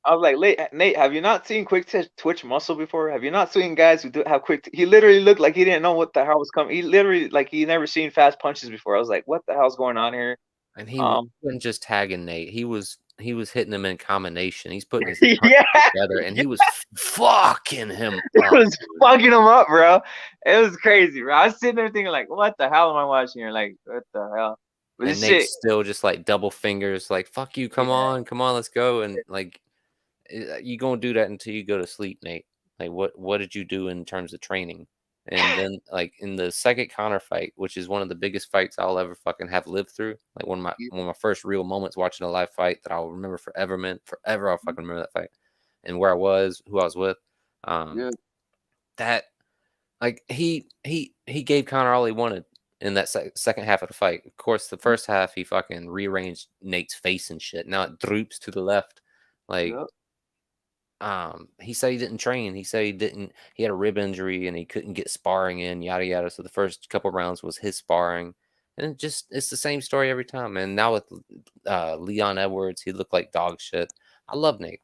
I was like, Nate, have you not seen quick twitch muscle before? Have you not seen guys who have quick? He literally looked like he didn't know what the hell was coming. He literally like he never seen fast punches before. I was like, what the hell's going on here? And he wasn't just tagging Nate. He was hitting him in combination. He's putting his together, and he was fucking him up. It was fucking him up, bro. It was crazy, bro. I was sitting there thinking, like, what the hell am I watching here? Like, what the hell? But and Nate's still just like double fingers, like, fuck you, come on, let's go. And like, you gonna do that until you go to sleep, Nate. Like, what did you do in terms of training? And then, like, in the second Connor fight, which is one of the biggest fights I'll ever fucking have lived through, like one of my first real moments watching a live fight that I'll remember forever, man. Forever, I'll fucking remember that fight and where I was, who I was with. That, like, he gave Connor all he wanted in that second half of the fight. Of course, the first half he fucking rearranged Nate's face and shit. Now it droops to the left, like. He said he didn't train. He said he had a rib injury and he couldn't get sparring in, yada yada. So the first couple rounds was his sparring, and it's the same story every time. And now with Leon Edwards, he looked like dog shit. I love Nate,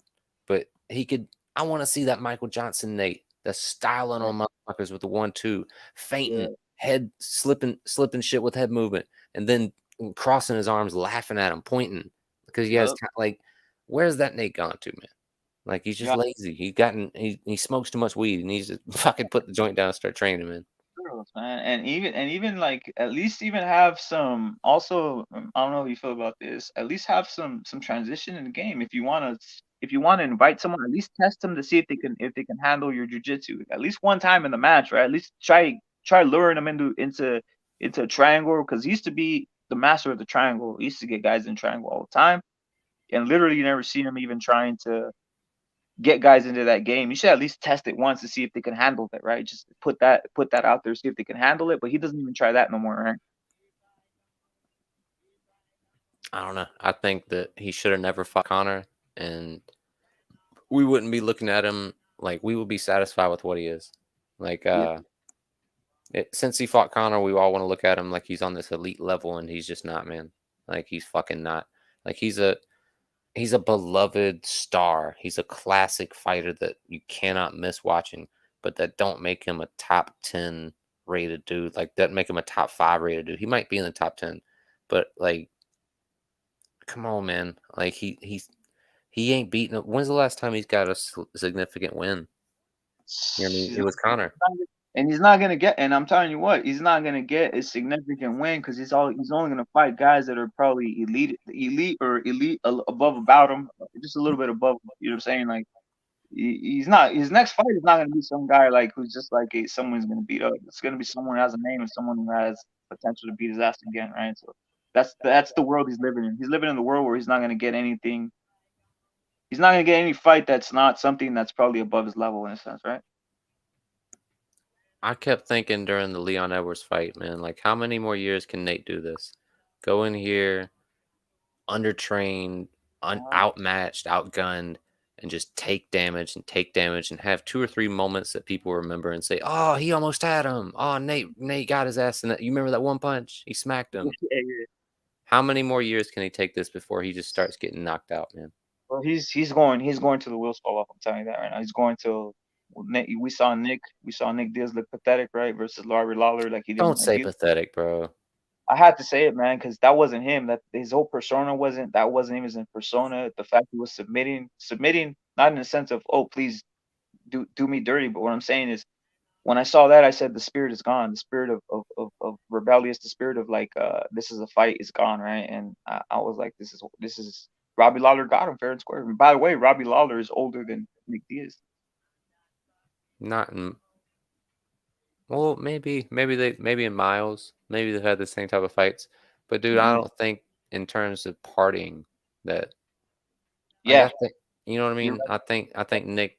but I want to see that Michael Johnson Nate, that's styling on motherfuckers with the 1-2, fainting, head slipping shit with head movement, and then crossing his arms, laughing at him, pointing because he has like, where's that Nate gone to, man? Like, he's just lazy. He smokes too much weed. He needs to fucking put the joint down and start training, man. Man. And even like at least even have some also, I don't know how you feel about this, at least have some transition in the game. If you want to invite someone, at least test them to see if they can handle your jiu-jitsu at least one time in the match, right? At least try luring them into a triangle, because he used to be the master of the triangle. He used to get guys in triangle all the time, and literally you never see him even trying to get guys into that game. You should at least test it once to see if they can handle it, right? Just put that out there, see if they can handle it. But he doesn't even try that no more, right? I don't know. I think that he should have never fought Connor, and we wouldn't be looking at him like, we would be satisfied with what he is. Like, since he fought Connor, we all want to look at him like he's on this elite level, and he's just not, man. Like, he's fucking not. Like, he's a beloved star. He's a classic fighter that you cannot miss watching. but that don't make him a top 10 rated dude. Like, that make him a top 5 rated dude. He might be in the top 10, but like, come on, man. Like, he ain't beaten. When's the last time he's got a significant win? You know what I mean? It was Connor. And he's not gonna get. And I'm telling you what, he's not gonna get a significant win because he's only gonna fight guys that are probably elite above about him, just a little bit above. You know what I'm saying? Like he's not. His next fight is not gonna be some guy like who's just like someone's gonna beat up. It's gonna be someone who has a name and someone who has potential to beat his ass again, right? So that's the world he's living in. He's living in the world where he's not gonna get anything. He's not gonna get any fight that's not something that's probably above his level in a sense, right? I kept thinking during the Leon Edwards fight, man, like, how many more years can Nate do this? Go in here, undertrained, outmatched, outgunned, and just take damage and have 2 or 3 moments that people remember and say, "Oh, he almost had him. Oh, Nate got his ass in that. You remember that one punch? He smacked him." Yeah. How many more years can he take this before he just starts getting knocked out, man? Well, he's going to the wheels fall off. I'm telling you that right now. He's going to. We saw Nick Diaz look pathetic, right? Versus Robbie Lawler, like he didn't. Don't say pathetic, bro. I had to say it, man, because that wasn't him. That his whole persona wasn't. That wasn't even his persona. The fact he was submitting, not in the sense of, oh, please do me dirty, but what I'm saying is, when I saw that, I said the spirit is gone. The spirit of rebellious, the spirit of like this is a fight is gone, right? And I was like, this is Robbie Lawler got him fair and square. And by the way, Robbie Lawler is older than Nick Diaz. Not in. Well, maybe in miles. Maybe they've had the same type of fights. But dude, I don't think in terms of partying that. Yeah, I think, you know what I mean. Right. I think Nick,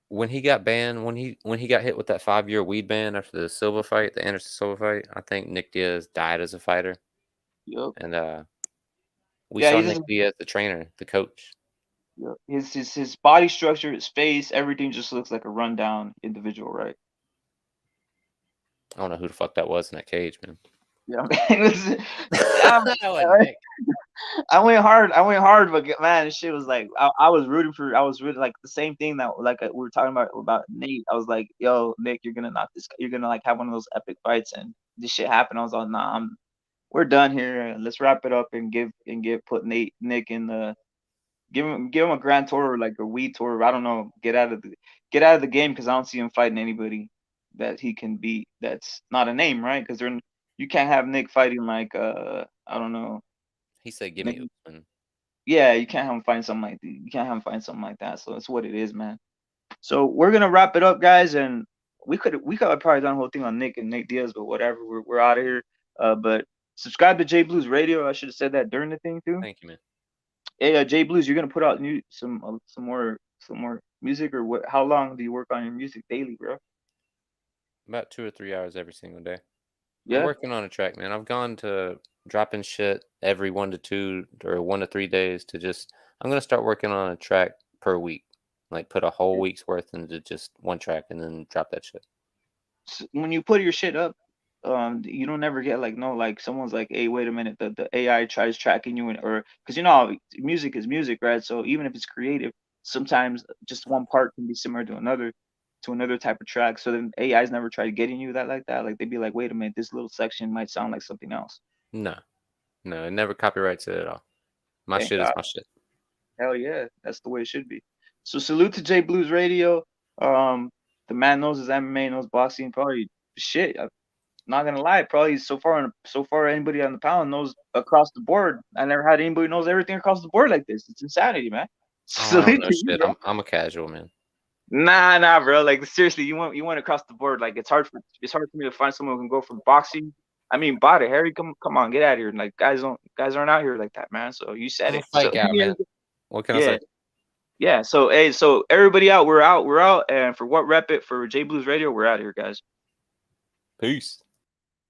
when he got banned, when he got hit with that 5-year weed ban after the Silva fight, the Anderson Silva fight, I think Nick Diaz died as a fighter. Yep. And we saw Nick Diaz, the trainer, the coach. Yep. His body structure, his face, everything just looks like a rundown individual, right? I don't know who the fuck that was in that cage, man. Yeah, I went hard, but man, this shit was like I was rooting like the same thing that like we were talking about Nate. I was like, yo, Nick, you're gonna knock this guy. You're gonna like have one of those epic fights, and this shit happened. I was like, nah, we're done here. Let's wrap it up and put Nick in the give him a grand tour or like a weed tour. I don't know. Get out of the game because I don't see him fighting anybody that he can beat. That's not a name, right? Because you can't have Nick fighting like I don't know. He said, "Give me Usman." Yeah, you can't have him find something like that. You can't have him find something like that. So it's what it is, man. So we're gonna wrap it up, guys, and we could have probably done a whole thing on Nick and Nate Diaz, but whatever. We're out of here. But subscribe to J Blues Radio. I should have said that during the thing too. Thank you, man. Hey, J Blues, you're gonna put out some more music, or what? How long do you work on your music daily, bro? About 2 or 3 hours every single day. Yeah. I'm working on a track, man. I've gone to dropping shit every 1 to 2 or 1 to 3 days to just. I'm gonna start working on a track per week, like put a whole week's worth into just one track and then drop that shit. So when you put your shit up, you don't ever get like someone's like, hey, wait a minute, the AI tries tracking you, or because music is music, right? So even if it's creative, sometimes just one part can be similar to another type of track. So then AI's never tried getting you that like that. Like they'd be like, wait a minute, this little section might sound like something else. No, it never copyrights it at all. My shit is my shit. Hell yeah, that's the way it should be. So salute to J Blues Radio. The man knows his MMA, knows boxing. Probably shit. I'm not gonna lie. Probably so far anybody on the panel knows across the board. I never had anybody knows everything across the board like this. It's insanity, man. Oh, I don't know shit. I'm a casual man. Nah, bro. Like seriously, you went across the board. Like it's hard for me to find someone who can go from boxing. I mean, body, Harry, come on, get out of here. Like guys aren't out here like that, man. So you said it. Fight out, man. What can I say? Yeah. So hey, so everybody out, we're out, and for what rep it for J Blues Radio, we're out here, guys. Peace.